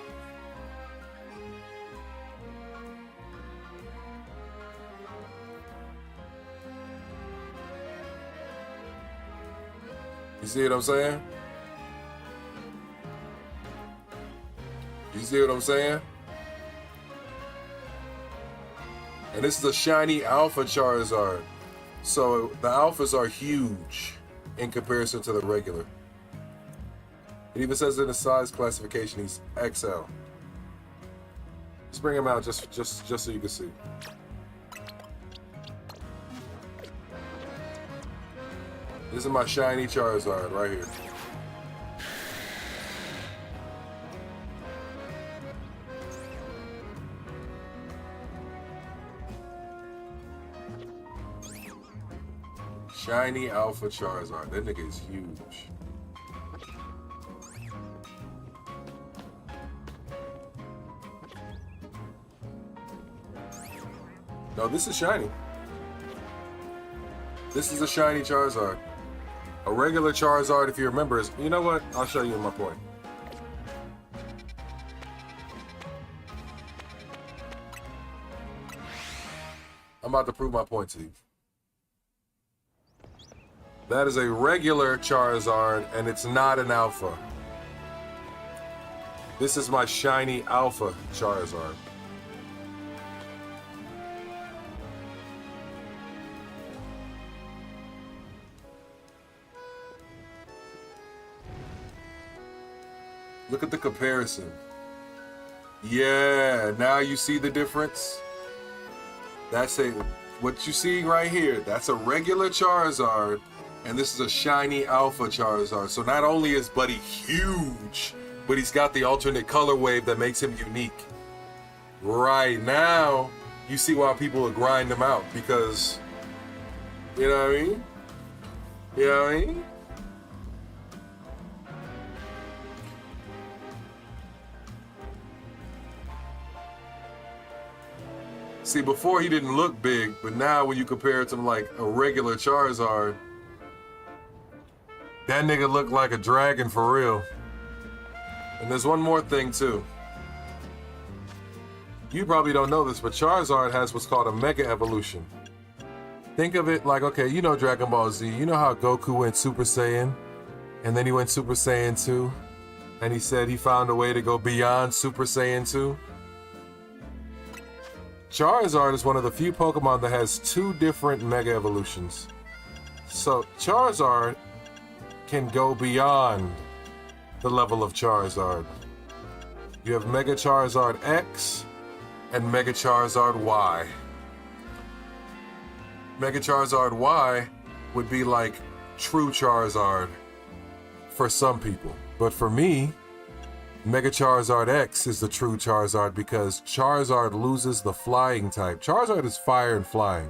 B: You see what I'm saying? You see what I'm saying? And this is a shiny Alpha Charizard. So the Alphas are huge in comparison to the regular. It even says in the size classification he's XL. Let's bring him out just so you can see. This is my shiny Charizard right here. Shiny Alpha Charizard. That nigga is huge. No, this is shiny. This is a shiny Charizard. A regular Charizard, if you remember, is... You know what? I'll show you my point. I'm about to prove my point to you. That is a regular Charizard, and it's not an Alpha. This is my shiny Alpha Charizard. Look at the comparison. Yeah, now you see the difference? That's what you see right here. That's a regular Charizard, and this is a shiny Alpha Charizard. So not only is Buddy huge, but he's got the alternate color wave that makes him unique. Right now, you see why people will grind him out, because, you know what I mean? You know what I mean? See, before he didn't look big, but now when you compare it to like a regular Charizard, that nigga look like a dragon for real. And there's one more thing too. You probably don't know this, but Charizard has what's called a Mega Evolution. Think of it like, okay, you know Dragon Ball Z. You know how Goku went Super Saiyan, and then he went Super Saiyan 2, and he said he found a way to go beyond Super Saiyan 2? Charizard is one of the few Pokemon that has two different Mega Evolutions. So Charizard can go beyond the level of Charizard. You have Mega Charizard X and Mega Charizard Y. Mega Charizard Y would be like true Charizard for some people. But for me, Mega Charizard X is the true Charizard because Charizard loses the flying type. Charizard is fire and flying.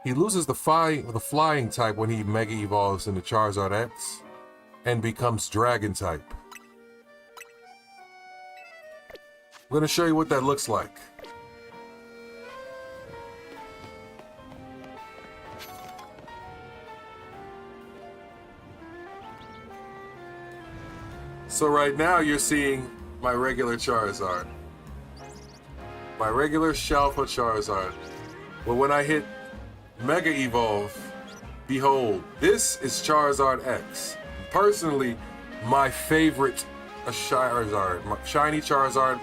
B: He loses the flying type when he Mega Evolves into Charizard X and becomes Dragon type. I'm going to show you what that looks like. So right now you're seeing my regular Charizard. My regular Shalpha Charizard. But when I hit Mega Evolve, behold, this is Charizard X. Personally, my favorite Charizard, my shiny Charizard,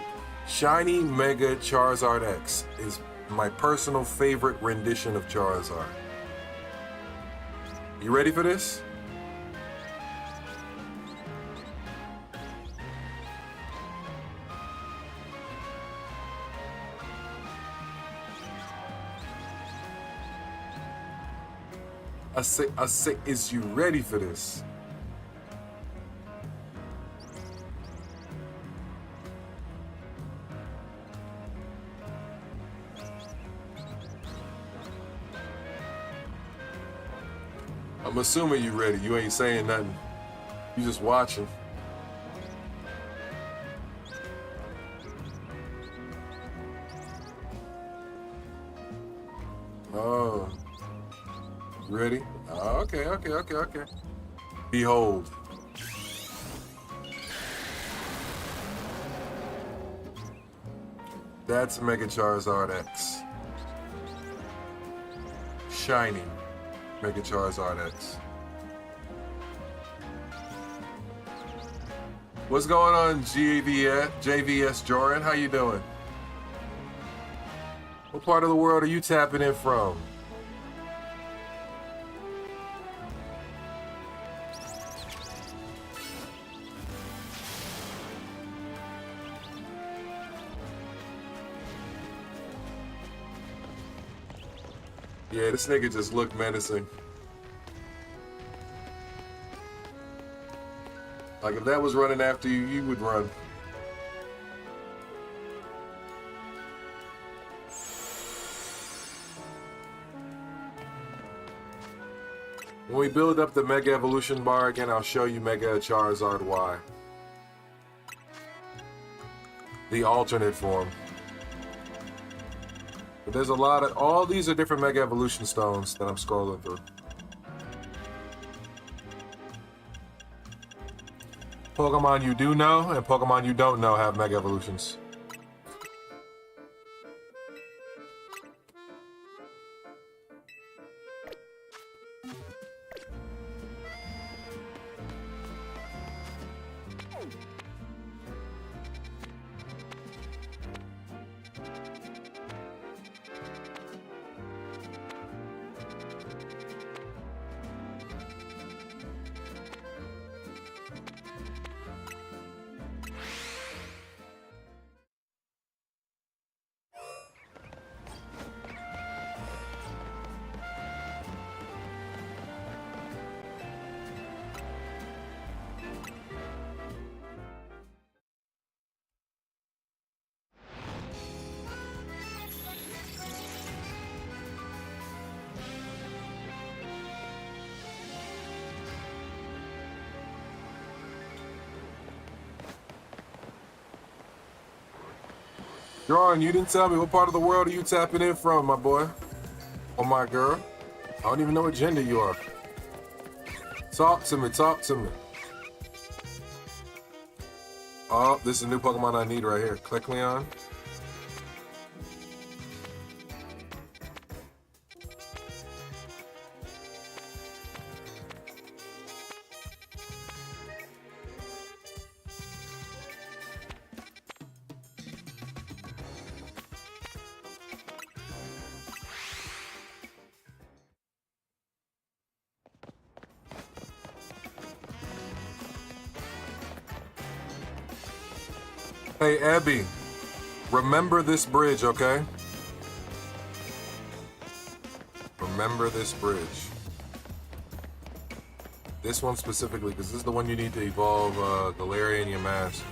B: shiny Mega Charizard X is my personal favorite rendition of Charizard. You ready for this? I say, is you ready for this? I'm assuming you ready. You ain't saying nothing. You just watching. Oh. Ready? Oh, okay. Behold. That's Mega Charizard X. Shiny Mega Charizard X. What's going on, JVS Joran? How you doing? What part of the world are you tapping in from? Yeah, this nigga just looked menacing. Like, if that was running after you, you would run. When we build up the Mega Evolution bar again, I'll show you Mega Charizard Y. The alternate form. But there's a lot of... all these are different Mega Evolution stones that I'm scrolling through. Pokemon you do know and Pokemon you don't know have Mega Evolutions. John, you didn't tell me what part of the world are you tapping in from, my boy? Or my girl? I don't even know what gender you are. Talk to me, talk to me. Oh, this is a new Pokemon I need right here. Click Leon. Hey, Abby, remember this bridge, okay? Remember this bridge. This one specifically, because this is the one you need to evolve Galarian in your mask.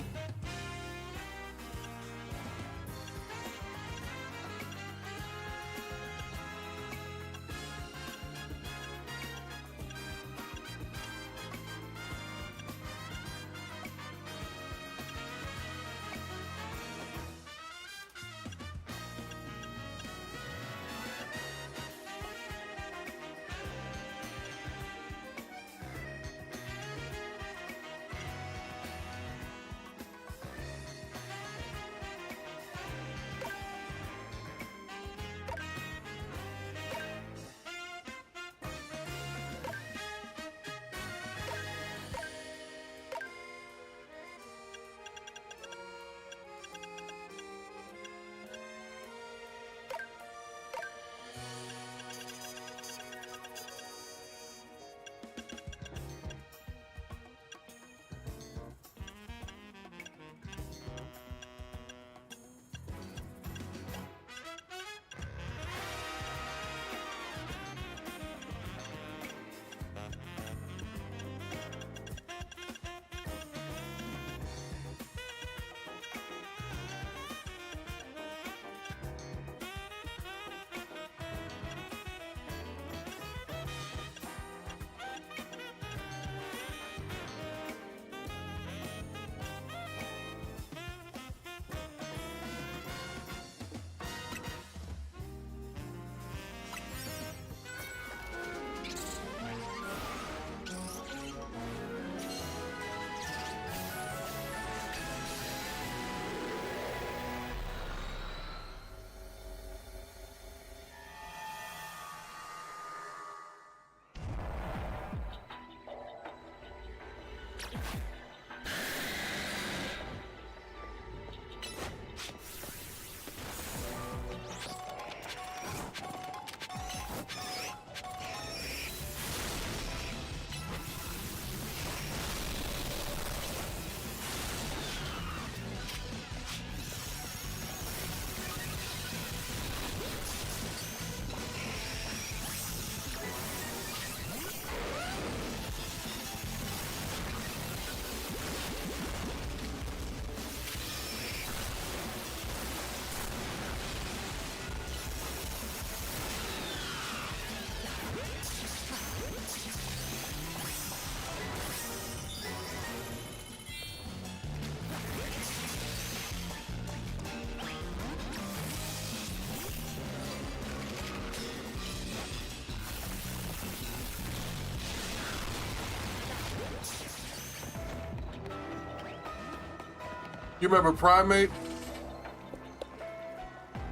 B: You remember Primate?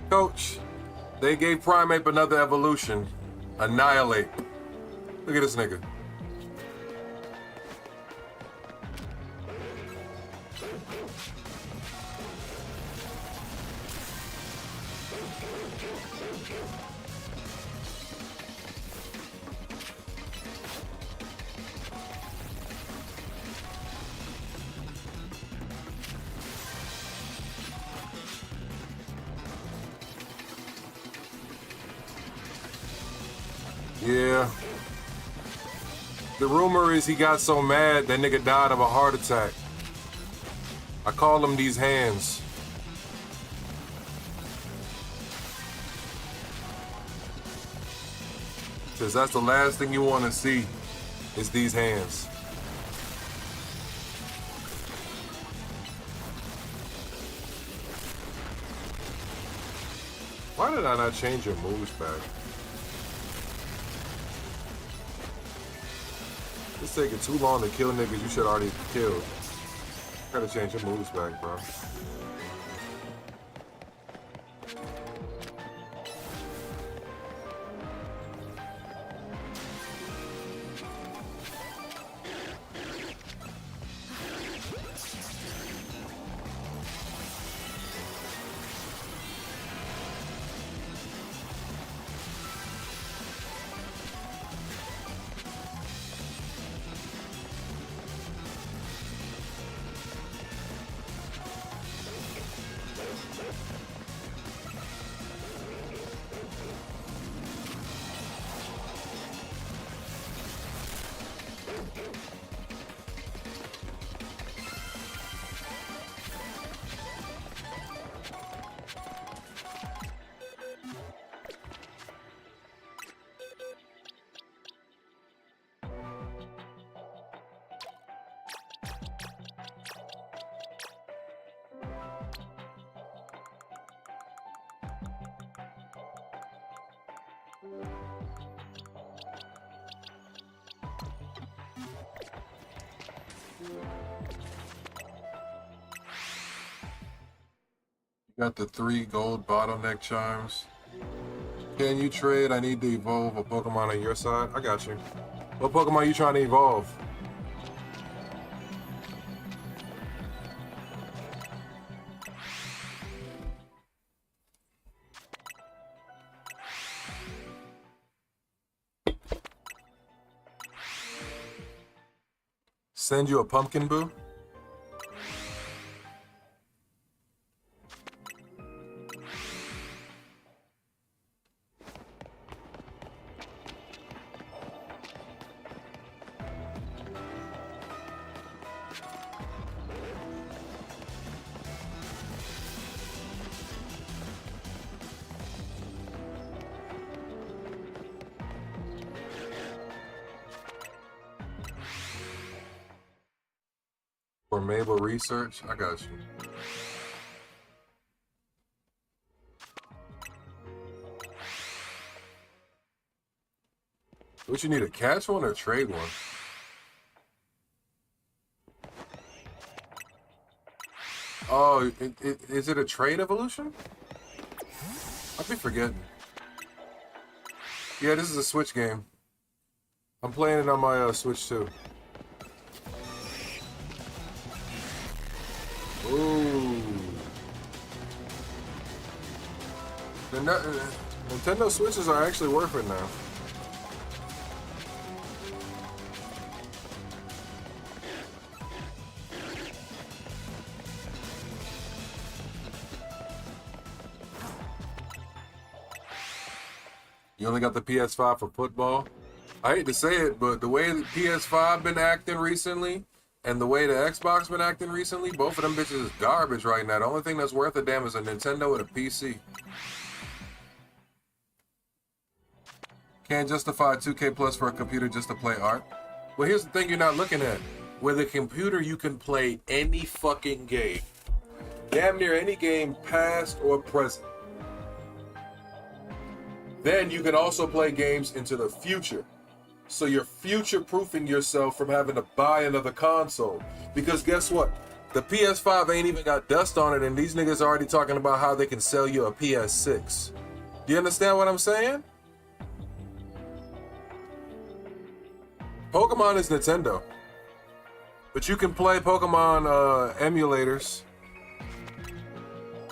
B: Coach, they gave Primate another evolution. Annihilate. Look at this nigga. Yeah. The rumor is he got so mad that nigga died of a heart attack. I call him these hands. Cause that's the last thing you want to see is these hands. Why did I not change your moves back? It's taking too long to kill niggas you should already killed. Gotta change your moves back, bro. Got the 3 gold bottleneck charms. Can you trade? I need to evolve a Pokemon on your side. I got you. What Pokemon are you trying to evolve? Send you a pumpkin boo? For Mabel research, I got you. What you need, a catch one or trade one? Oh, is it a trade evolution? I be forgetting. Yeah, this is a Switch game. I'm playing it on my Switch too. Ooh. Nintendo Switches are actually worth it now. You only got the PS5 for football? I hate to say it, but the way the PS5 been acting recently and the way the Xbox been acting recently, both of them bitches is garbage right now. The only thing that's worth a damn is a Nintendo and a PC. Can't justify 2K Plus for a computer just to play art. Well, here's the thing you're not looking at. With a computer, you can play any fucking game. Damn near any game, past or present. Then you can also play games into the future. So you're future-proofing yourself from having to buy another console. Because guess what? The PS5 ain't even got dust on it, and these niggas are already talking about how they can sell you a PS6. Do you understand what I'm saying? Pokemon is Nintendo. But you can play Pokemon emulators.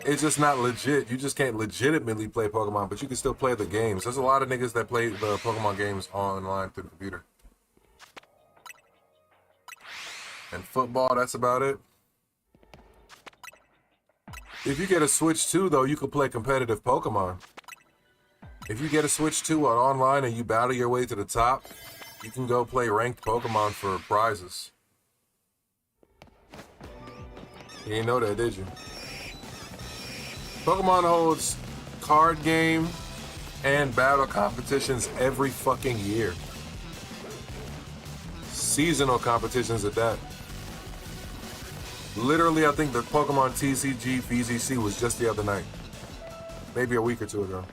B: It's just not legit. You just can't legitimately play Pokemon, but you can still play the games. There's a lot of niggas that play the Pokemon games online through the computer. And football, that's about it. If you get a Switch 2, though, you can play competitive Pokemon. If you get a Switch 2 online and you battle your way to the top, you can go play ranked Pokemon for prizes. You didn't know that, did you? Pokemon holds card game and battle competitions every fucking year. Seasonal competitions at that. Literally, I think the Pokemon TCG VGC was just the other night. Maybe a week or two ago.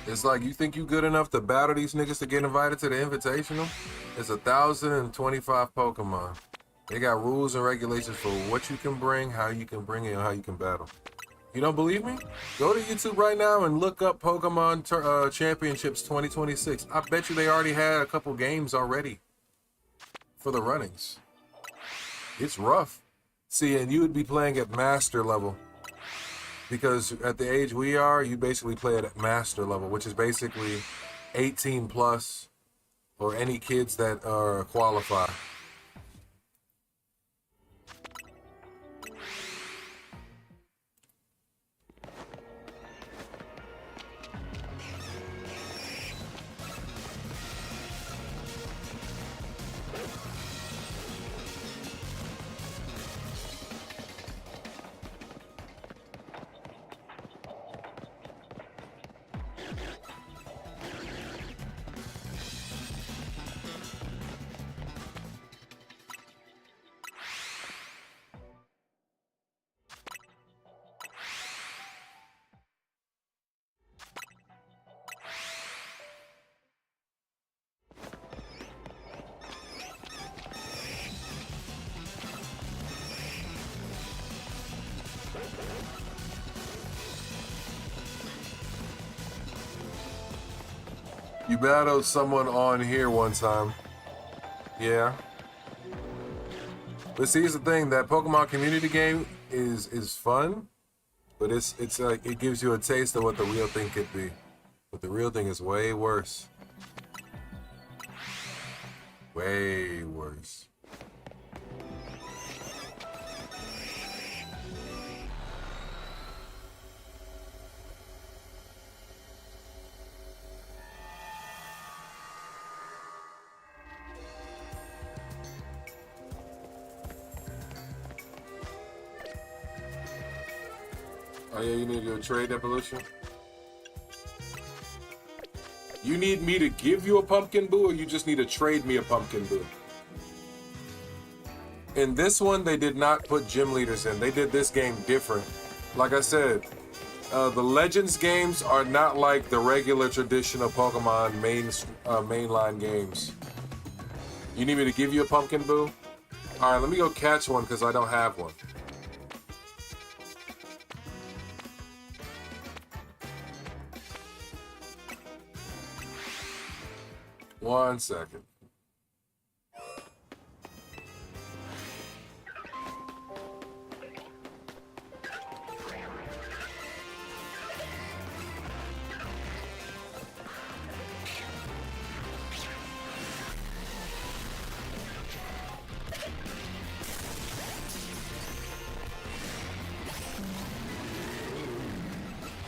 B: It's like, you think you good enough to battle these niggas to get invited to the Invitational? It's 1,025 Pokemon. They got rules and regulations for what you can bring, how you can bring it, and how you can battle. You don't believe me? Go to YouTube right now and look up Pokemon Championships 2026. I bet you they already had a couple games already for the runnings. It's rough. See, and you would be playing at master level. Because at the age we are, you basically play it at master level, which is basically 18 plus, or any kids that are qualify. You battled someone on here one time. Yeah. But see, here's the thing, that Pokemon community game is fun, but it's like, it gives you a taste of what the real thing could be. But the real thing is way worse. Way worse. Oh yeah, you need your trade evolution? You need me to give you a pumpkin boo, or you just need to trade me a pumpkin boo? In this one, they did not put gym leaders in. They did this game different. Like I said, the Legends games are not like the regular traditional Pokemon mainline games. You need me to give you a pumpkin boo? All right, let me go catch one because I don't have one. One second.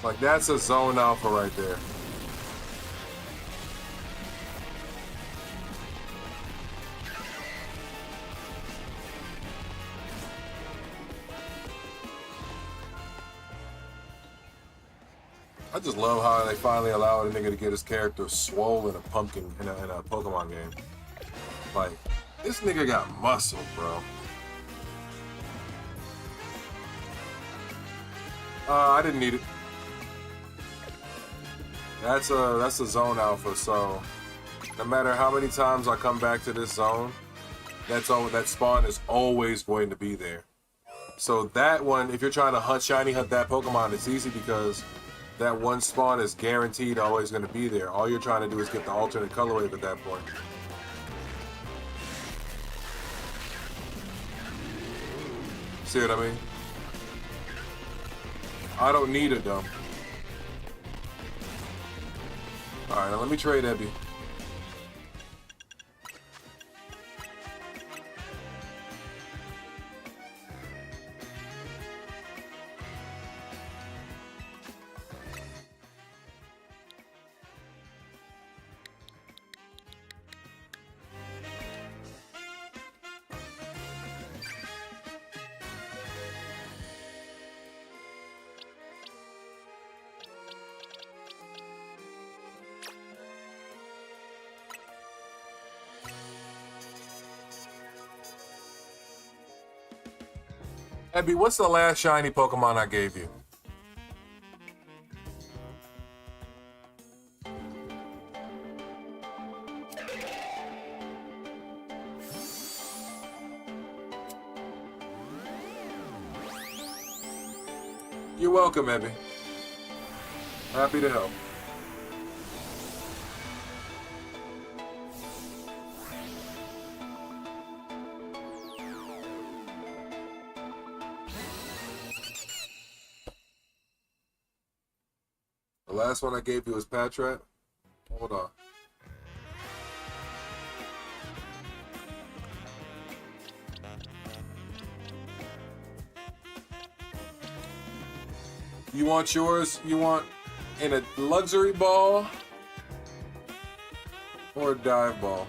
B: Like, that's a zone alpha right there. I just love how they finally allowed a nigga to get his character swole in a pumpkin in a Pokemon game. Like, this nigga got muscle, bro. I didn't need it. That's a zone alpha, so no matter how many times I come back to this zone, that spawn is always going to be there. So that one, if you're trying to shiny hunt that Pokemon, it's easy because that one spawn is guaranteed always going to be there. All you're trying to do is get the alternate color wave at that point. See what I mean? I don't need it though. Alright, now let me trade Ebby. Ebby, what's the last shiny Pokemon I gave you? You're welcome, Ebby. Happy to help. The last one I gave you was Patrat. Hold on. You want yours? You want in a luxury ball or a dive ball?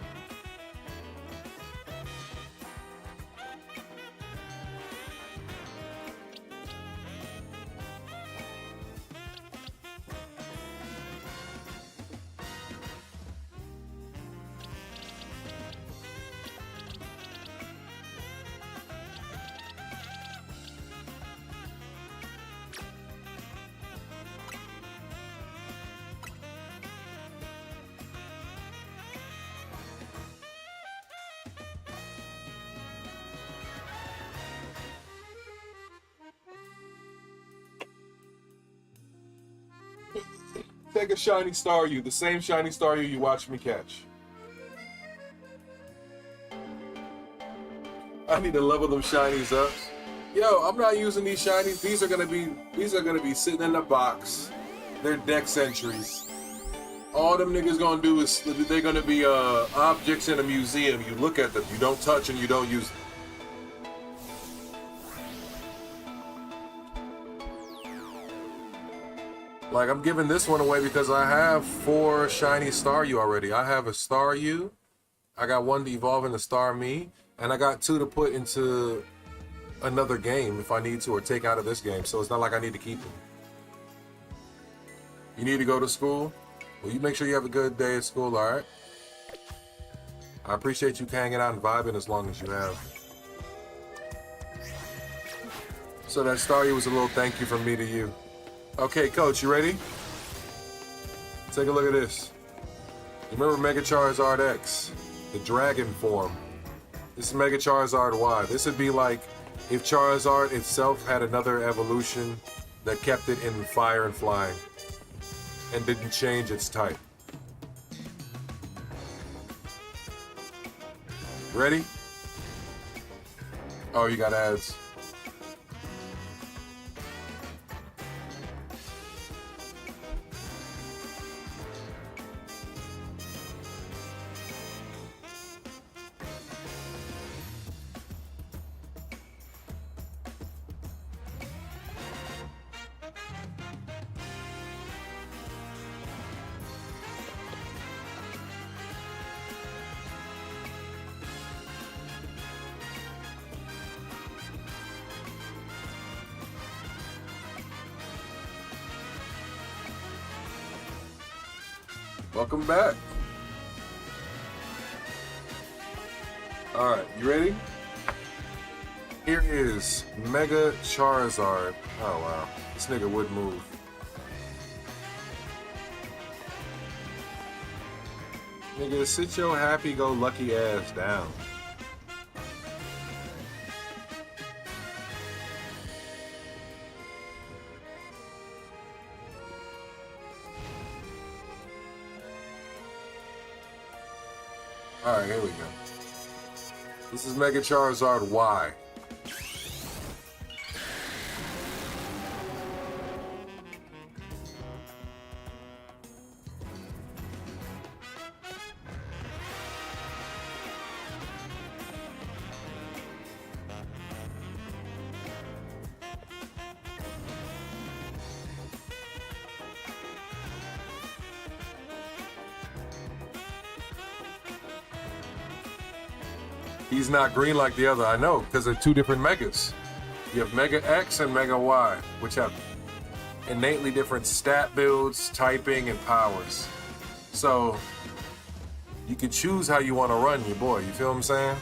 B: Take a shiny Staryu, the same shiny Staryu you watched me catch. I need to level them shinies up. Yo, I'm not using these shinies. These are gonna be sitting in the box. They're dex entries. All them niggas gonna do is they're gonna be objects in a museum. You look at them, you don't touch and you don't use them. Like, I'm giving this one away because I have 4 shiny Staryu already. I have a Staryu, I got 1 to evolve into Starmie, and I got 2 to put into another game if I need to, or take out of this game. So it's not like I need to keep them. You need to go to school? Well, you make sure you have a good day at school, alright? I appreciate you hanging out and vibing as long as you have. So that Staryu was a little thank you from me to you. Okay, Coach, you ready? Take a look at this. Remember Mega Charizard X, the dragon form. This is Mega Charizard Y. This would be like if Charizard itself had another evolution that kept it in fire and flying and didn't change its type. Ready? Oh, you got ads. Welcome back. Alright, you ready? Here is Mega Charizard. Oh wow, this nigga would move. Nigga, sit your happy-go-lucky ass down. Alright, here we go. This is Mega Charizard Y. He's not green like the other, I know, because they're two different Megas. You have Mega X and Mega Y, which have innately different stat builds, typing, and powers. So, you can choose how you want to run your boy, you feel what I'm saying?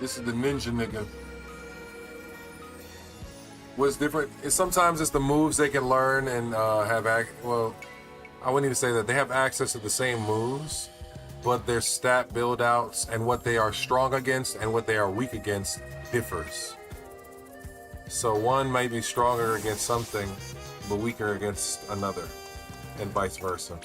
B: This is the ninja nigga. What's different is sometimes it's the moves they can learn and well, I wouldn't even say that. They have access to the same moves, but their stat build outs and what they are strong against and what they are weak against differs. So one might be stronger against something, but weaker against another, and vice versa.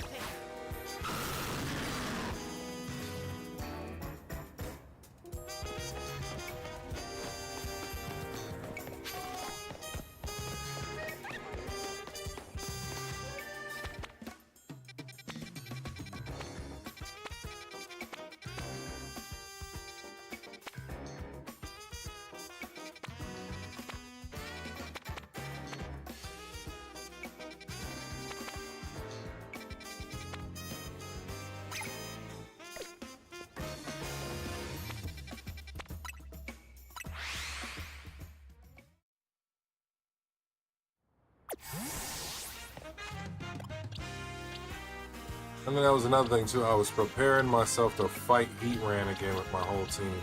B: I mean, that was another thing too. I was preparing myself to fight Heatran again with my whole team.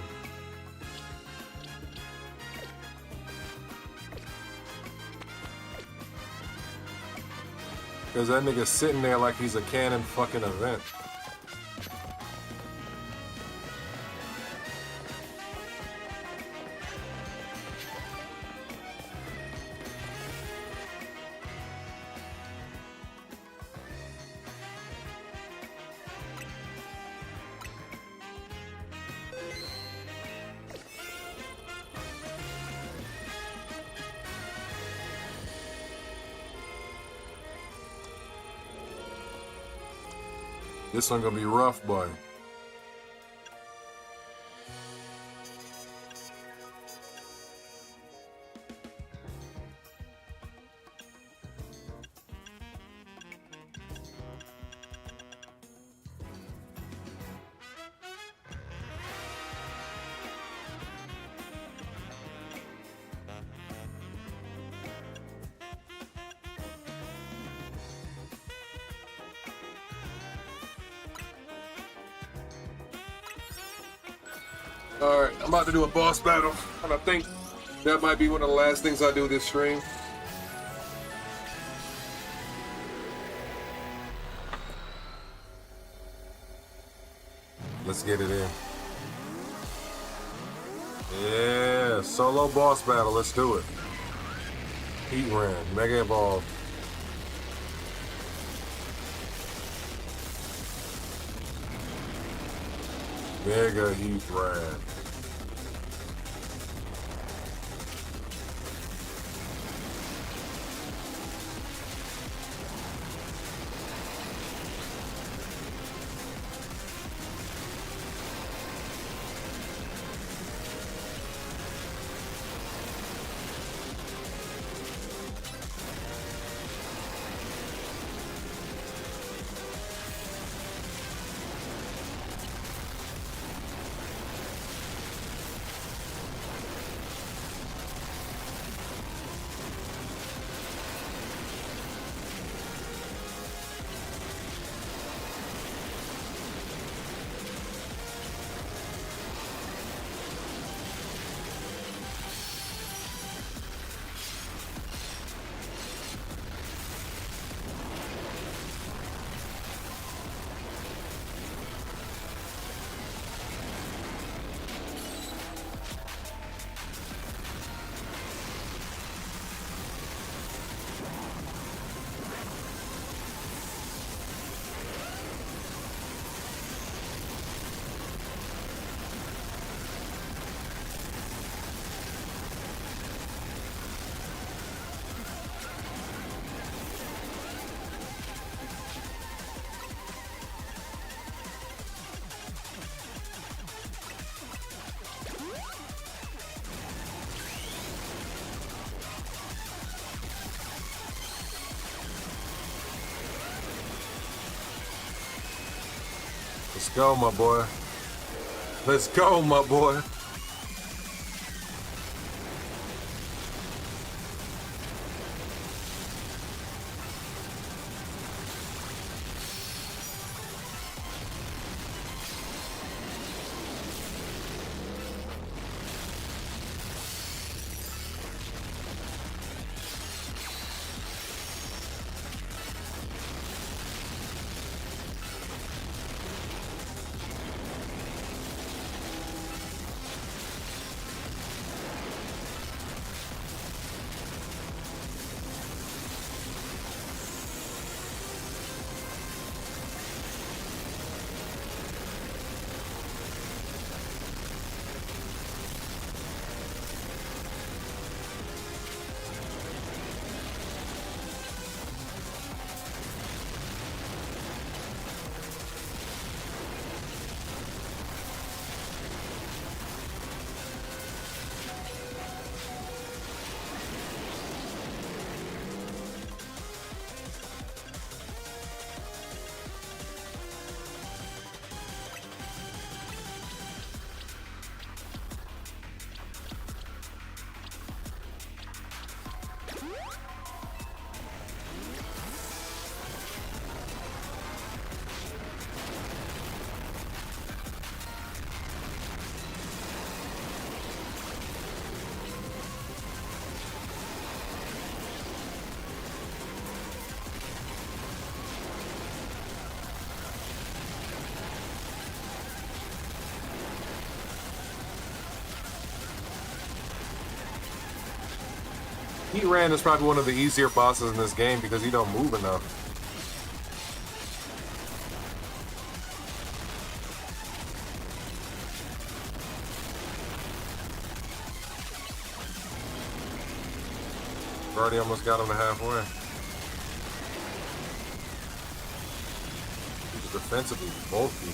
B: Because that nigga's sitting there like he's a canon fucking event. This one gonna be rough, boy. Alright, I'm about to do a boss battle, and I think that might be one of the last things I do this stream. Let's get it in. Yeah, solo boss battle, let's do it. Heat Ram, Mega Evolve. Mega Heat Ram. Let's go, my boy. Let's go, my boy. Heat Ram is probably one of the easier bosses in this game because he don't move enough. Already almost got him to halfway. He's defensively bulky.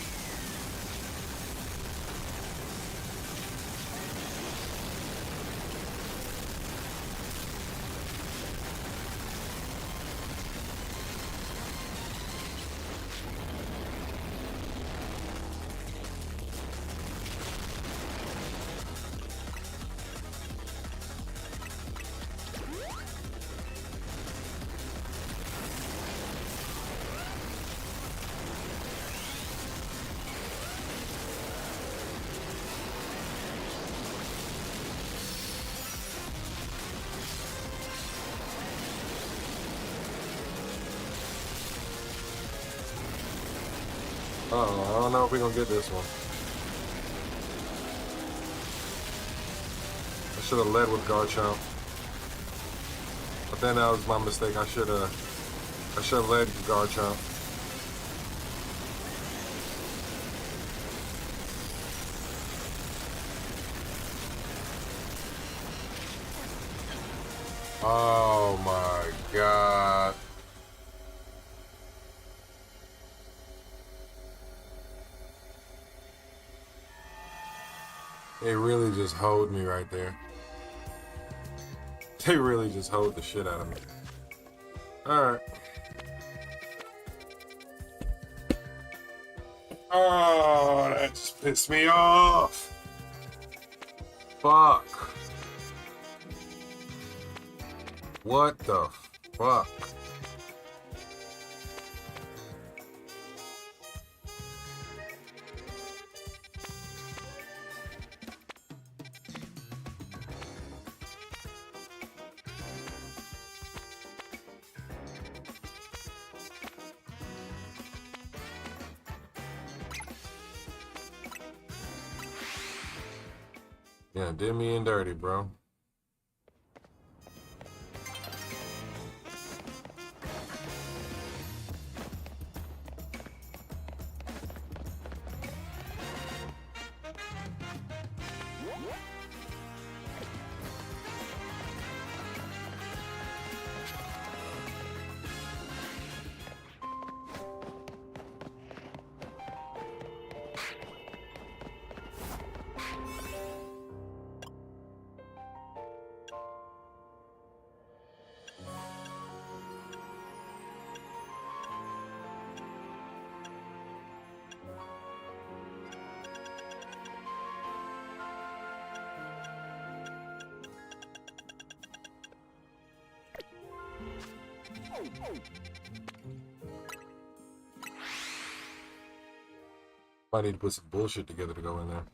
B: Uh-oh, I don't know if we're gonna get this one. I should have led with Garchomp. But then that was my mistake. I should have led with Garchomp. Oh my god. They really just hoed me right there. They really just hoed the shit out of me. Alright. Oh, that just pissed me off. Fuck. What the fuck? Yeah, did me in dirty, bro. I need to put some bullshit together to go in there.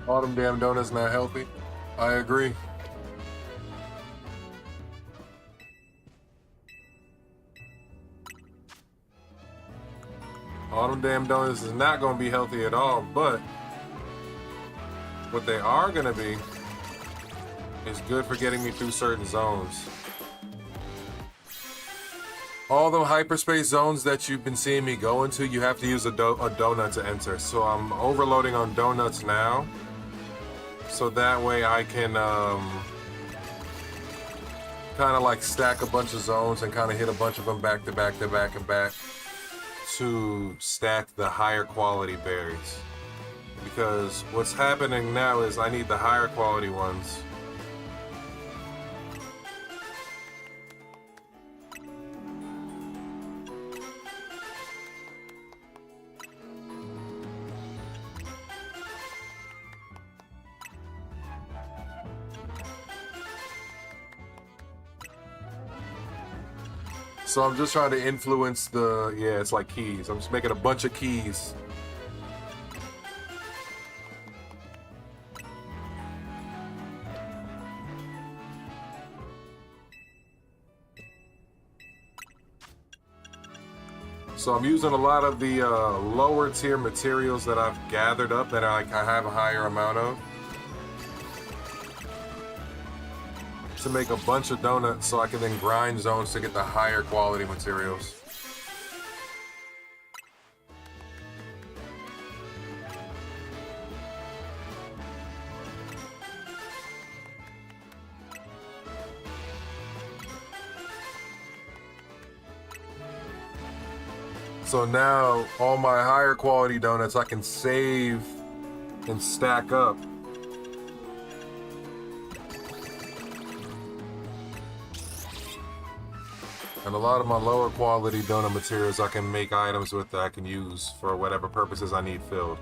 B: All them damn donuts not healthy. I agree. All them damn donuts is not going to be healthy at all, but what they are going to be is good for getting me through certain zones. All the hyperspace zones that you've been seeing me go into, you have to use a donut to enter. So I'm overloading on donuts now, so that way I can kind of like stack a bunch of zones and kind of hit a bunch of them back to back to back and back to stack the higher quality berries. Because what's happening now is I need the higher quality ones. So I'm just trying to influence the, yeah, it's like keys. I'm just making a bunch of keys. So I'm using a lot of the lower tier materials that I've gathered up that I have a higher amount of to make a bunch of donuts so I can then grind zones to get the higher quality materials. So now all my higher quality donuts I can save and stack up. And a lot of my lower quality donut materials I can make items with that I can use for whatever purposes I need filled.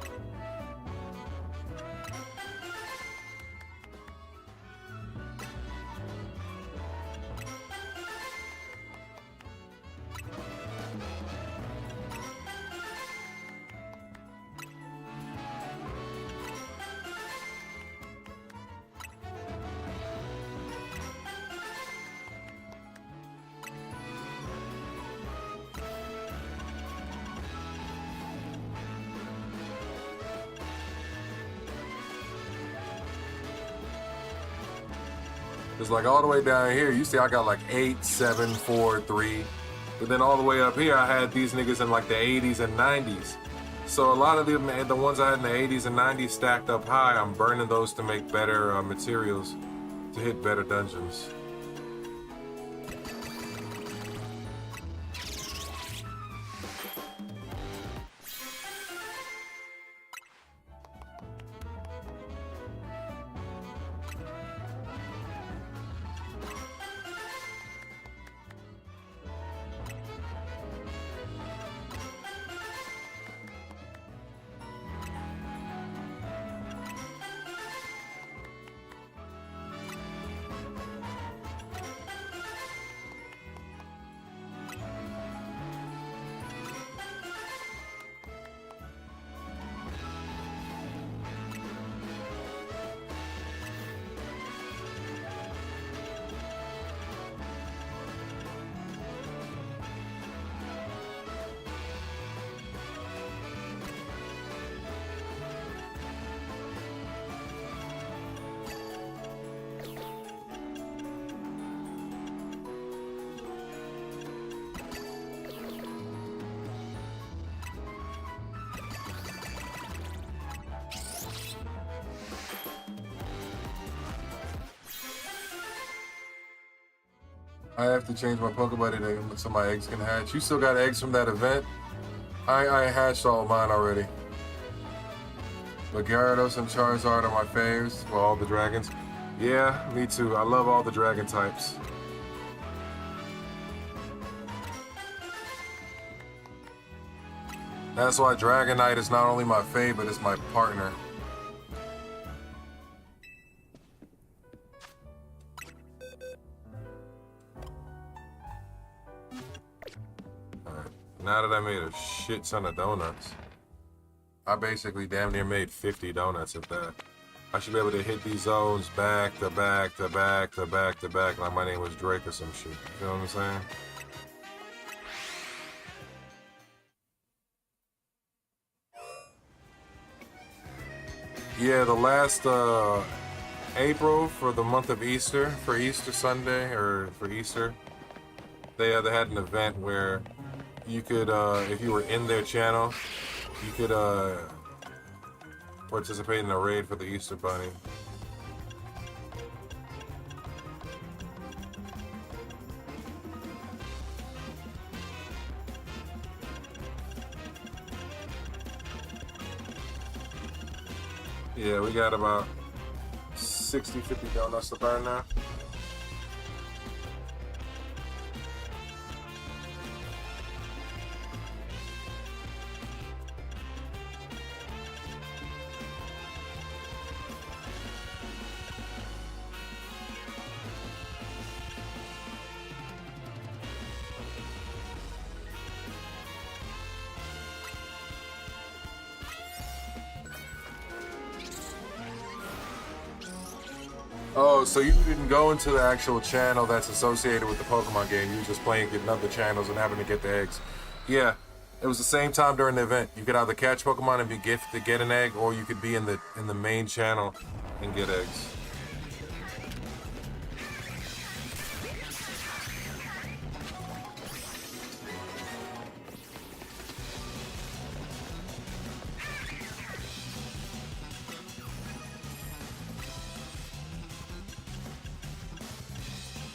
B: It's like all the way down here, you see I got like 8, 7, 4, 3. But then all the way up here, I had these niggas in like the 80s and 90s. So a lot of them, the ones I had in the 80s and 90s stacked up high, I'm burning those to make better materials to hit better dungeons. I have to change my Pokeball so my eggs can hatch. You still got eggs from that event? I hatched all of mine already. But Gyarados and Charizard are my faves. Well, all the dragons. Yeah, me too. I love all the dragon types. That's why Dragonite is not only my favorite, it's my partner. Now that I made a shit ton of donuts, I basically damn near made 50 donuts at that. I should be able to hit these zones back to back to back to back to back like my name was Drake or some shit. You know what I'm saying? Yeah, the last April for the month of Easter, for Easter Sunday or for Easter, they had an event where you could, if you were in their channel, you could participate in a raid for the Easter Bunny. Yeah, we got about 60, 50 donuts to burn now. Oh, so you didn't go into the actual channel that's associated with the Pokemon game. You were just playing, getting other channels and having to get the eggs. Yeah, it was the same time during the event. You could either catch Pokemon and be gifted to get an egg, or you could be in the main channel and get eggs.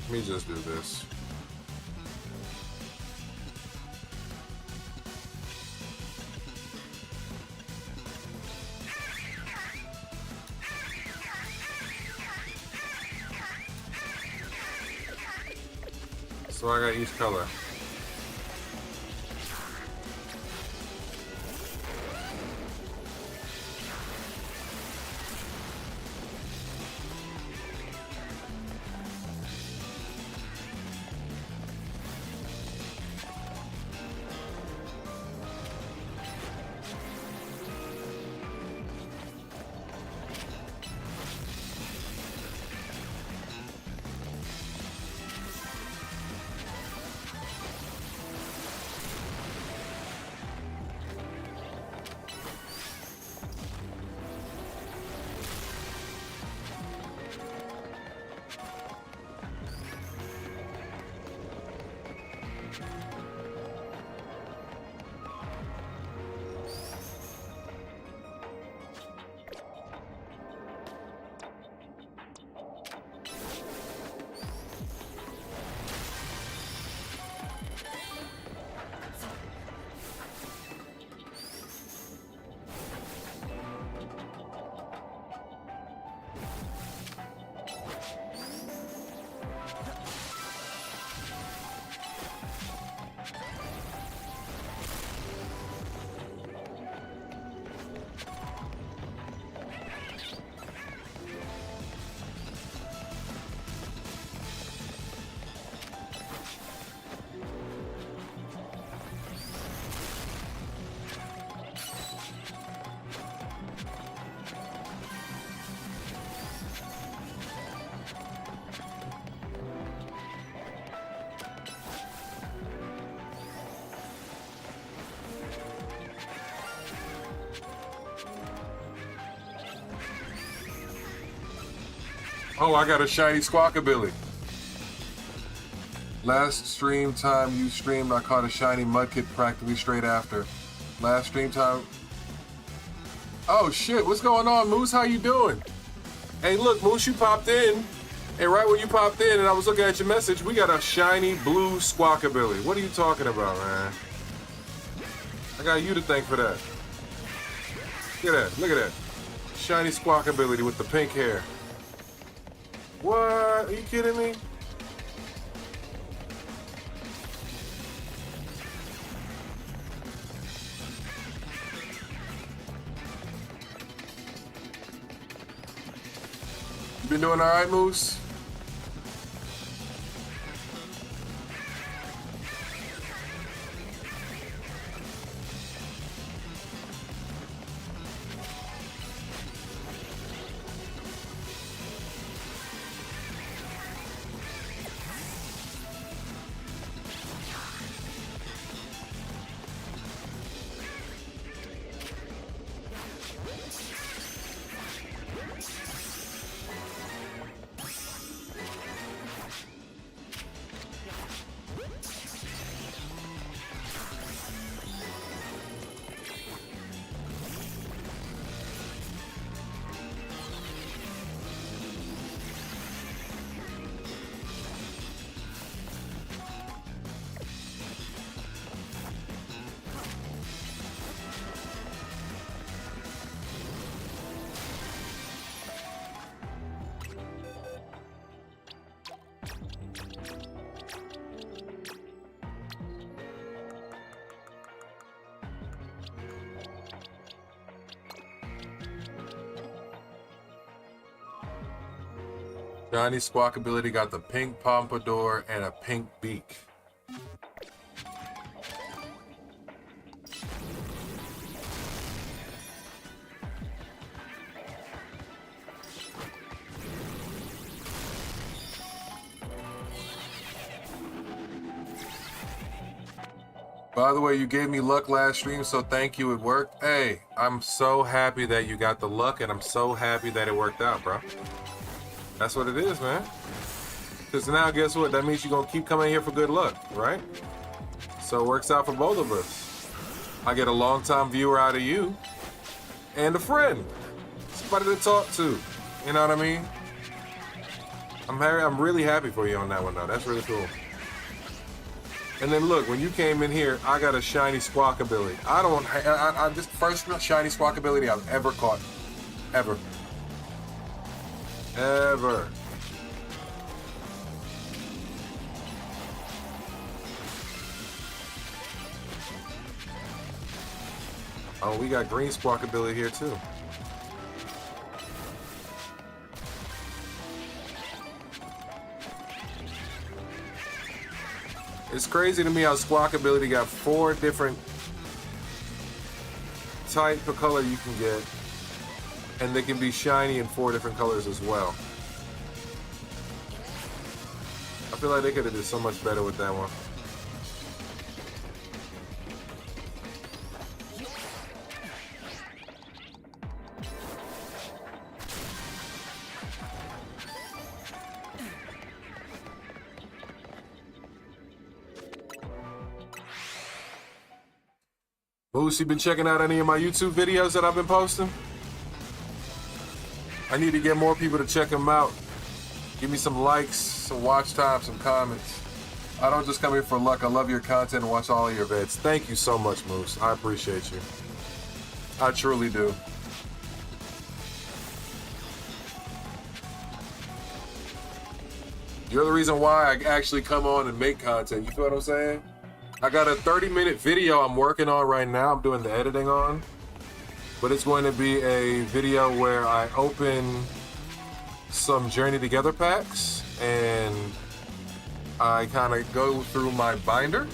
B: Let me just do this. So I got each color. Oh, I got a shiny Squawkabilly. Last stream time you streamed, I caught a shiny Mudkip practically straight after. Last stream time... Oh shit, what's going on, Moose? How you doing? Hey look, Moose, you popped in. And right when you popped in and I was looking at your message, we got a shiny blue Squawkabilly. What are you talking about, man? I got you to thank for that. Look at that, look at that. Shiny Squawkabilly with the pink hair. What? Are you kidding me? You been doing all right, Moose? Shiny Squawkability got the pink pompadour and a pink beak. By the way, you gave me luck last stream, so thank you, it worked. Hey, I'm so happy that you got the luck, and I'm so happy that it worked out, bro. That's what it is, man. Because now, guess what? That means you're going to keep coming here for good luck, right? So it works out for both of us. I get a long-time viewer out of you, and a friend. Somebody to talk to. You know what I mean? I'm really happy for you on that one, though. That's really cool. And then look, when you came in here, I got a shiny Squawkability. I'm just first shiny Squawkability I've ever caught. Ever. Ever. Oh, we got green Squawkability here too. It's crazy to me how Squawkability got 4 different type of color you can get, and they can be shiny in 4 different colors as well. I feel like they could have did so much better with that one. Moose, you been checking out any of my YouTube videos that I've been posting? I need to get more people to check them out. Give me some likes, some watch time, some comments. I don't just come here for luck. I love your content and watch all of your vids. Thank you so much, Moose. I appreciate you. I truly do. You're the reason why I actually come on and make content. You feel what I'm saying? I got a 30-minute video I'm working on right now. I'm doing the editing on. But it's going to be a video where I open some Journey Together packs and I kind of go through my binder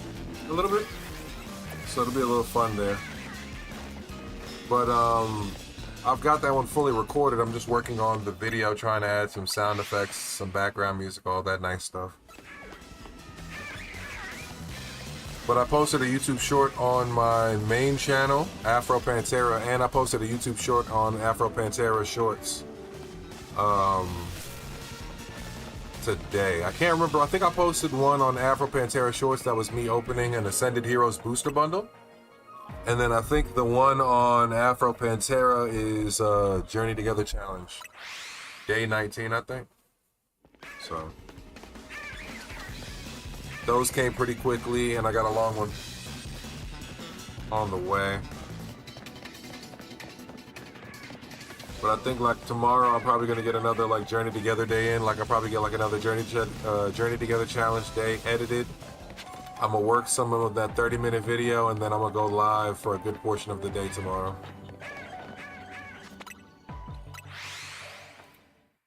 B: a little bit. So it'll be a little fun there. But I've got that one fully recorded. I'm just working on the video, trying to add some sound effects, some background music, all that nice stuff. But I posted a YouTube short on my main channel, Afro Pantera, and I posted a YouTube short on Afro Pantera Shorts today. I can't remember. I think I posted one on Afro Pantera Shorts that was me opening an Ascended Heroes booster bundle. And then I think the one on Afro Pantera is Journey Together Challenge. Day 19, I think. So those came pretty quickly, and I got a long one on the way. But I think like tomorrow I'm probably gonna get another like Journey Together day in. Like I'll probably get like another Journey Together Challenge day edited. I'm gonna work some of that 30-minute video, and then I'm gonna go live for a good portion of the day tomorrow.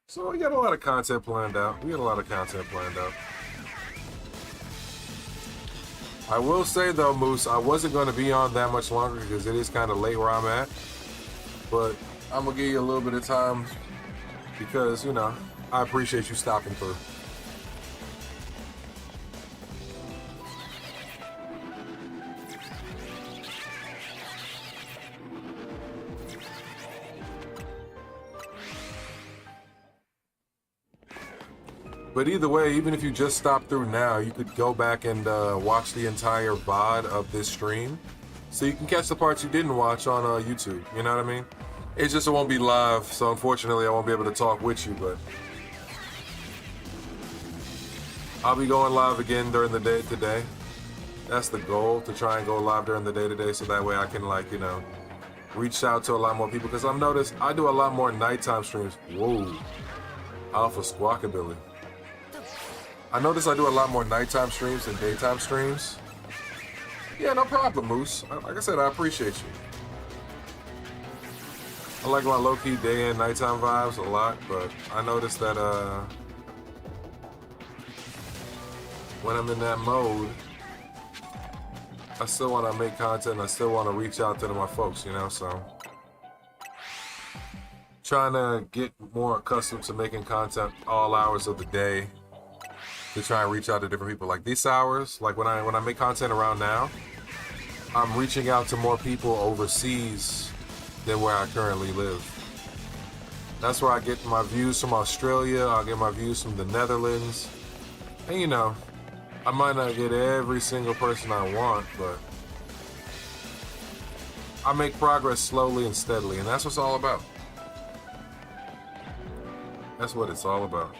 B: So we got a lot of content planned out. I will say though, Moose, I wasn't going to be on that much longer because it is kind of late where I'm at. But I'm going to give you a little bit of time because, you know, I appreciate you stopping through. But either way, even if you just stop through now, you could go back and watch the entire VOD of this stream. So you can catch the parts you didn't watch on YouTube, you know what I mean? It's just it won't be live, so unfortunately I won't be able to talk with you, but I'll be going live again during the day today. That's the goal, to try and go live during the day today, so that way I can, like, you know, reach out to a lot more people. Because I've noticed I do a lot more nighttime streams. Whoa, Alpha Squawkability. I notice I do a lot more nighttime streams than daytime streams. Yeah, no problem, Moose. Like I said, I appreciate you. I like my low-key day and nighttime vibes a lot, but I noticed that when I'm in that mode, I still want to make content. I still want to reach out to my folks, you know, so. Trying to get more accustomed to making content all hours of the day to try and reach out to different people. Like these hours, like when I make content around now, I'm reaching out to more people overseas than where I currently live. That's where I get my views from Australia, I get my views from the Netherlands. And you know, I might not get every single person I want, but I make progress slowly and steadily, and that's what it's all about. That's what it's all about.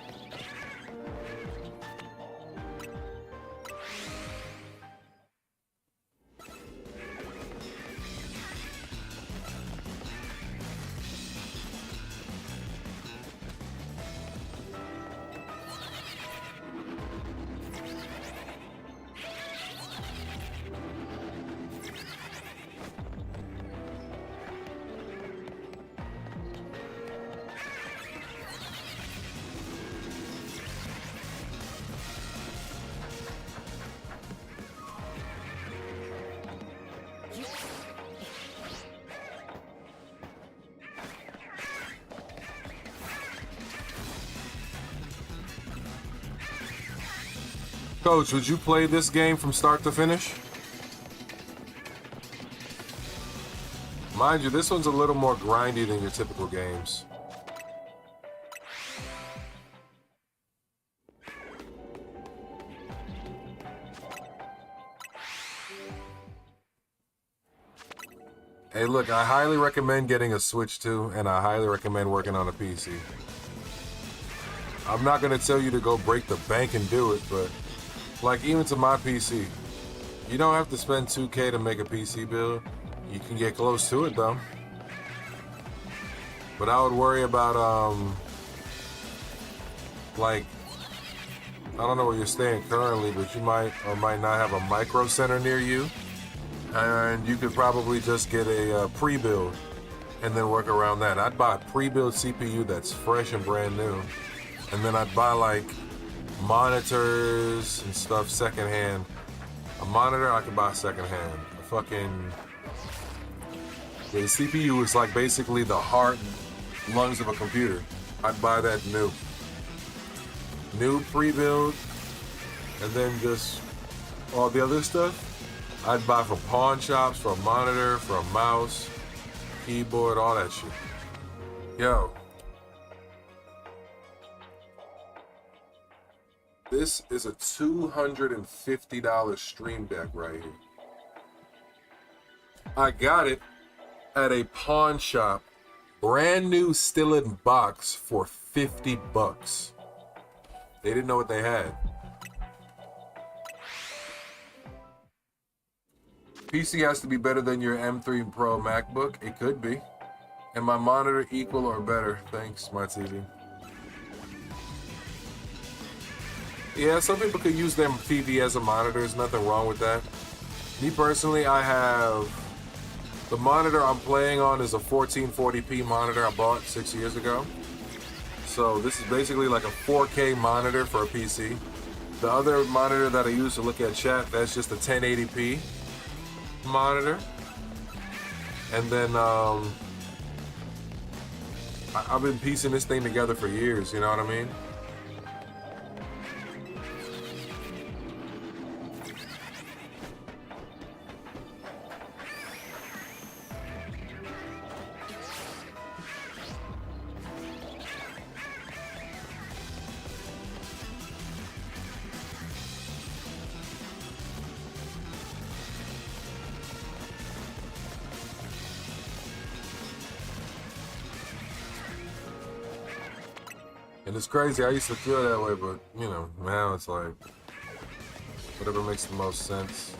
B: Coach, would you play this game from start to finish? Mind you, this one's a little more grindy than your typical games. Hey, look, I highly recommend getting a Switch too, and I highly recommend working on a PC. I'm not going to tell you to go break the bank and do it, but like even to my PC, you don't have to spend $2K to make a PC build. You can get close to it though. But I would worry about like, I don't know where you're staying currently, but you might or might not have a micro center near you. And you could probably just get a pre-build and then work around that. I'd buy a pre-build CPU that's fresh and brand new. And then I'd buy like monitors and stuff secondhand. A monitor I could buy secondhand. A fucking... The CPU is like basically the heart and lungs of a computer. I'd buy that new. New pre-build. And then just all the other stuff I'd buy from pawn shops, for a monitor, for a mouse, keyboard, all that shit. Yo. This is a $250 Stream Deck right here. I got it at a pawn shop, brand new, still in box, for 50 bucks. They didn't know what they had. PC has to be better than your M3 Pro MacBook. It could be. And my monitor equal or better. Thanks, my TV. Yeah, some people could use their TV as a monitor. There's nothing wrong with that. Me personally, I have... The monitor I'm playing on is a 1440p monitor I bought 6 years ago. So this is basically like a 4K monitor for a PC. The other monitor that I use to look at chat, that's just a 1080p monitor. And then I've been piecing this thing together for years, you know what I mean? And it's crazy, I used to feel that way, but, you know, now it's like, whatever makes the most sense.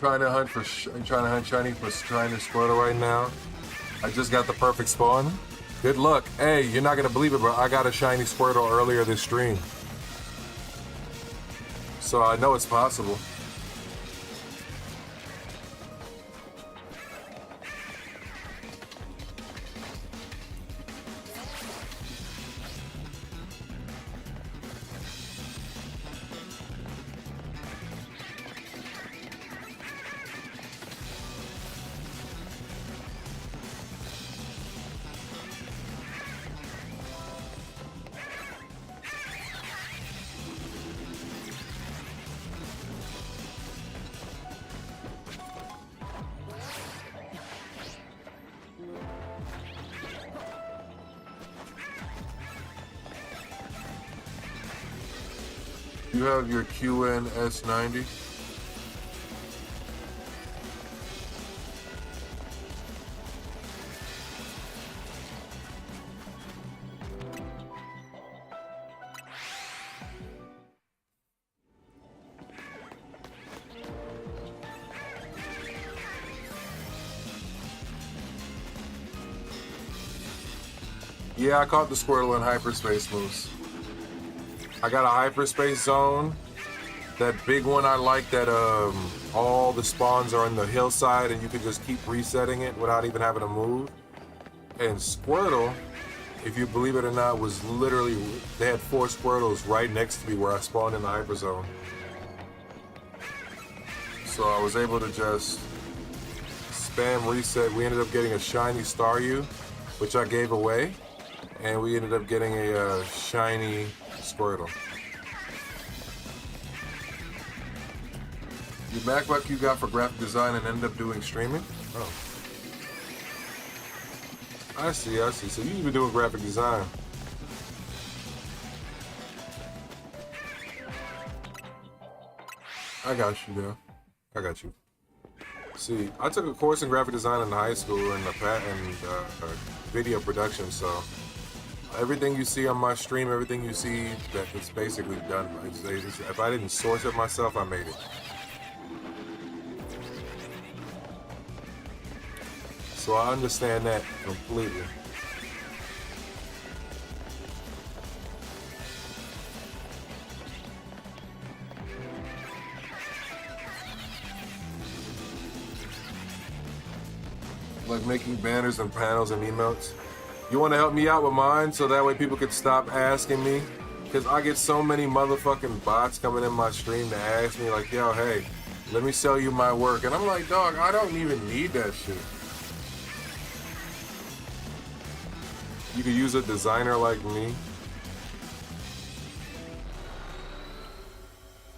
B: trying to hunt shiny for Shiny Squirtle right now. I just got the perfect spawn. Good luck. Hey, you're not gonna believe it, but I got a shiny Squirtle earlier this stream. So I know it's possible. You have your QNS90. Yeah, I caught the Squirtle in hyperspace moves. I got a hyperspace zone. That big one I like that all the spawns are on the hillside and you can just keep resetting it without even having to move. And Squirtle, if you believe it or not, was literally, they had 4 Squirtles right next to me where I spawned in the hyper zone. So I was able to just spam reset. We ended up getting a shiny Staryu, which I gave away. And we ended up getting a shiny Squirtle. The MacBook you got for graphic design and ended up doing streaming? Oh. I see. So you've been doing graphic design. I got you, though. I got you. See, I took a course in graphic design in high school and video production, so everything you see on my stream, everything you see that it's basically done. If I didn't source it myself, I made it. So I understand that completely. Like making banners and panels and emotes. You want to help me out with mine so that way people could stop asking me? Because I get so many motherfucking bots coming in my stream to ask me like, yo, hey, let me sell you my work. And I'm like, dog, I don't even need that shit. You could use a designer like me.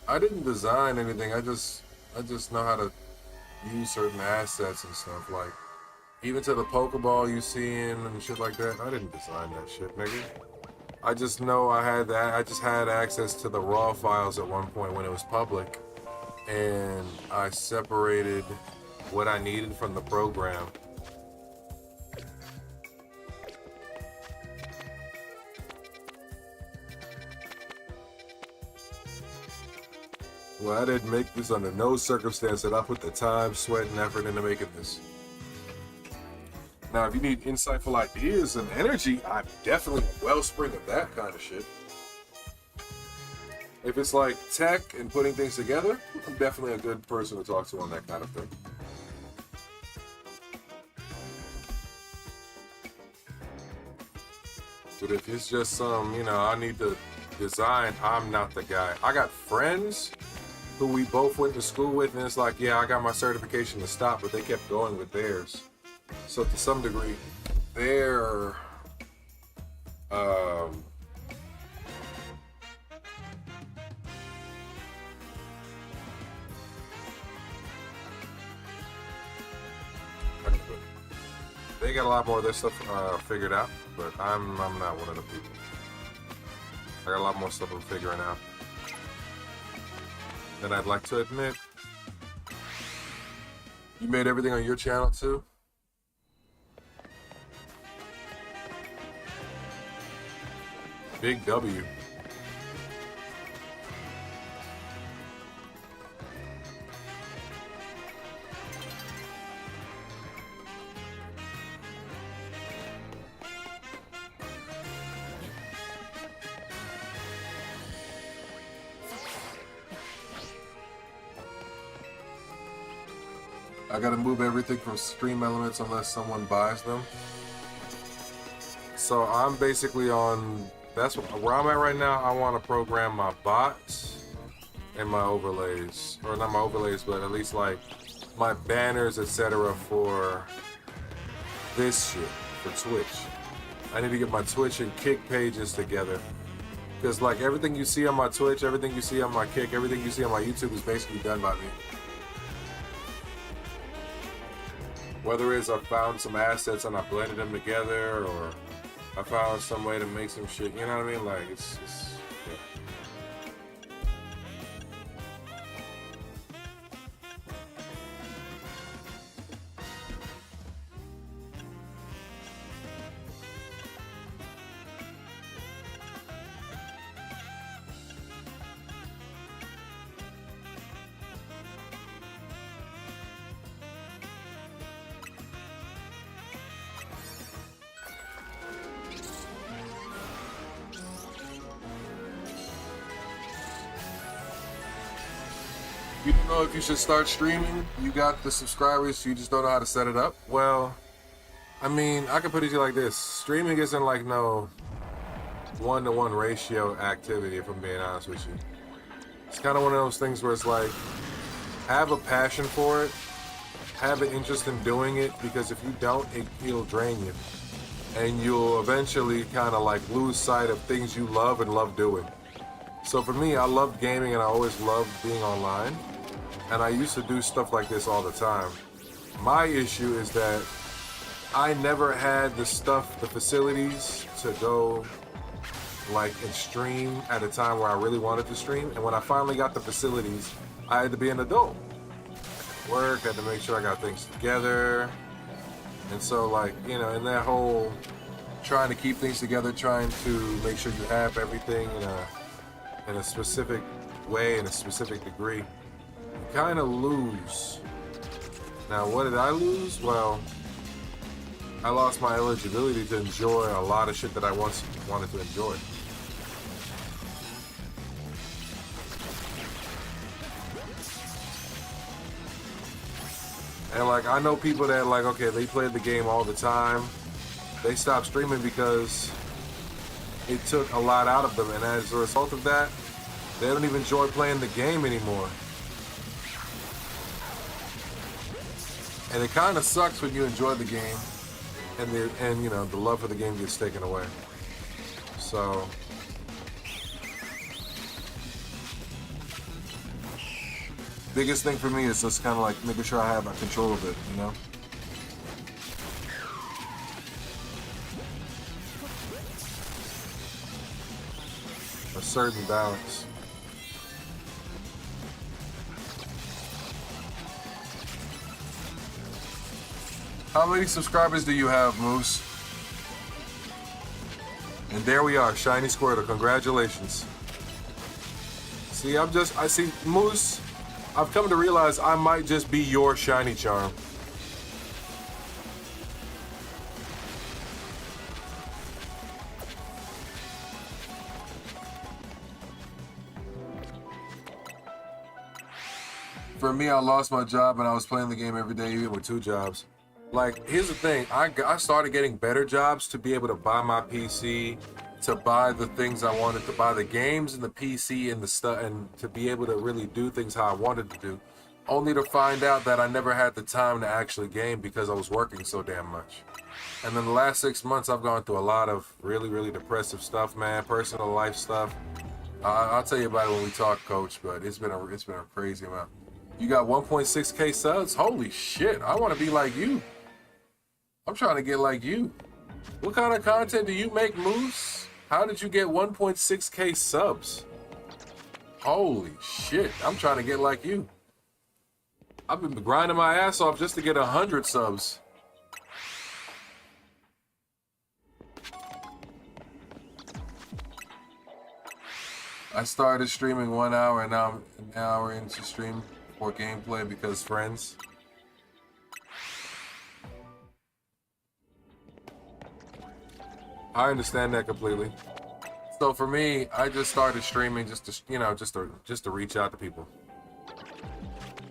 B: I didn't design anything. I just know how to use certain assets and stuff. Like, even to the Pokeball you seeing and shit like that. I didn't design that shit, nigga. I just know I had that. I just had access to the raw files at one point when it was public, and I separated what I needed from the program. Well, I didn't make this under no circumstance that I put the time, sweat, and effort into making this. Now, if you need insightful ideas and energy, I'm definitely a wellspring of that kind of shit. If it's like tech and putting things together, I'm definitely a good person to talk to on that kind of thing. But if it's just some, I need to design, I'm not the guy. I got friends who we both went to school with, and it's like, yeah, I got my certification to stop, but they kept going with theirs. So to some degree, they're they got a lot more of their stuff figured out, but I'm not one of the people. I got a lot more stuff I'm figuring out than I'd like to admit. You made everything on your channel too? Big W. I gotta move everything from stream elements unless someone buys them. So I'm basically on, that's where I'm at right now. I want to program my bots and my overlays, or not my overlays, but at least like my banners, etc. for this shit, for Twitch. I need to get my Twitch and Kick pages together. Because like everything you see on my Twitch, everything you see on my Kick, everything you see on my YouTube is basically done by me. Whether it's I found some assets and I blended them together, or I found some way to make some shit, you know what I mean? Like, it's yeah. You don't know if you should start streaming, you got the subscribers, you just don't know how to set it up. Well, I mean, I can put it to you like this. Streaming isn't like no one-to-one ratio activity, if I'm being honest with you. It's kind of one of those things where it's like, have a passion for it, have an interest in doing it, because if you don't, it'll drain you. And you'll eventually kind of like lose sight of things you love and love doing. So for me, I loved gaming and I always loved being online. And I used to do stuff like this all the time. My issue is that I never had the stuff, the facilities to go like and stream at a time where I really wanted to stream. And when I finally got the facilities, I had to be an adult. Work, I had to make sure I got things together. And so like, you know, in that whole trying to keep things together, trying to make sure you have everything in a specific way, in a specific degree, you kind of lose. Now, what did I lose? Well, I lost my eligibility to enjoy a lot of shit that I once wanted to enjoy. And like, I know people that like, okay, they played the game all the time. They stopped streaming because it took a lot out of them, and as a result of that, they don't even enjoy playing the game anymore. And it kind of sucks when you enjoy the game, and you know, the love for the game gets taken away. So biggest thing for me is just kind of like making sure I have control of it, you know. A certain balance. How many subscribers do you have, Moose? And there we are, Shiny Squirtle. Congratulations. See, I see, Moose, I've come to realize I might just be your shiny charm. For me, I lost my job and I was playing the game every day, even with 2 jobs. Like, here's the thing, I started getting better jobs to be able to buy my PC, to buy the things I wanted to buy, the games and the PC and the stuff, and to be able to really do things how I wanted to do, only to find out that I never had the time to actually game because I was working so damn much. And then the last 6 months, I've gone through a lot of really, really depressive stuff, man, personal life stuff. I'll tell you about it when we talk, Coach, but it's been a crazy amount. You got 1.6K subs? Holy shit, I want to be like you. I'm trying to get like you. What kind of content do you make, Moose? How did you get 1.6K subs? Holy shit, I'm trying to get like you. I've been grinding my ass off just to get 100 subs. I started streaming 1 hour and now I'm an hour into stream for gameplay because friends. I understand that completely. So for me, I just started streaming just to, you know, just to reach out to people.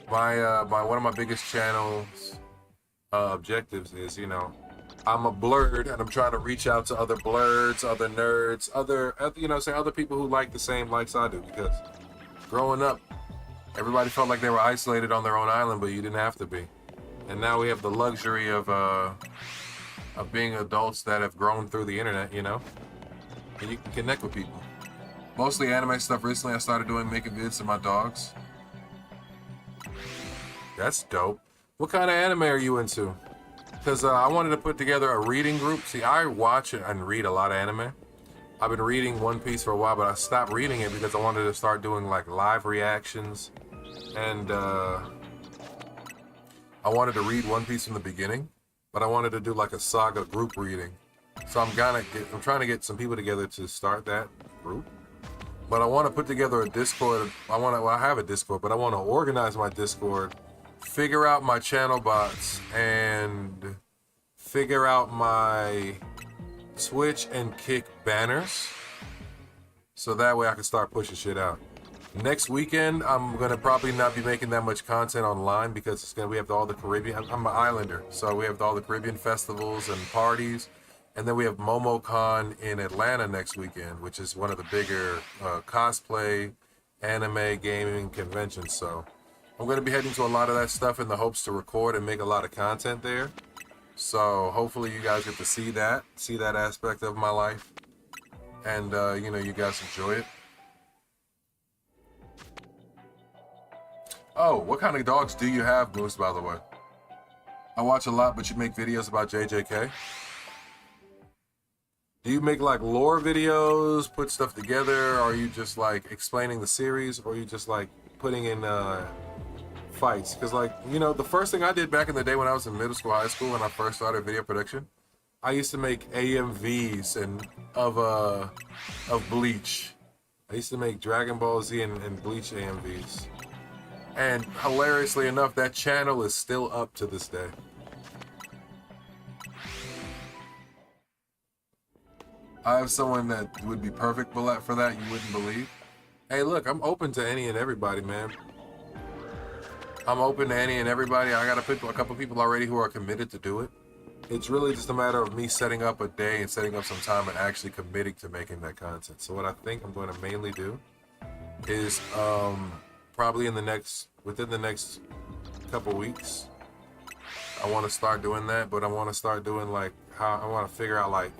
B: my one of my biggest channels objectives is, you know, I'm a blurred and I'm trying to reach out to other blurs, other nerds, other you know, say other people who like the same likes I do, because growing up everybody felt like they were isolated on their own island, but you didn't have to be. And now we have the luxury of being adults that have grown through the internet, you know, and you can connect with people. Mostly anime stuff. Recently I started making vids to my dogs. That's dope. What kind of anime are you into? Because I wanted to put together a reading group. See, I watch and read a lot of anime. I've been reading One Piece for a while, but I stopped reading it because I wanted to start doing like live reactions. And I wanted to read One Piece from the beginning, but I wanted to do like a saga group reading. So I'm trying to get some people together to start that group. But I want to put together a Discord. I have a Discord, but I want to organize my Discord, figure out my channel bots, and figure out my Twitch and Kick banners, so that way I can start pushing shit out. Next weekend, I'm gonna probably not be making that much content online because we have all the Caribbean. I'm an islander, so we have all the Caribbean festivals and parties. And then we have MomoCon in Atlanta next weekend, which is one of the bigger cosplay, anime, gaming conventions. So I'm going to be heading to a lot of that stuff in the hopes to record and make a lot of content there. So hopefully you guys get to see that aspect of my life. And, you know, you guys enjoy it. Oh, what kind of dogs do you have, Moose, by the way? I watch a lot, but you make videos about JJK? Do you make like lore videos, put stuff together, or are you just like explaining the series, or are you just like putting in fights? Because like, you know, the first thing I did back in the day when I was in middle school, high school, when I first started video production, I used to make AMVs and of Bleach. I used to make Dragon Ball Z and Bleach AMVs. And hilariously enough, that channel is still up to this day. I have someone that would be perfect for that, you wouldn't believe. Hey, look, I'm open to any and everybody, man. I'm open to any and everybody. I got a couple people already who are committed to do it. It's really just a matter of me setting up a day and setting up some time and actually committing to making that content. So what I think I'm going to mainly do is probably within the next couple weeks, I want to start doing that, but I want to start doing like how I want to figure out like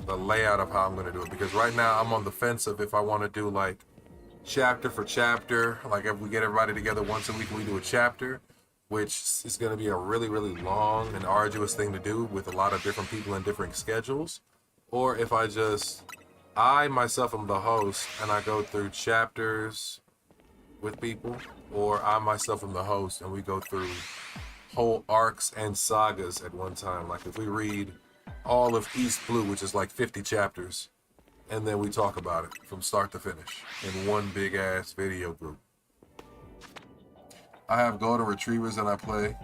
B: the layout of how I'm going to do it, because right now I'm on the fence of if I want to do like chapter for chapter, like if we get everybody together once a week and we do a chapter, which is going to be a really, really long and arduous thing to do with a lot of different people and different schedules, or if I myself am the host and I go through chapters with people, or I myself am the host and we go through whole arcs and sagas at one time. Like if we read all of East Blue, which is like 50 chapters, and then we talk about it from start to finish in one big ass video group. I have golden retrievers and I play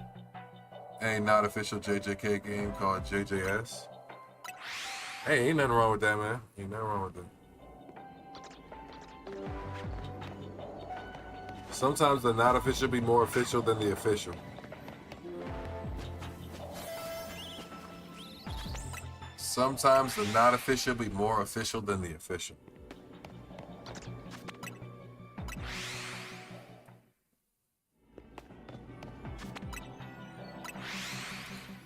B: a not official JJK game called JJS. Hey, ain't nothing wrong with that, man. Ain't nothing wrong with that. Sometimes the not official be more official than the official. Sometimes the not official be more official than the official.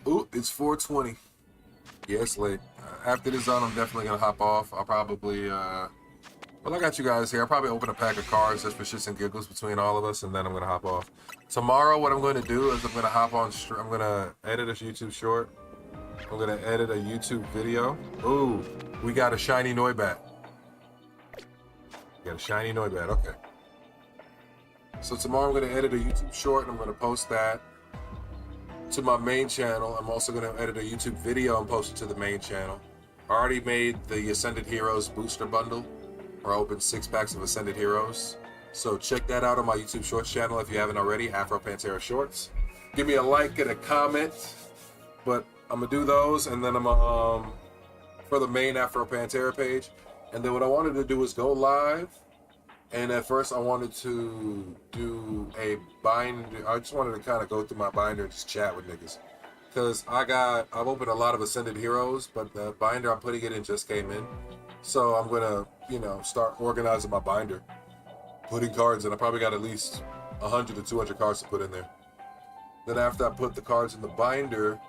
B: Ooh, it's 4:20. Yeah, it's late. After this on, I'm definitely gonna hop off. I'll probably, well, I got you guys here. I'll probably open a pack of cards just for shits and giggles between all of us, and then I'm gonna hop off. Tomorrow, what I'm gonna do is I'm gonna hop on. I'm gonna edit a YouTube short. I'm gonna edit a YouTube video. Ooh, we got a shiny Noibat. We got a shiny Noibat. Okay. So tomorrow I'm gonna edit a YouTube short, and I'm gonna post that to my main channel. I'm also gonna edit a YouTube video and post it to the main channel. I already made the Ascended Heroes booster bundle, where I opened 6 packs of Ascended Heroes. So check that out on my YouTube Shorts channel if you haven't already, Afro Pantera Shorts. Give me a like and a comment, but I'm gonna do those, and then I'm for the main Afro Pantera page. And then what I wanted to do is go live And at first I wanted to do a binder. I just wanted to kind of go through my binder and just chat with niggas. Because I've opened a lot of Ascended Heroes, but the binder I'm putting it in just came in. So I'm going to, you know, start organizing my binder. Putting cards in. I probably got at least 100 to 200 cards to put in there. Then after I put the cards in the binder,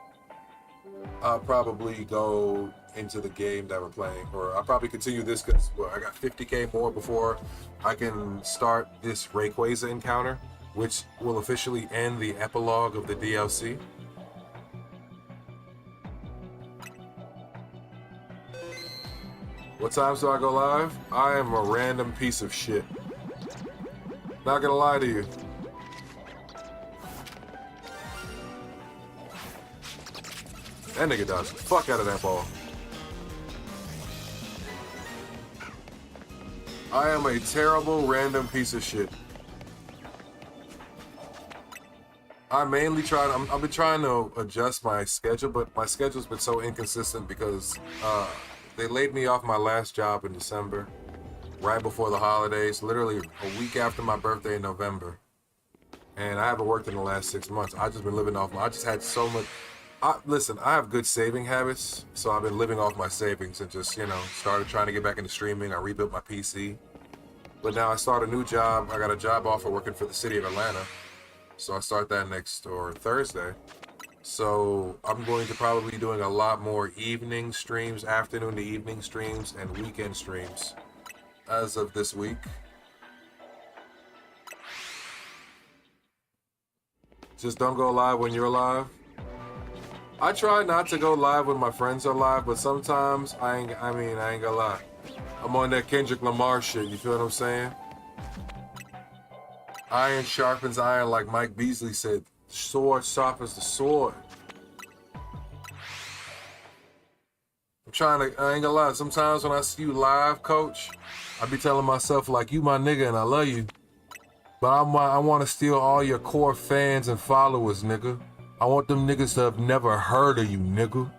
B: I'll probably go into the game that we're playing, or I'll probably continue this because I got 50k more before I can start this Rayquaza encounter, which will officially end the epilogue of the DLC. What times do I go live? I am a random piece of shit. Not gonna lie to you. That nigga dodged the fuck out of that ball. I am a terrible random piece of shit. I've been trying to adjust my schedule, but my schedule's been so inconsistent because they laid me off my last job in December, right before the holidays, literally a week after my birthday in November. And I haven't worked in the last 6 months. I've just been living off I just had so much. Listen, I have good saving habits, so I've been living off my savings and just, you know, started trying to get back into streaming. I rebuilt my PC. But now I start a new job. I got a job offer working for the city of Atlanta. So I start that Thursday. So I'm going to probably be doing a lot more evening streams, afternoon to evening streams, and weekend streams as of this week. Just don't go live when you're live. I try not to go live when my friends are live, but sometimes I ain't gonna lie. I'm on that Kendrick Lamar shit, you feel what I'm saying? Iron sharpens iron, like Mike Beasley said. Sword sharpens the sword. I ain't gonna lie, sometimes when I see you live, coach, I be telling myself, like, you my nigga and I love you. But I want to steal all your core fans and followers, nigga. I want them niggas to have never heard of you, nigga.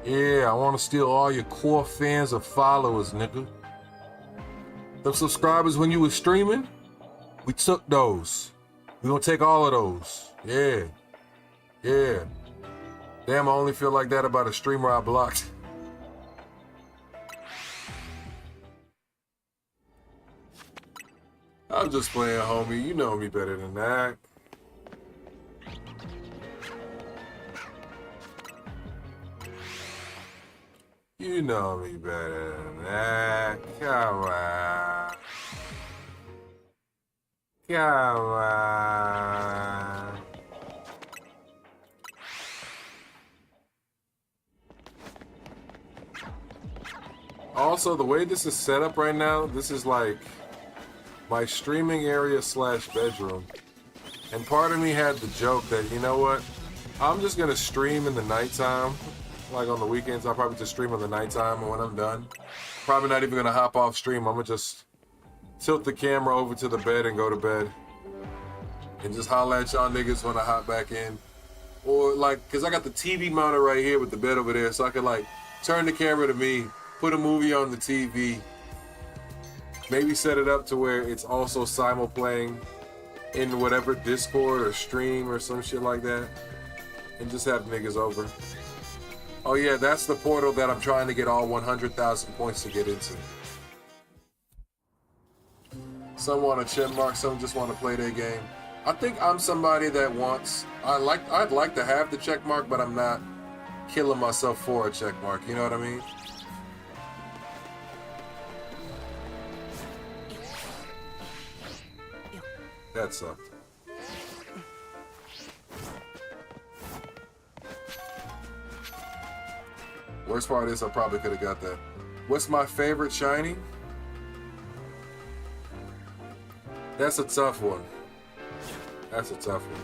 B: Yeah, I want to steal all your core fans and followers, nigga. The subscribers when you was streaming, we took those. We gonna take all of those. Yeah. Yeah. Damn, I only feel like that about a streamer I blocked. I'm just playing, homie. You know me better than that. You know me better than that. Come on. Come on. Also, the way this is set up right now, this is like my streaming area / bedroom. And part of me had the joke that, you know what? I'm just gonna stream in the nighttime. Like on the weekends, I'll probably just stream in the nighttime, and when I'm done, probably not even gonna hop off stream. I'm gonna just tilt the camera over to the bed and go to bed. And just holler at y'all niggas when I hop back in. Or like, cause I got the TV monitor right here with the bed over there, so I can like turn the camera to me, put a movie on the TV, maybe set it up to where it's also simul-playing in whatever Discord or stream or some shit like that, and just have niggas over. Oh yeah, that's the portal that I'm trying to get all 100,000 points to get into. Some want a check mark, some just want to play their game. I think I'm somebody that wants, I'd like to have the check mark, but I'm not killing myself for a check mark, you know what I mean? That sucked. Worst part is I probably could have got that. What's my favorite shiny? That's a tough one. That's a tough one.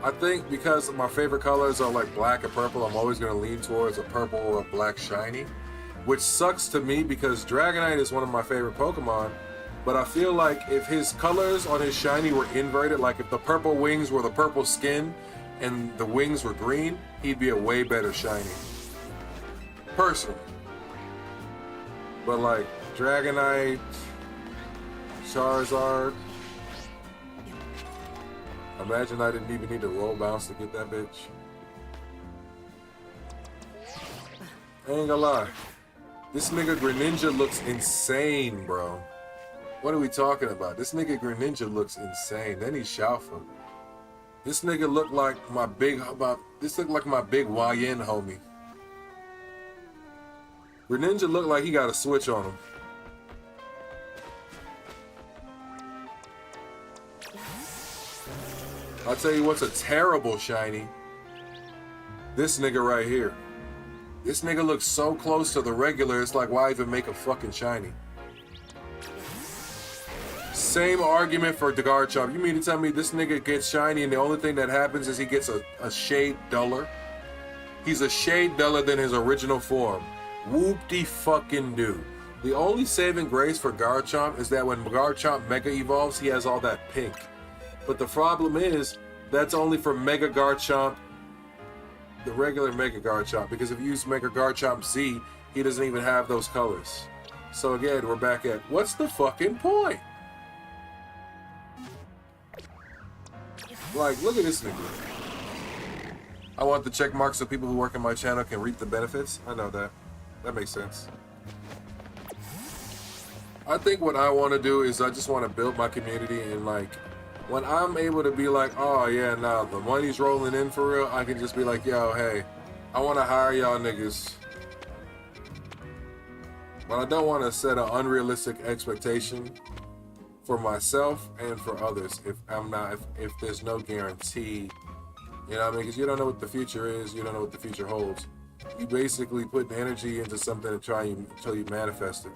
B: I think because my favorite colors are like black and purple, I'm always going to lean towards a purple or a black shiny. Which sucks to me because Dragonite is one of my favorite Pokemon. But I feel like if his colors on his shiny were inverted, like if the purple wings were the purple skin and the wings were green, he'd be a way better shiny. Personally. But like Dragonite, Charizard. Imagine I didn't even need to roll bounce to get that bitch. I ain't gonna lie. This nigga Greninja looks insane, bro. What are we talking about? This nigga Greninja looks insane. Then he's Shalpha. This nigga looked like my big YN homie. Greninja looked like he got a switch on him. I'll tell you what's a terrible shiny. This nigga right here. This nigga looks so close to the regular, it's like, why even make a fucking shiny? Same argument for the Garchomp. You mean to tell me this nigga gets shiny and the only thing that happens is he gets a shade duller? He's a shade duller than his original form. Whoop-de-fucking-do. The only saving grace for Garchomp is that when Garchomp Mega Evolves, he has all that pink. But the problem is, that's only for Mega Garchomp, the regular Mega Garchomp, because if you use Mega Garchomp Z, he doesn't even have those colors. So again, we're back at, what's the fucking point? Like, look at this nigga. I want the check marks so people who work in my channel can reap the benefits. I know that. That makes sense. I think what I want to do is I just want to build my community, and like, when I'm able to be like, oh yeah, nah, the money's rolling in for real, I can just be like, yo, hey, I want to hire y'all niggas. But I don't want to set an unrealistic expectation for myself and for others if there's no guarantee. You know what I mean? Because you don't know what the future is, you don't know what the future holds. You basically put the energy into something until you manifest it.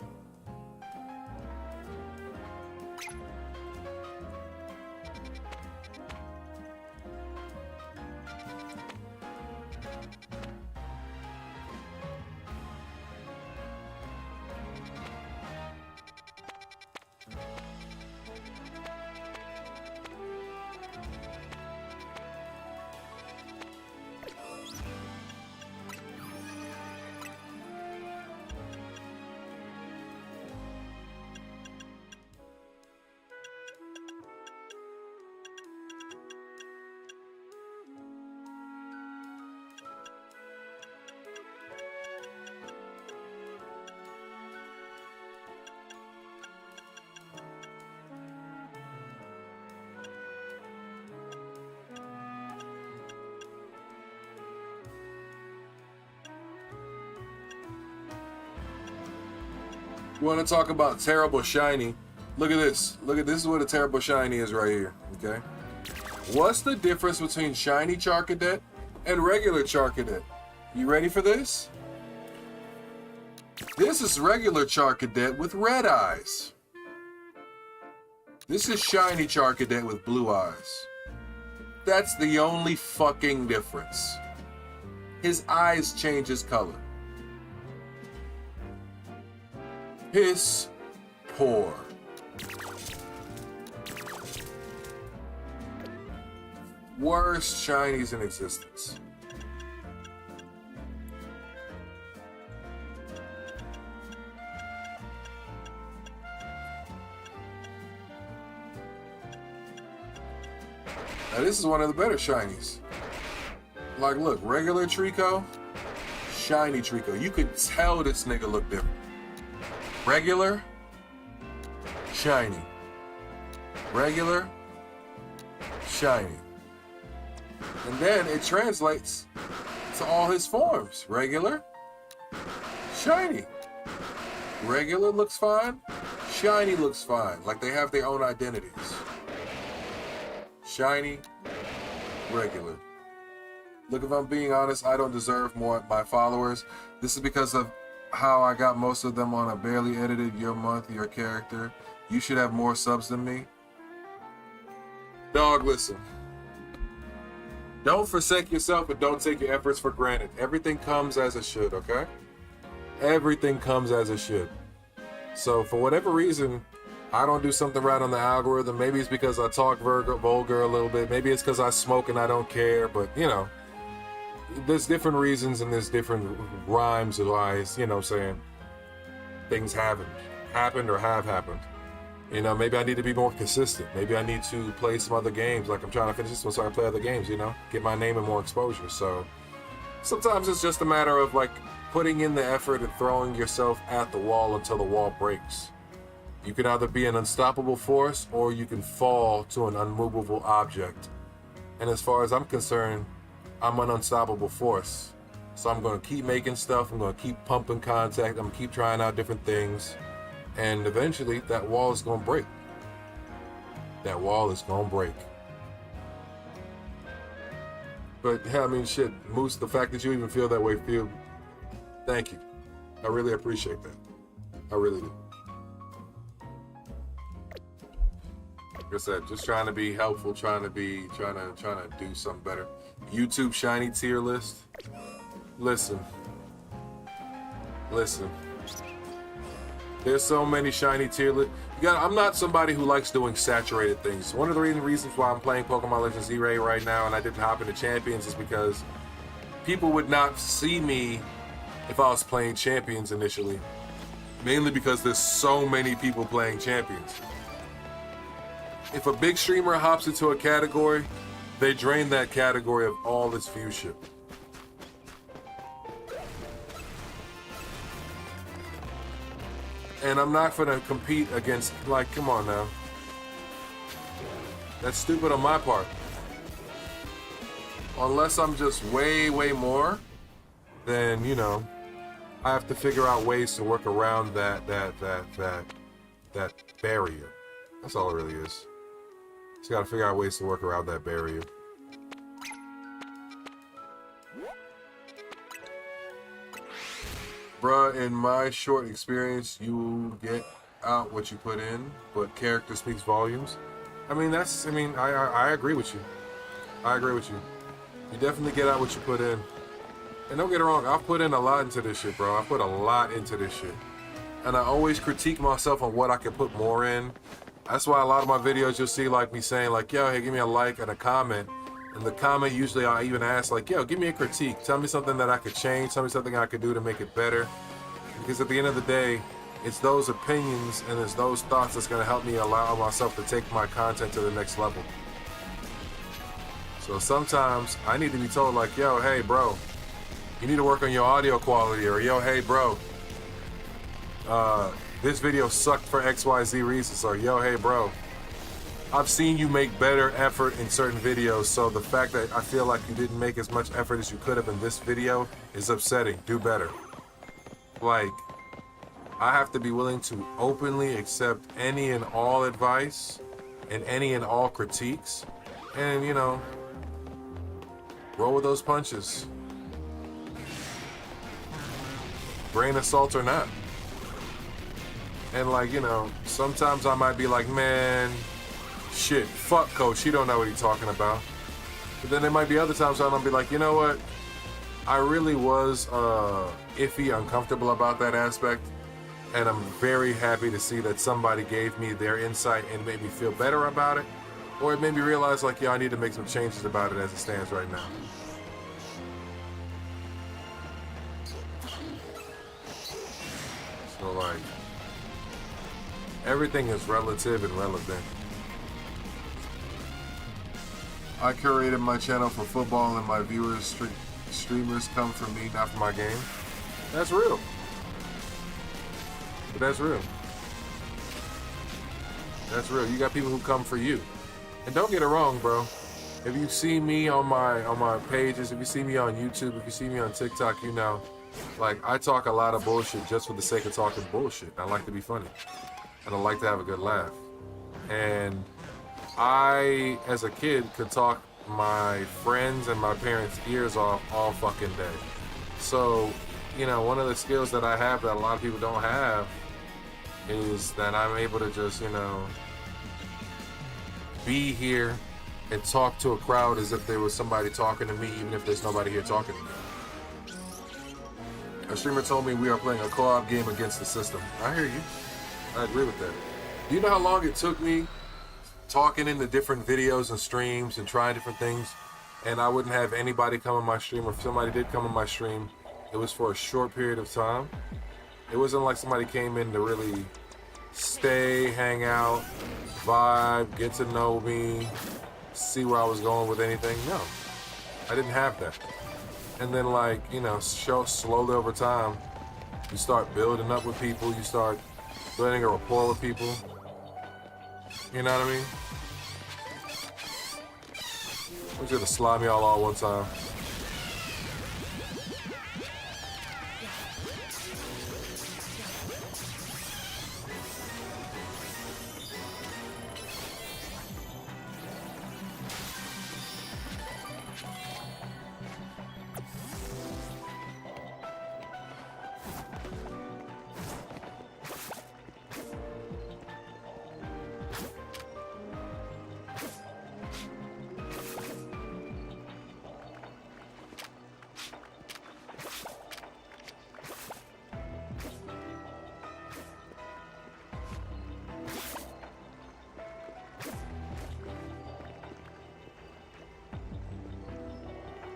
B: You want to talk about terrible shiny? Look at this. Look at this is what a terrible shiny is right here. Okay. What's the difference between shiny Charcadet and regular Charcadet? You ready for this? This is regular Charcadet with red eyes. This is shiny Charcadet with blue eyes. That's the only fucking difference. His eyes change his color. Piss poor. Worst shinies in existence. Now this is one of the better shinies. Like, look, regular Trico, shiny Trico. You could tell this nigga looked different. Regular, shiny. Regular, shiny. And then it translates to all his forms. Regular, shiny. Regular looks fine, shiny looks fine. Like they have their own identities. Shiny, regular. Look, if I'm being honest, I don't deserve more my followers. This is because of how I got most of them on a barely edited your month, your character. You should have more subs than me. Dog, listen. Don't forsake yourself, but don't take your efforts for granted. Everything comes as it should, okay? Everything comes as it should. So for whatever reason, I don't do something right on the algorithm. Maybe it's because I talk vulgar a little bit. Maybe it's because I smoke and I don't care. But, you know, there's different reasons and there's different rhymes of wise, you know what I'm saying, things haven't happened or have happened. You know, maybe I need to be more consistent. Maybe I need to play some other games. Like I'm trying to finish this one so I can play other games, you know, get my name and more exposure. So sometimes it's just a matter of like putting in the effort and throwing yourself at the wall until the wall breaks. You can either be an unstoppable force or you can fall to an unmovable object. And as far as I'm concerned, I'm an unstoppable force. So I'm going to keep making stuff. I'm going to keep pumping contact. I'm going to keep trying out different things. And eventually that wall is going to break. That wall is going to break. But yeah, I mean, shit, Moose, the fact that you even feel that way, thank you. I really appreciate that. I really do. Like I said, just trying to be helpful, trying to do something better. YouTube shiny tier list. Listen. There's so many shiny tier lists. I'm not somebody who likes doing saturated things. One of the reasons why I'm playing Pokemon Legends Z-A right now and I didn't hop into Champions is because people would not see me if I was playing Champions initially. Mainly because there's so many people playing Champions. If a big streamer hops into a category, they drain that category of all its viewership. And I'm not gonna compete against, like, come on now. That's stupid on my part. Unless I'm just way more, then, you know, I have to figure out ways to work around that barrier. That's all it really is. Just gotta figure out ways to work around that barrier. Bruh, in my short experience, you get out what you put in, but character speaks volumes. I agree with you. I agree with you. You definitely get out what you put in. And don't get it wrong, I've put in a lot into this shit, bro. I put a lot into this shit. And I always critique myself on what I can put more in. That's why a lot of my videos you'll see like me saying like, yo, hey, give me a like and a comment. And the comment usually I even ask like, yo, give me a critique. Tell me something that I could change. Tell me something I could do to make it better. Because at the end of the day, it's those opinions and it's those thoughts that's going to help me allow myself to take my content to the next level. So sometimes I need to be told like, yo, hey, bro, you need to work on your audio quality, or yo, hey, bro, this video sucked for XYZ reasons, or yo, hey, bro, I've seen you make better effort in certain videos, so the fact that I feel like you didn't make as much effort as you could have in this video is upsetting. Do better. Like, I have to be willing to openly accept any and all advice and any and all critiques, and, you know, roll with those punches. Grain of salt or not. And like, you know, sometimes I might be like, man, shit, fuck coach, he don't know what he's talking about. But then there might be other times when I'll be like, you know what? I really was iffy, uncomfortable about that aspect. And I'm very happy to see that somebody gave me their insight and made me feel better about it. Or it made me realize like, yeah, I need to make some changes about it as it stands right now. So like, everything is relative and relevant. I curated my channel for football and my viewers, streamers come from me, not from my game. That's real. But that's real. That's real. You got people who come for you. And don't get it wrong, bro. If you see me on my pages, if you see me on YouTube, if you see me on TikTok, you know, like, I talk a lot of bullshit just for the sake of talking bullshit. I like to be funny. And I like to have a good laugh. And I, as a kid, could talk my friends and my parents' ears off all fucking day. So, you know, one of the skills that I have that a lot of people don't have is that I'm able to just, you know, be here and talk to a crowd as if there was somebody talking to me, even if there's nobody here talking to me. A streamer told me we are playing a co-op game against the system. I hear you. I agree with that. Do you know how long it took me talking into different videos and streams and trying different things, and I wouldn't have anybody come on my stream, or if somebody did come on my stream, it was for a short period of time. It wasn't like somebody came in to really stay, hang out, vibe, get to know me, see where I was going with anything. No, I didn't have that. And then, like, you know, slowly over time, you start building up with people, you start building a rapport with people. You know what I mean? We're just gonna slime y'all all one time.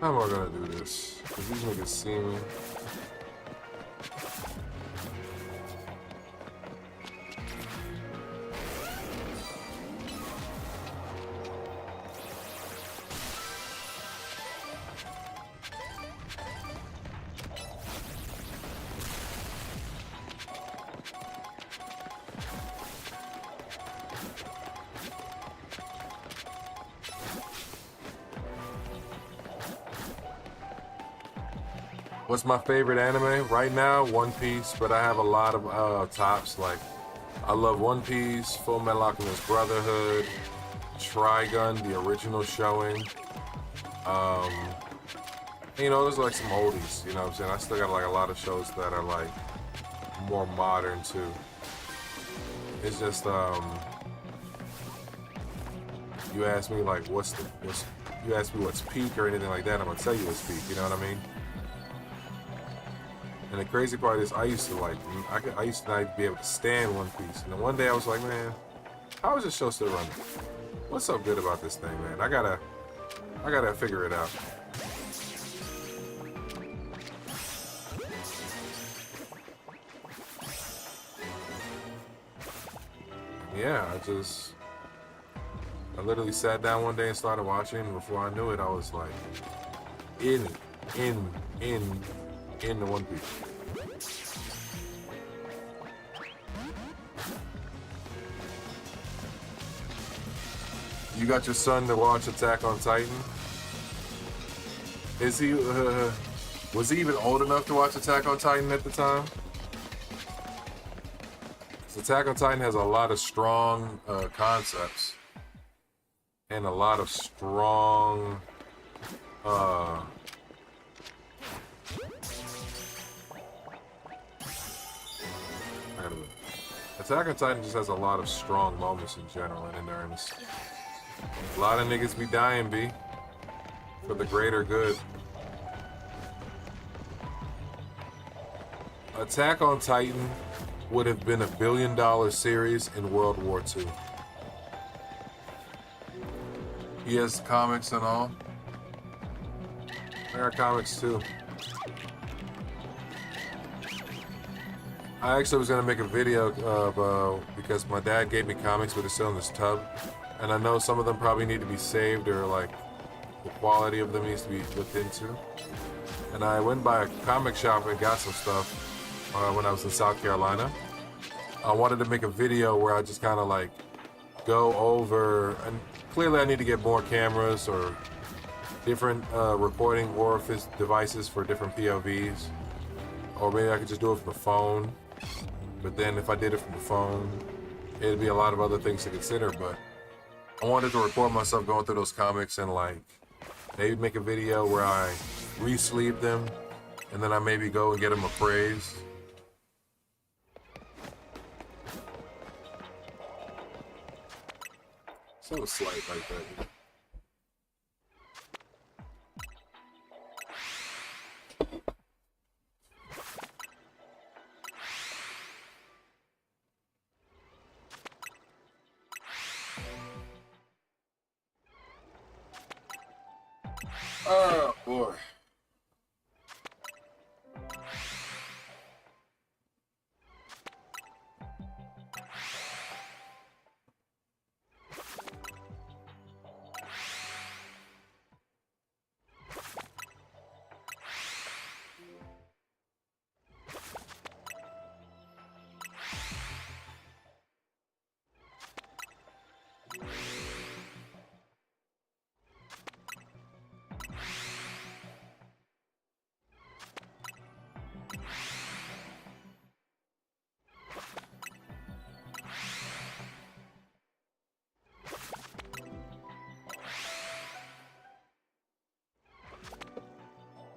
B: How am I gonna do this? Because these niggas see me. What's my favorite anime? Right now, One Piece, but I have a lot of tops. Like, I love One Piece, Full Metal Alchemist Brotherhood, Trigun, the original showing. You know, there's like some oldies, you know what I'm saying? I still got like a lot of shows that are like more modern too. It's just, you ask me like you ask me what's peak or anything like that, I'm gonna tell you what's peak, you know what I mean? And the crazy part is, I used to not be able to stand One Piece. And then one day I was like, man, how is this show still running? What's so good about this thing, man? I gotta figure it out. Yeah, I literally sat down one day and started watching, and before I knew it, I was like, in the One Piece. You got your son to watch Attack on Titan? Is he, was he even old enough to watch Attack on Titan at the time? 'Cause Attack on Titan has a lot of strong concepts. And a lot of strong, Attack on Titan just has a lot of strong moments in general and in earnest. A lot of niggas be dying, B, for the greater good. Attack on Titan would have been $1 billion series in World War II. He has comics and all. There are comics too. I actually was gonna make a video of because my dad gave me comics, but it's still in this tub, and I know some of them probably need to be saved, or like the quality of them needs to be looked into. And I went by a comic shop and got some stuff when I was in South Carolina. I wanted to make a video where I just kind of like go over, and clearly I need to get more cameras or different recording orifice devices for different POVs, or maybe I could just do it from the phone. But then if I did it from the phone, it'd be a lot of other things to consider. But I wanted to record myself going through those comics and like maybe make a video where I re-sleeve them and then I maybe go and get them appraised. So slight like that.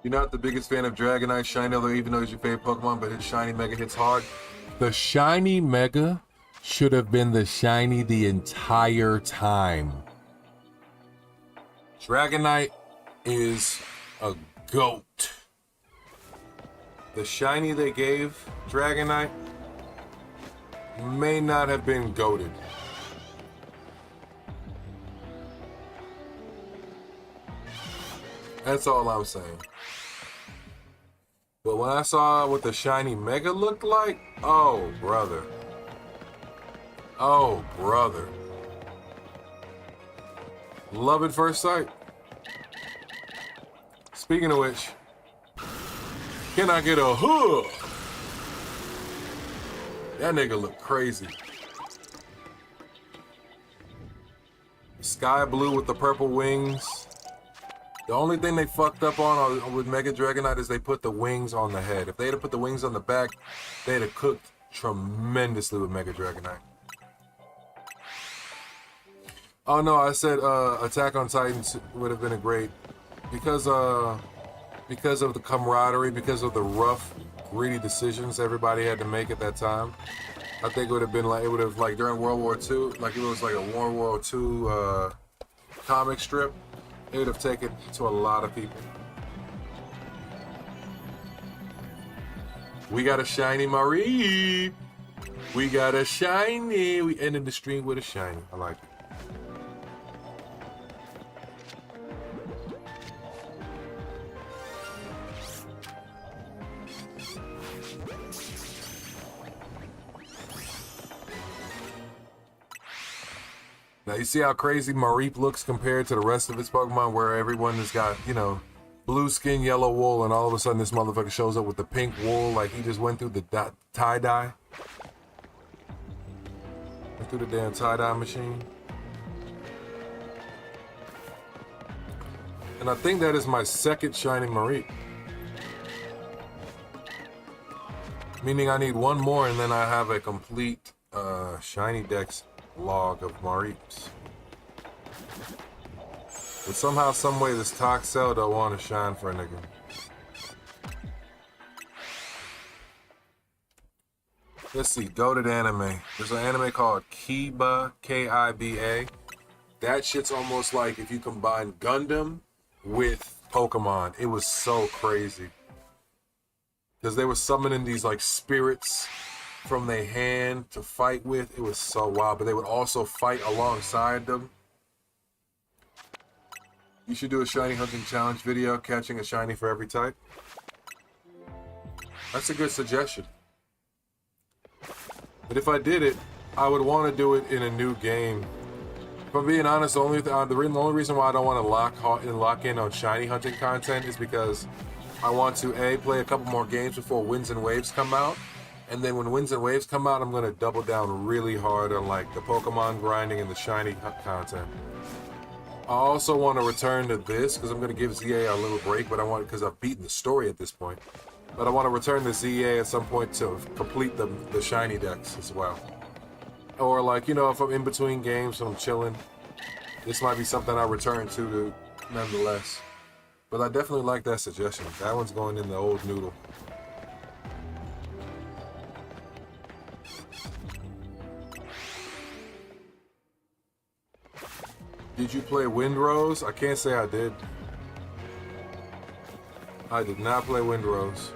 B: You're not the biggest fan of Dragonite Shiny, although even though he's your favorite Pokemon, but his Shiny Mega hits hard. The Shiny Mega should have been the Shiny the entire time. Dragonite is a GOAT. The Shiny they gave Dragonite may not have been GOATed. That's all I'm saying. But when I saw what the Shiny Mega looked like, oh brother. Oh brother. Love at first sight. Speaking of which, can I get a huh? That nigga look crazy. Sky blue with the purple wings. The only thing they fucked up on with Mega Dragonite is they put the wings on the head. If they'd have put the wings on the back, they'd have cooked tremendously with Mega Dragonite. Oh no, I said Attack on Titans would have been a great because of the camaraderie, because of the rough, gritty decisions everybody had to make at that time. I think it would have been like, it would have like during World War II, like it was like a World War II comic strip. It would have taken to a lot of people. We got a shiny Marie. We got a shiny. We ended the stream with a shiny. I like it. Now you see how crazy Mareep looks compared to the rest of its Pokemon, where everyone has got, you know, blue skin, yellow wool, and all of a sudden this motherfucker shows up with the pink wool like he just went through the tie-dye. Went through the damn tie-dye machine. And I think that is my second shiny Mareep. Meaning I need one more and then I have a complete shiny dex log of Mareeps. But somehow, someway, this Toxel don't want to shine for a nigga. Let's see, goated anime. There's an anime called Kiba, K-I-B-A. That shit's almost like if you combine Gundam with Pokemon. It was so crazy. Because they were summoning these like spirits from their hand to fight with. It was so wild, but they would also fight alongside them. You should do a shiny hunting challenge video, catching a shiny for every type. That's a good suggestion. But if I did it, I would want to do it in a new game. If I'm being honest, the only reason why I don't want to lock in on shiny hunting content is because I want to play a couple more games before Winds and Waves come out. And then when Winds and Waves come out, I'm going to double down really hard on like the Pokemon grinding and the shiny content. I also want to return to this because I'm going to give Z-A a little break, but I want, because I've beaten the story at this point. But I want to return to Z-A at some point to complete the shiny decks as well. Or like, you know, if I'm in between games and I'm chilling, this might be something I return to nonetheless. But I definitely like that suggestion. That one's going in the old noodle. Did you play Windrose? I can't say I did. I did not play Windrose.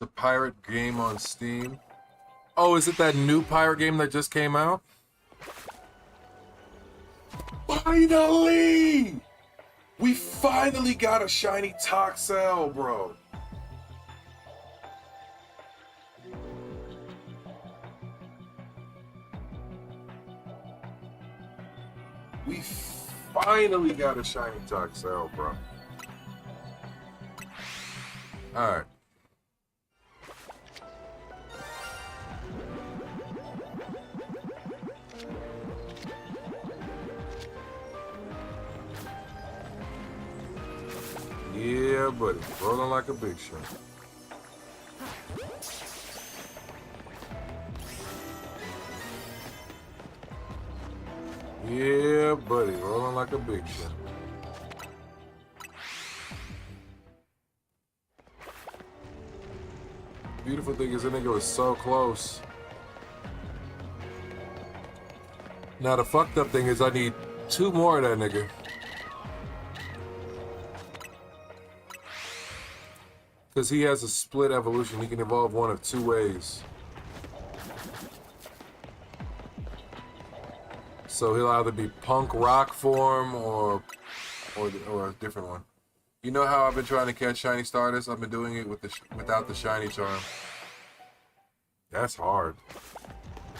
B: The pirate game on Steam. Oh, is it that new pirate game that just came out? Finally! We finally got a shiny Toxel, bro. finally got a shiny Toxel, bro. Alright. Yeah, buddy. Rolling like a big shot. Yeah, buddy. Rolling like a big shot. Beautiful thing is that nigga was so close. Now the fucked up thing is I need 2 more of that nigga. Because he has a split evolution. He can evolve one of 2 ways. So he'll either be punk rock form or a different one. You know how I've been trying to catch shiny starters? I've been doing it with without the shiny charm. That's hard.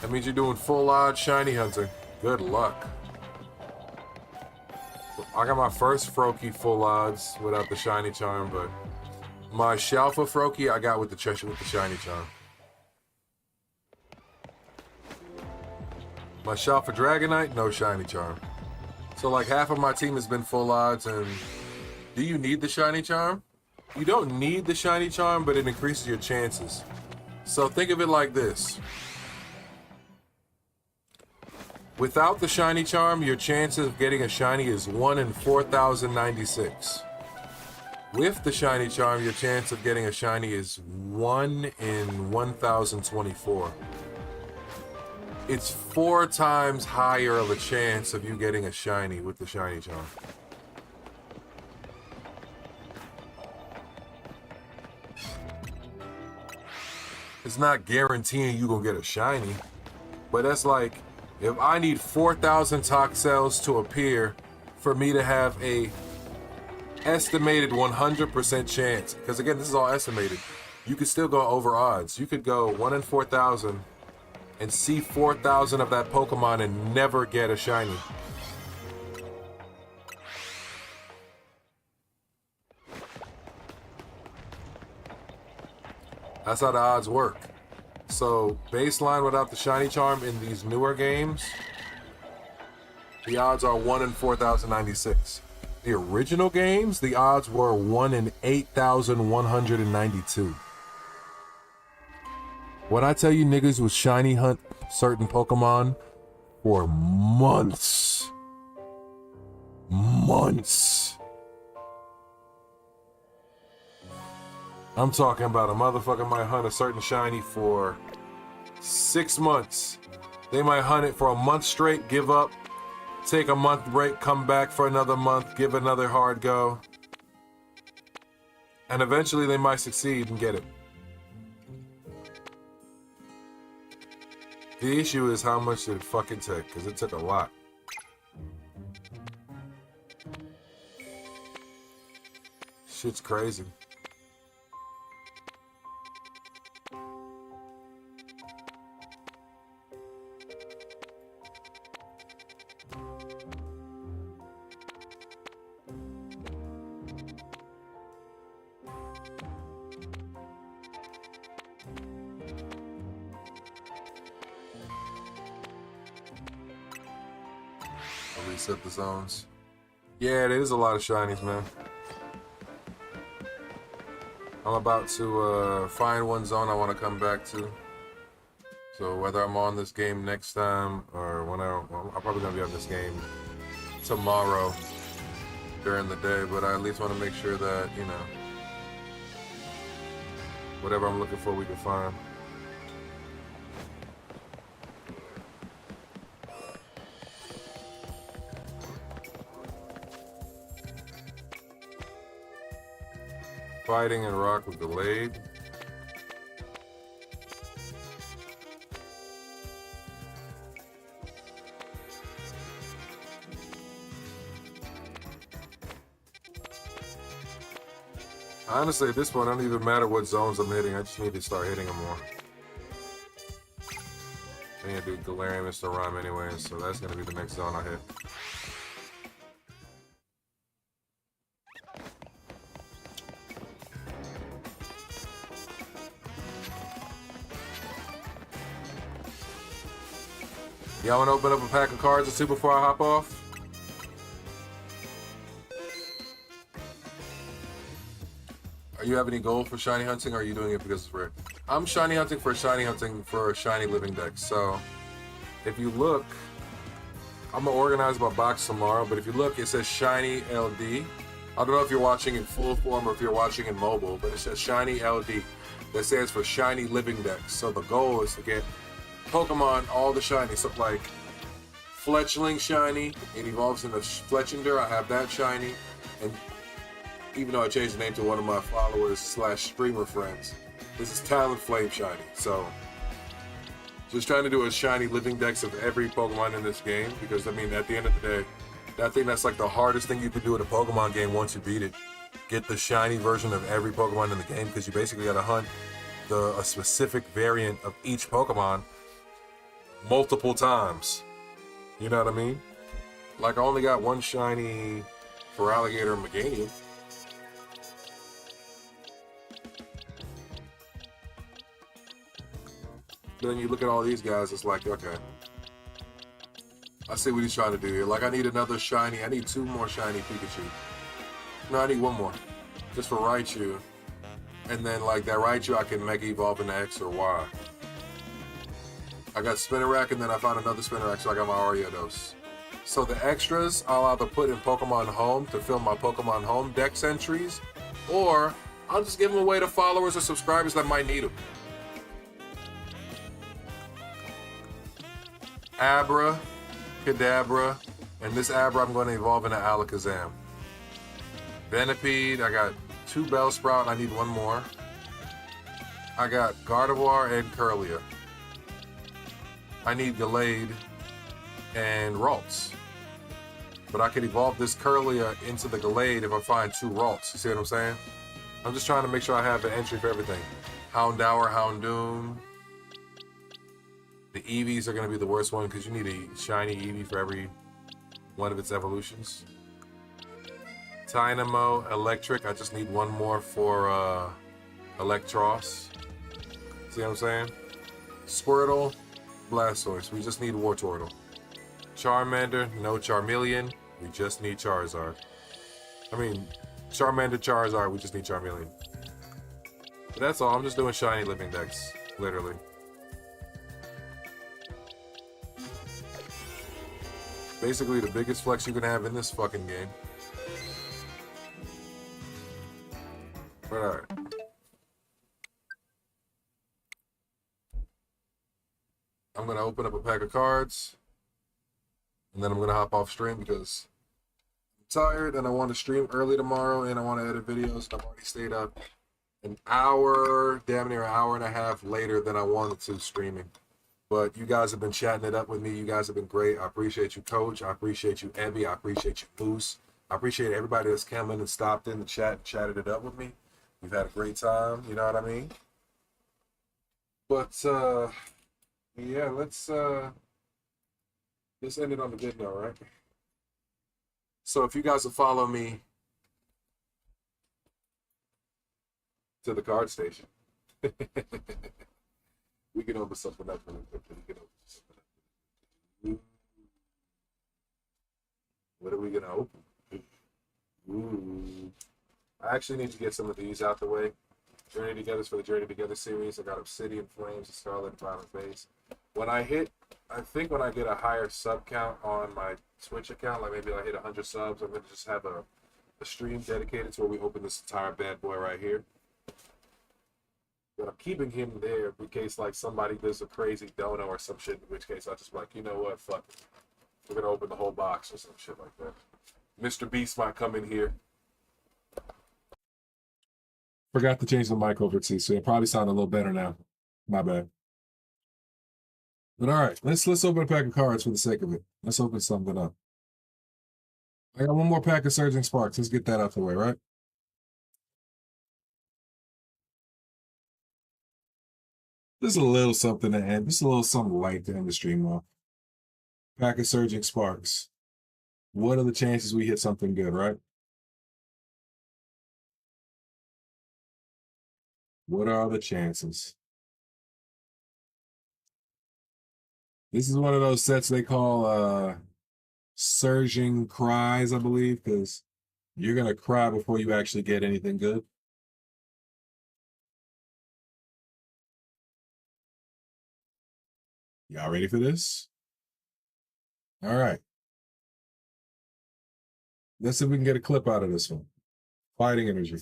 B: That means you're doing full odds shiny hunter. Good luck. I got my first Froakie full odds without the shiny charm, but my Shalpha Froakie I got with the shiny charm. My Shalpha Dragonite, no shiny charm. So like half of my team has been full odds, and do you need the shiny charm? You don't need the shiny charm, but it increases your chances. So think of it like this. Without the shiny charm, your chances of getting a shiny is 1 in 4,096. With the shiny charm, your chance of getting a shiny is 1 in 1,024. It's 4 times higher of a chance of you getting a shiny with the shiny charm. It's not guaranteeing you gonna get a shiny, but that's like, if I need 4,000 Toxels to appear for me to have a estimated 100% chance, because again, this is all estimated. You could still go over odds. You could go 1 in 4,000 and see 4,000 of that Pokemon and never get a shiny. That's how the odds work. So baseline without the shiny charm in these newer games, the odds are 1 in 4,096. The original games, the odds were 1 in 8,192. When I tell you niggas would shiny hunt certain Pokemon for months. Months. I'm talking about a motherfucker might hunt a certain shiny for 6 months. They might hunt it for a month straight, give up, take a month break, come back for another month, give another hard go. And eventually they might succeed and get it. The issue is how much did it fucking take, because it took a lot. Shit's crazy. Reset the zones. Yeah, there is a lot of shinies, man. I'm about to find one zone I want to come back to. So whether I'm on this game next time or whenever, well, I'm probably gonna be on this game tomorrow during the day, but I at least want to make sure that, you know, whatever I'm looking for we can find. Fighting and rock with delayed. Honestly, at this point, I don't even matter what zones I'm hitting. I just need to start hitting them more. I need to do Galarian Mr. Rhyme anyway, so that's going to be the next zone I hit. Y'all want to open up a pack of cards or two before I hop off? Are you have any goal for shiny hunting, or are you doing it because it's rare? I'm shiny hunting for a shiny living deck. So if you look, I'm gonna organize my box tomorrow, but if you look, it says shiny LD. I don't know if you're watching in full form or if you're watching in mobile, but it says shiny LD. That stands for shiny living deck. So the goal is to get Pokemon all the shiny. So like Fletchling shiny, it evolves into Fletchinder. I have that shiny, and even though I changed the name to one of my followers / streamer friends, this is Talonflame shiny. So just trying to do a shiny living decks of every Pokemon in this game, because I mean, at the end of the day, I think that's like the hardest thing you can do in a Pokemon game once you beat it. Get the shiny version of every Pokemon in the game, because you basically gotta hunt a specific variant of each Pokemon multiple times. You know what I mean? Like, I only got one shiny for Alligator Meganium. Then you look at all these guys, it's like, okay, I see what he's trying to do here. Like, I need another shiny. I need 2 more shiny Pikachu. No, I need 1 more. Just for Raichu. And then, like, that Raichu I can Mega Evolve into X or Y. I got Spinarak, and then I found another Spinarak, so I got my Ariados. So the extras I'll either put in Pokemon Home to fill my Pokemon Home Dex entries, or I'll just give them away to followers or subscribers that might need them. Abra, Kadabra, and this Abra I'm going to evolve into Alakazam. Venipede, I got 2 Bellsprout, I need 1 more. I got Gardevoir and Curlia. I need Gallade and Ralts. But I could evolve this Curlia into the Gallade if I find 2 Ralts. You see what I'm saying? I'm just trying to make sure I have an entry for everything. Houndour, Houndoom. The Eevees are going to be the worst one, because you need a shiny Eevee for every one of its evolutions. Dynamo, Electric. I just need 1 more for Electros. See what I'm saying? Squirtle, Blastoise. We just need Wartortle. Charmander, no Charmeleon. We just need Charizard. I mean, Charmander, Charizard. We just need Charmeleon. But that's all. I'm just doing shiny living decks, literally. Basically the biggest flex you can have in this fucking game. But alright. I'm gonna open up a pack of cards, and then I'm gonna hop off stream because I'm tired and I want to stream early tomorrow, and I want to edit videos, and I've already stayed up an hour, damn near an hour and a half later than I wanted to streaming. But you guys have been chatting it up with me. You guys have been great. I appreciate you, Coach. I appreciate you, Evie. I appreciate you, Moose. I appreciate everybody that's come in and stopped in the chat and chatted it up with me. We've had a great time. You know what I mean? But, yeah, let's end it on the good note, right? So if you guys will follow me to the card station. We can open something up really quickly. We can open something up. What are we gonna open? Ooh. I actually need to get some of these out the way. Journey Together's for the Journey Together series. I got Obsidian Flames, Scarlet and Violet Base. I think when I get a higher sub count on my Twitch account, like maybe I hit 100 subs, I'm gonna just have a stream dedicated to where we open this entire bad boy right here. But I'm keeping him there in case like somebody does a crazy dono or some shit, in which case I'll just be like, you know what, fuck it. We're gonna open the whole box or some shit like that. Mr. Beast might come in here. Forgot to change the mic over to, so it probably sound a little better now. My bad. But all right, let's open a pack of cards for the sake of it. Let's open something up. I got 1 more pack of Surging Sparks. Let's get that out the way, right? This is a little something to end. This is a little something light to end the stream off. Pack of Surging Sparks. What are the chances we hit something good, right? What are the chances?
A: This is one of those sets they call surging cries, I believe, because you're gonna cry before you actually get anything good. Y'all ready for this? All right. Let's see if we can get a clip out of this one. Fighting energy.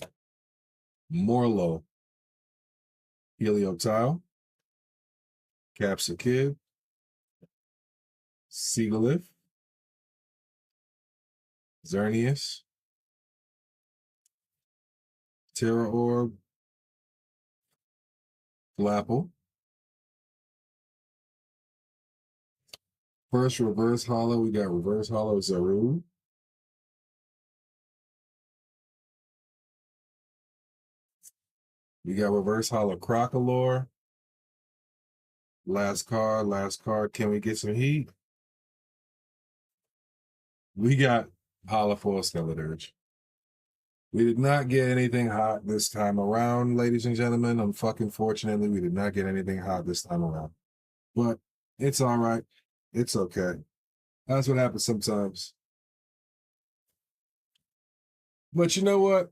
A: Morlo. Helioptile. Capsakid. Seagalith. Xerneas. Terra Orb. Flapple. First reverse hollow, we got reverse hollow Zaru. We got reverse hollow Crocolore. Last card. Can we get some heat? We got Holofoil Skeledirge. We did not get anything hot this time around, ladies and gentlemen. Unfortunately, we did not get anything hot this time around. But it's all right. It's okay. That's what happens sometimes. But you know what?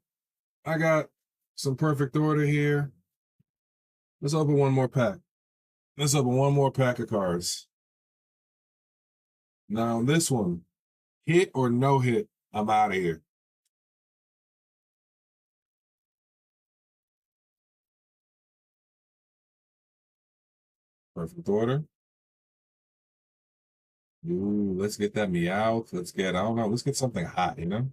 A: I got some perfect order here. Let's open one more pack. Let's open one more pack of cards. Now, this one, hit or no hit, I'm out of here. Perfect order. Ooh, let's get that Meowth. Let's get, I don't know, let's get something hot, you know?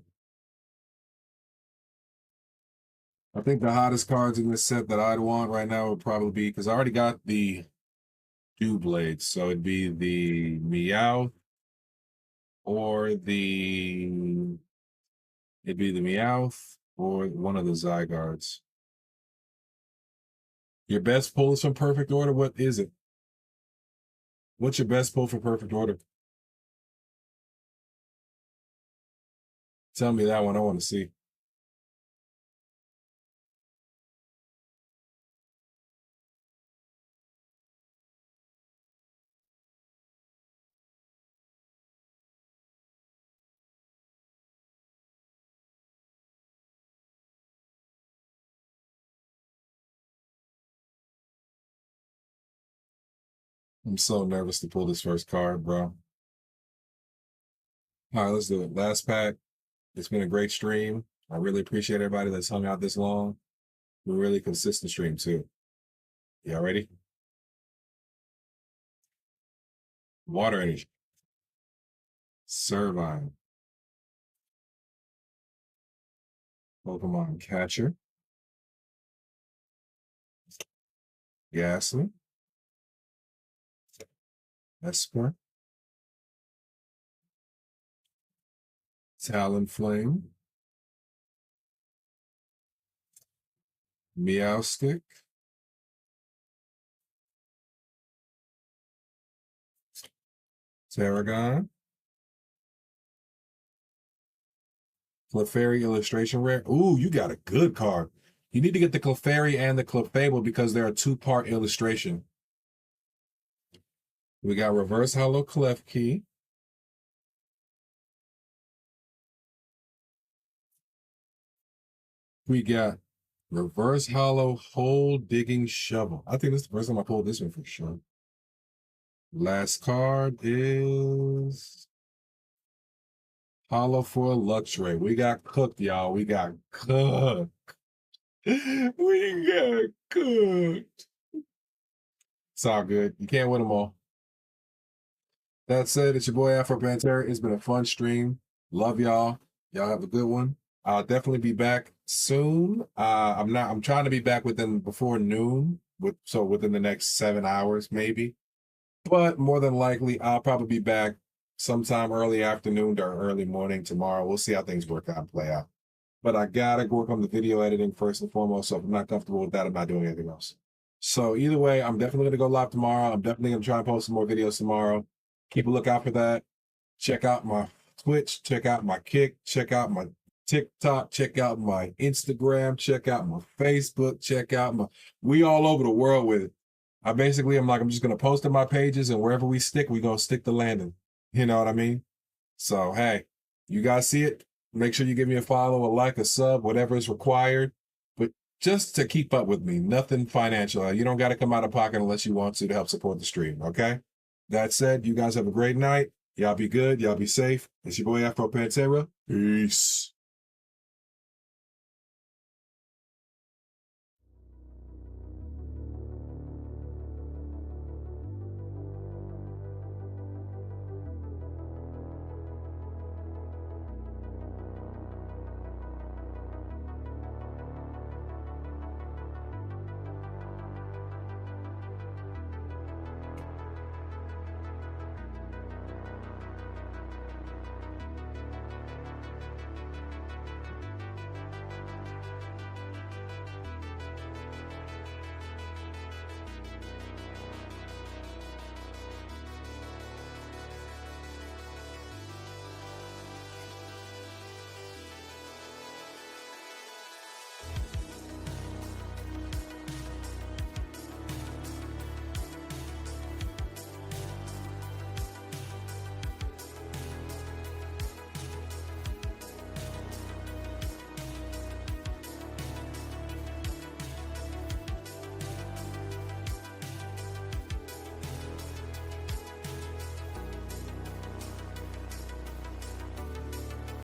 A: I think the hottest cards in this set that I'd want right now would probably be, because I already got the Doublades, so it'd be the Meowth or it'd be the Meowth or one of the Zygardes. Your best pull is from perfect order. What is it? What's your best pull for perfect order? Tell me that one. I want to see. I'm so nervous to pull this first card, bro. All right, let's do it. Last pack. It's been a great stream. I really appreciate everybody that's hung out this long. We're really consistent stream too. Y'all ready? Water energy. Servine. Pokemon Catcher. Ghastly. Esper. Talonflame. Meowstick. Tarragon. Clefairy illustration rare. Ooh, you got a good card. You need to get the Clefairy and the Clefable because they're a two-part illustration. We got reverse hollow Klefki. We got reverse hollow hole digging shovel. I think this is the first time I pulled this one for sure. Last card is hollow for Luxray. We got cooked, y'all. We got cooked. We got cooked. It's all good. You can't win them all. That said, it's your boy Afro Pantera. It's been a fun stream. Love y'all. Y'all have a good one. I'll definitely be back soon. I'm trying to be back before noon, within the next 7 hours, maybe. But more than likely, I'll probably be back sometime early afternoon or early morning tomorrow. We'll see how things work out and play out. But I gotta work on the video editing first and foremost. So if I'm not comfortable with that, I'm not doing anything else. So either way, I'm definitely gonna go live tomorrow. I'm definitely gonna try and post some more videos tomorrow. Keep a lookout for that. Check out my Twitch, check out my Kick, check out my TikTok, check out my Instagram, check out my Facebook, we all over the world with it. I basically am like, I'm just going to post in my pages, and wherever we stick, we're going to stick the landing. You know what I mean? So, hey, you guys see it? Make sure you give me a follow, a like, a sub, whatever is required. But just to keep up with me, nothing financial. You don't got to come out of pocket unless you want to help support the stream, okay? That said, you guys have a great night. Y'all be good. Y'all be safe. It's your boy Afro Pantera. Peace.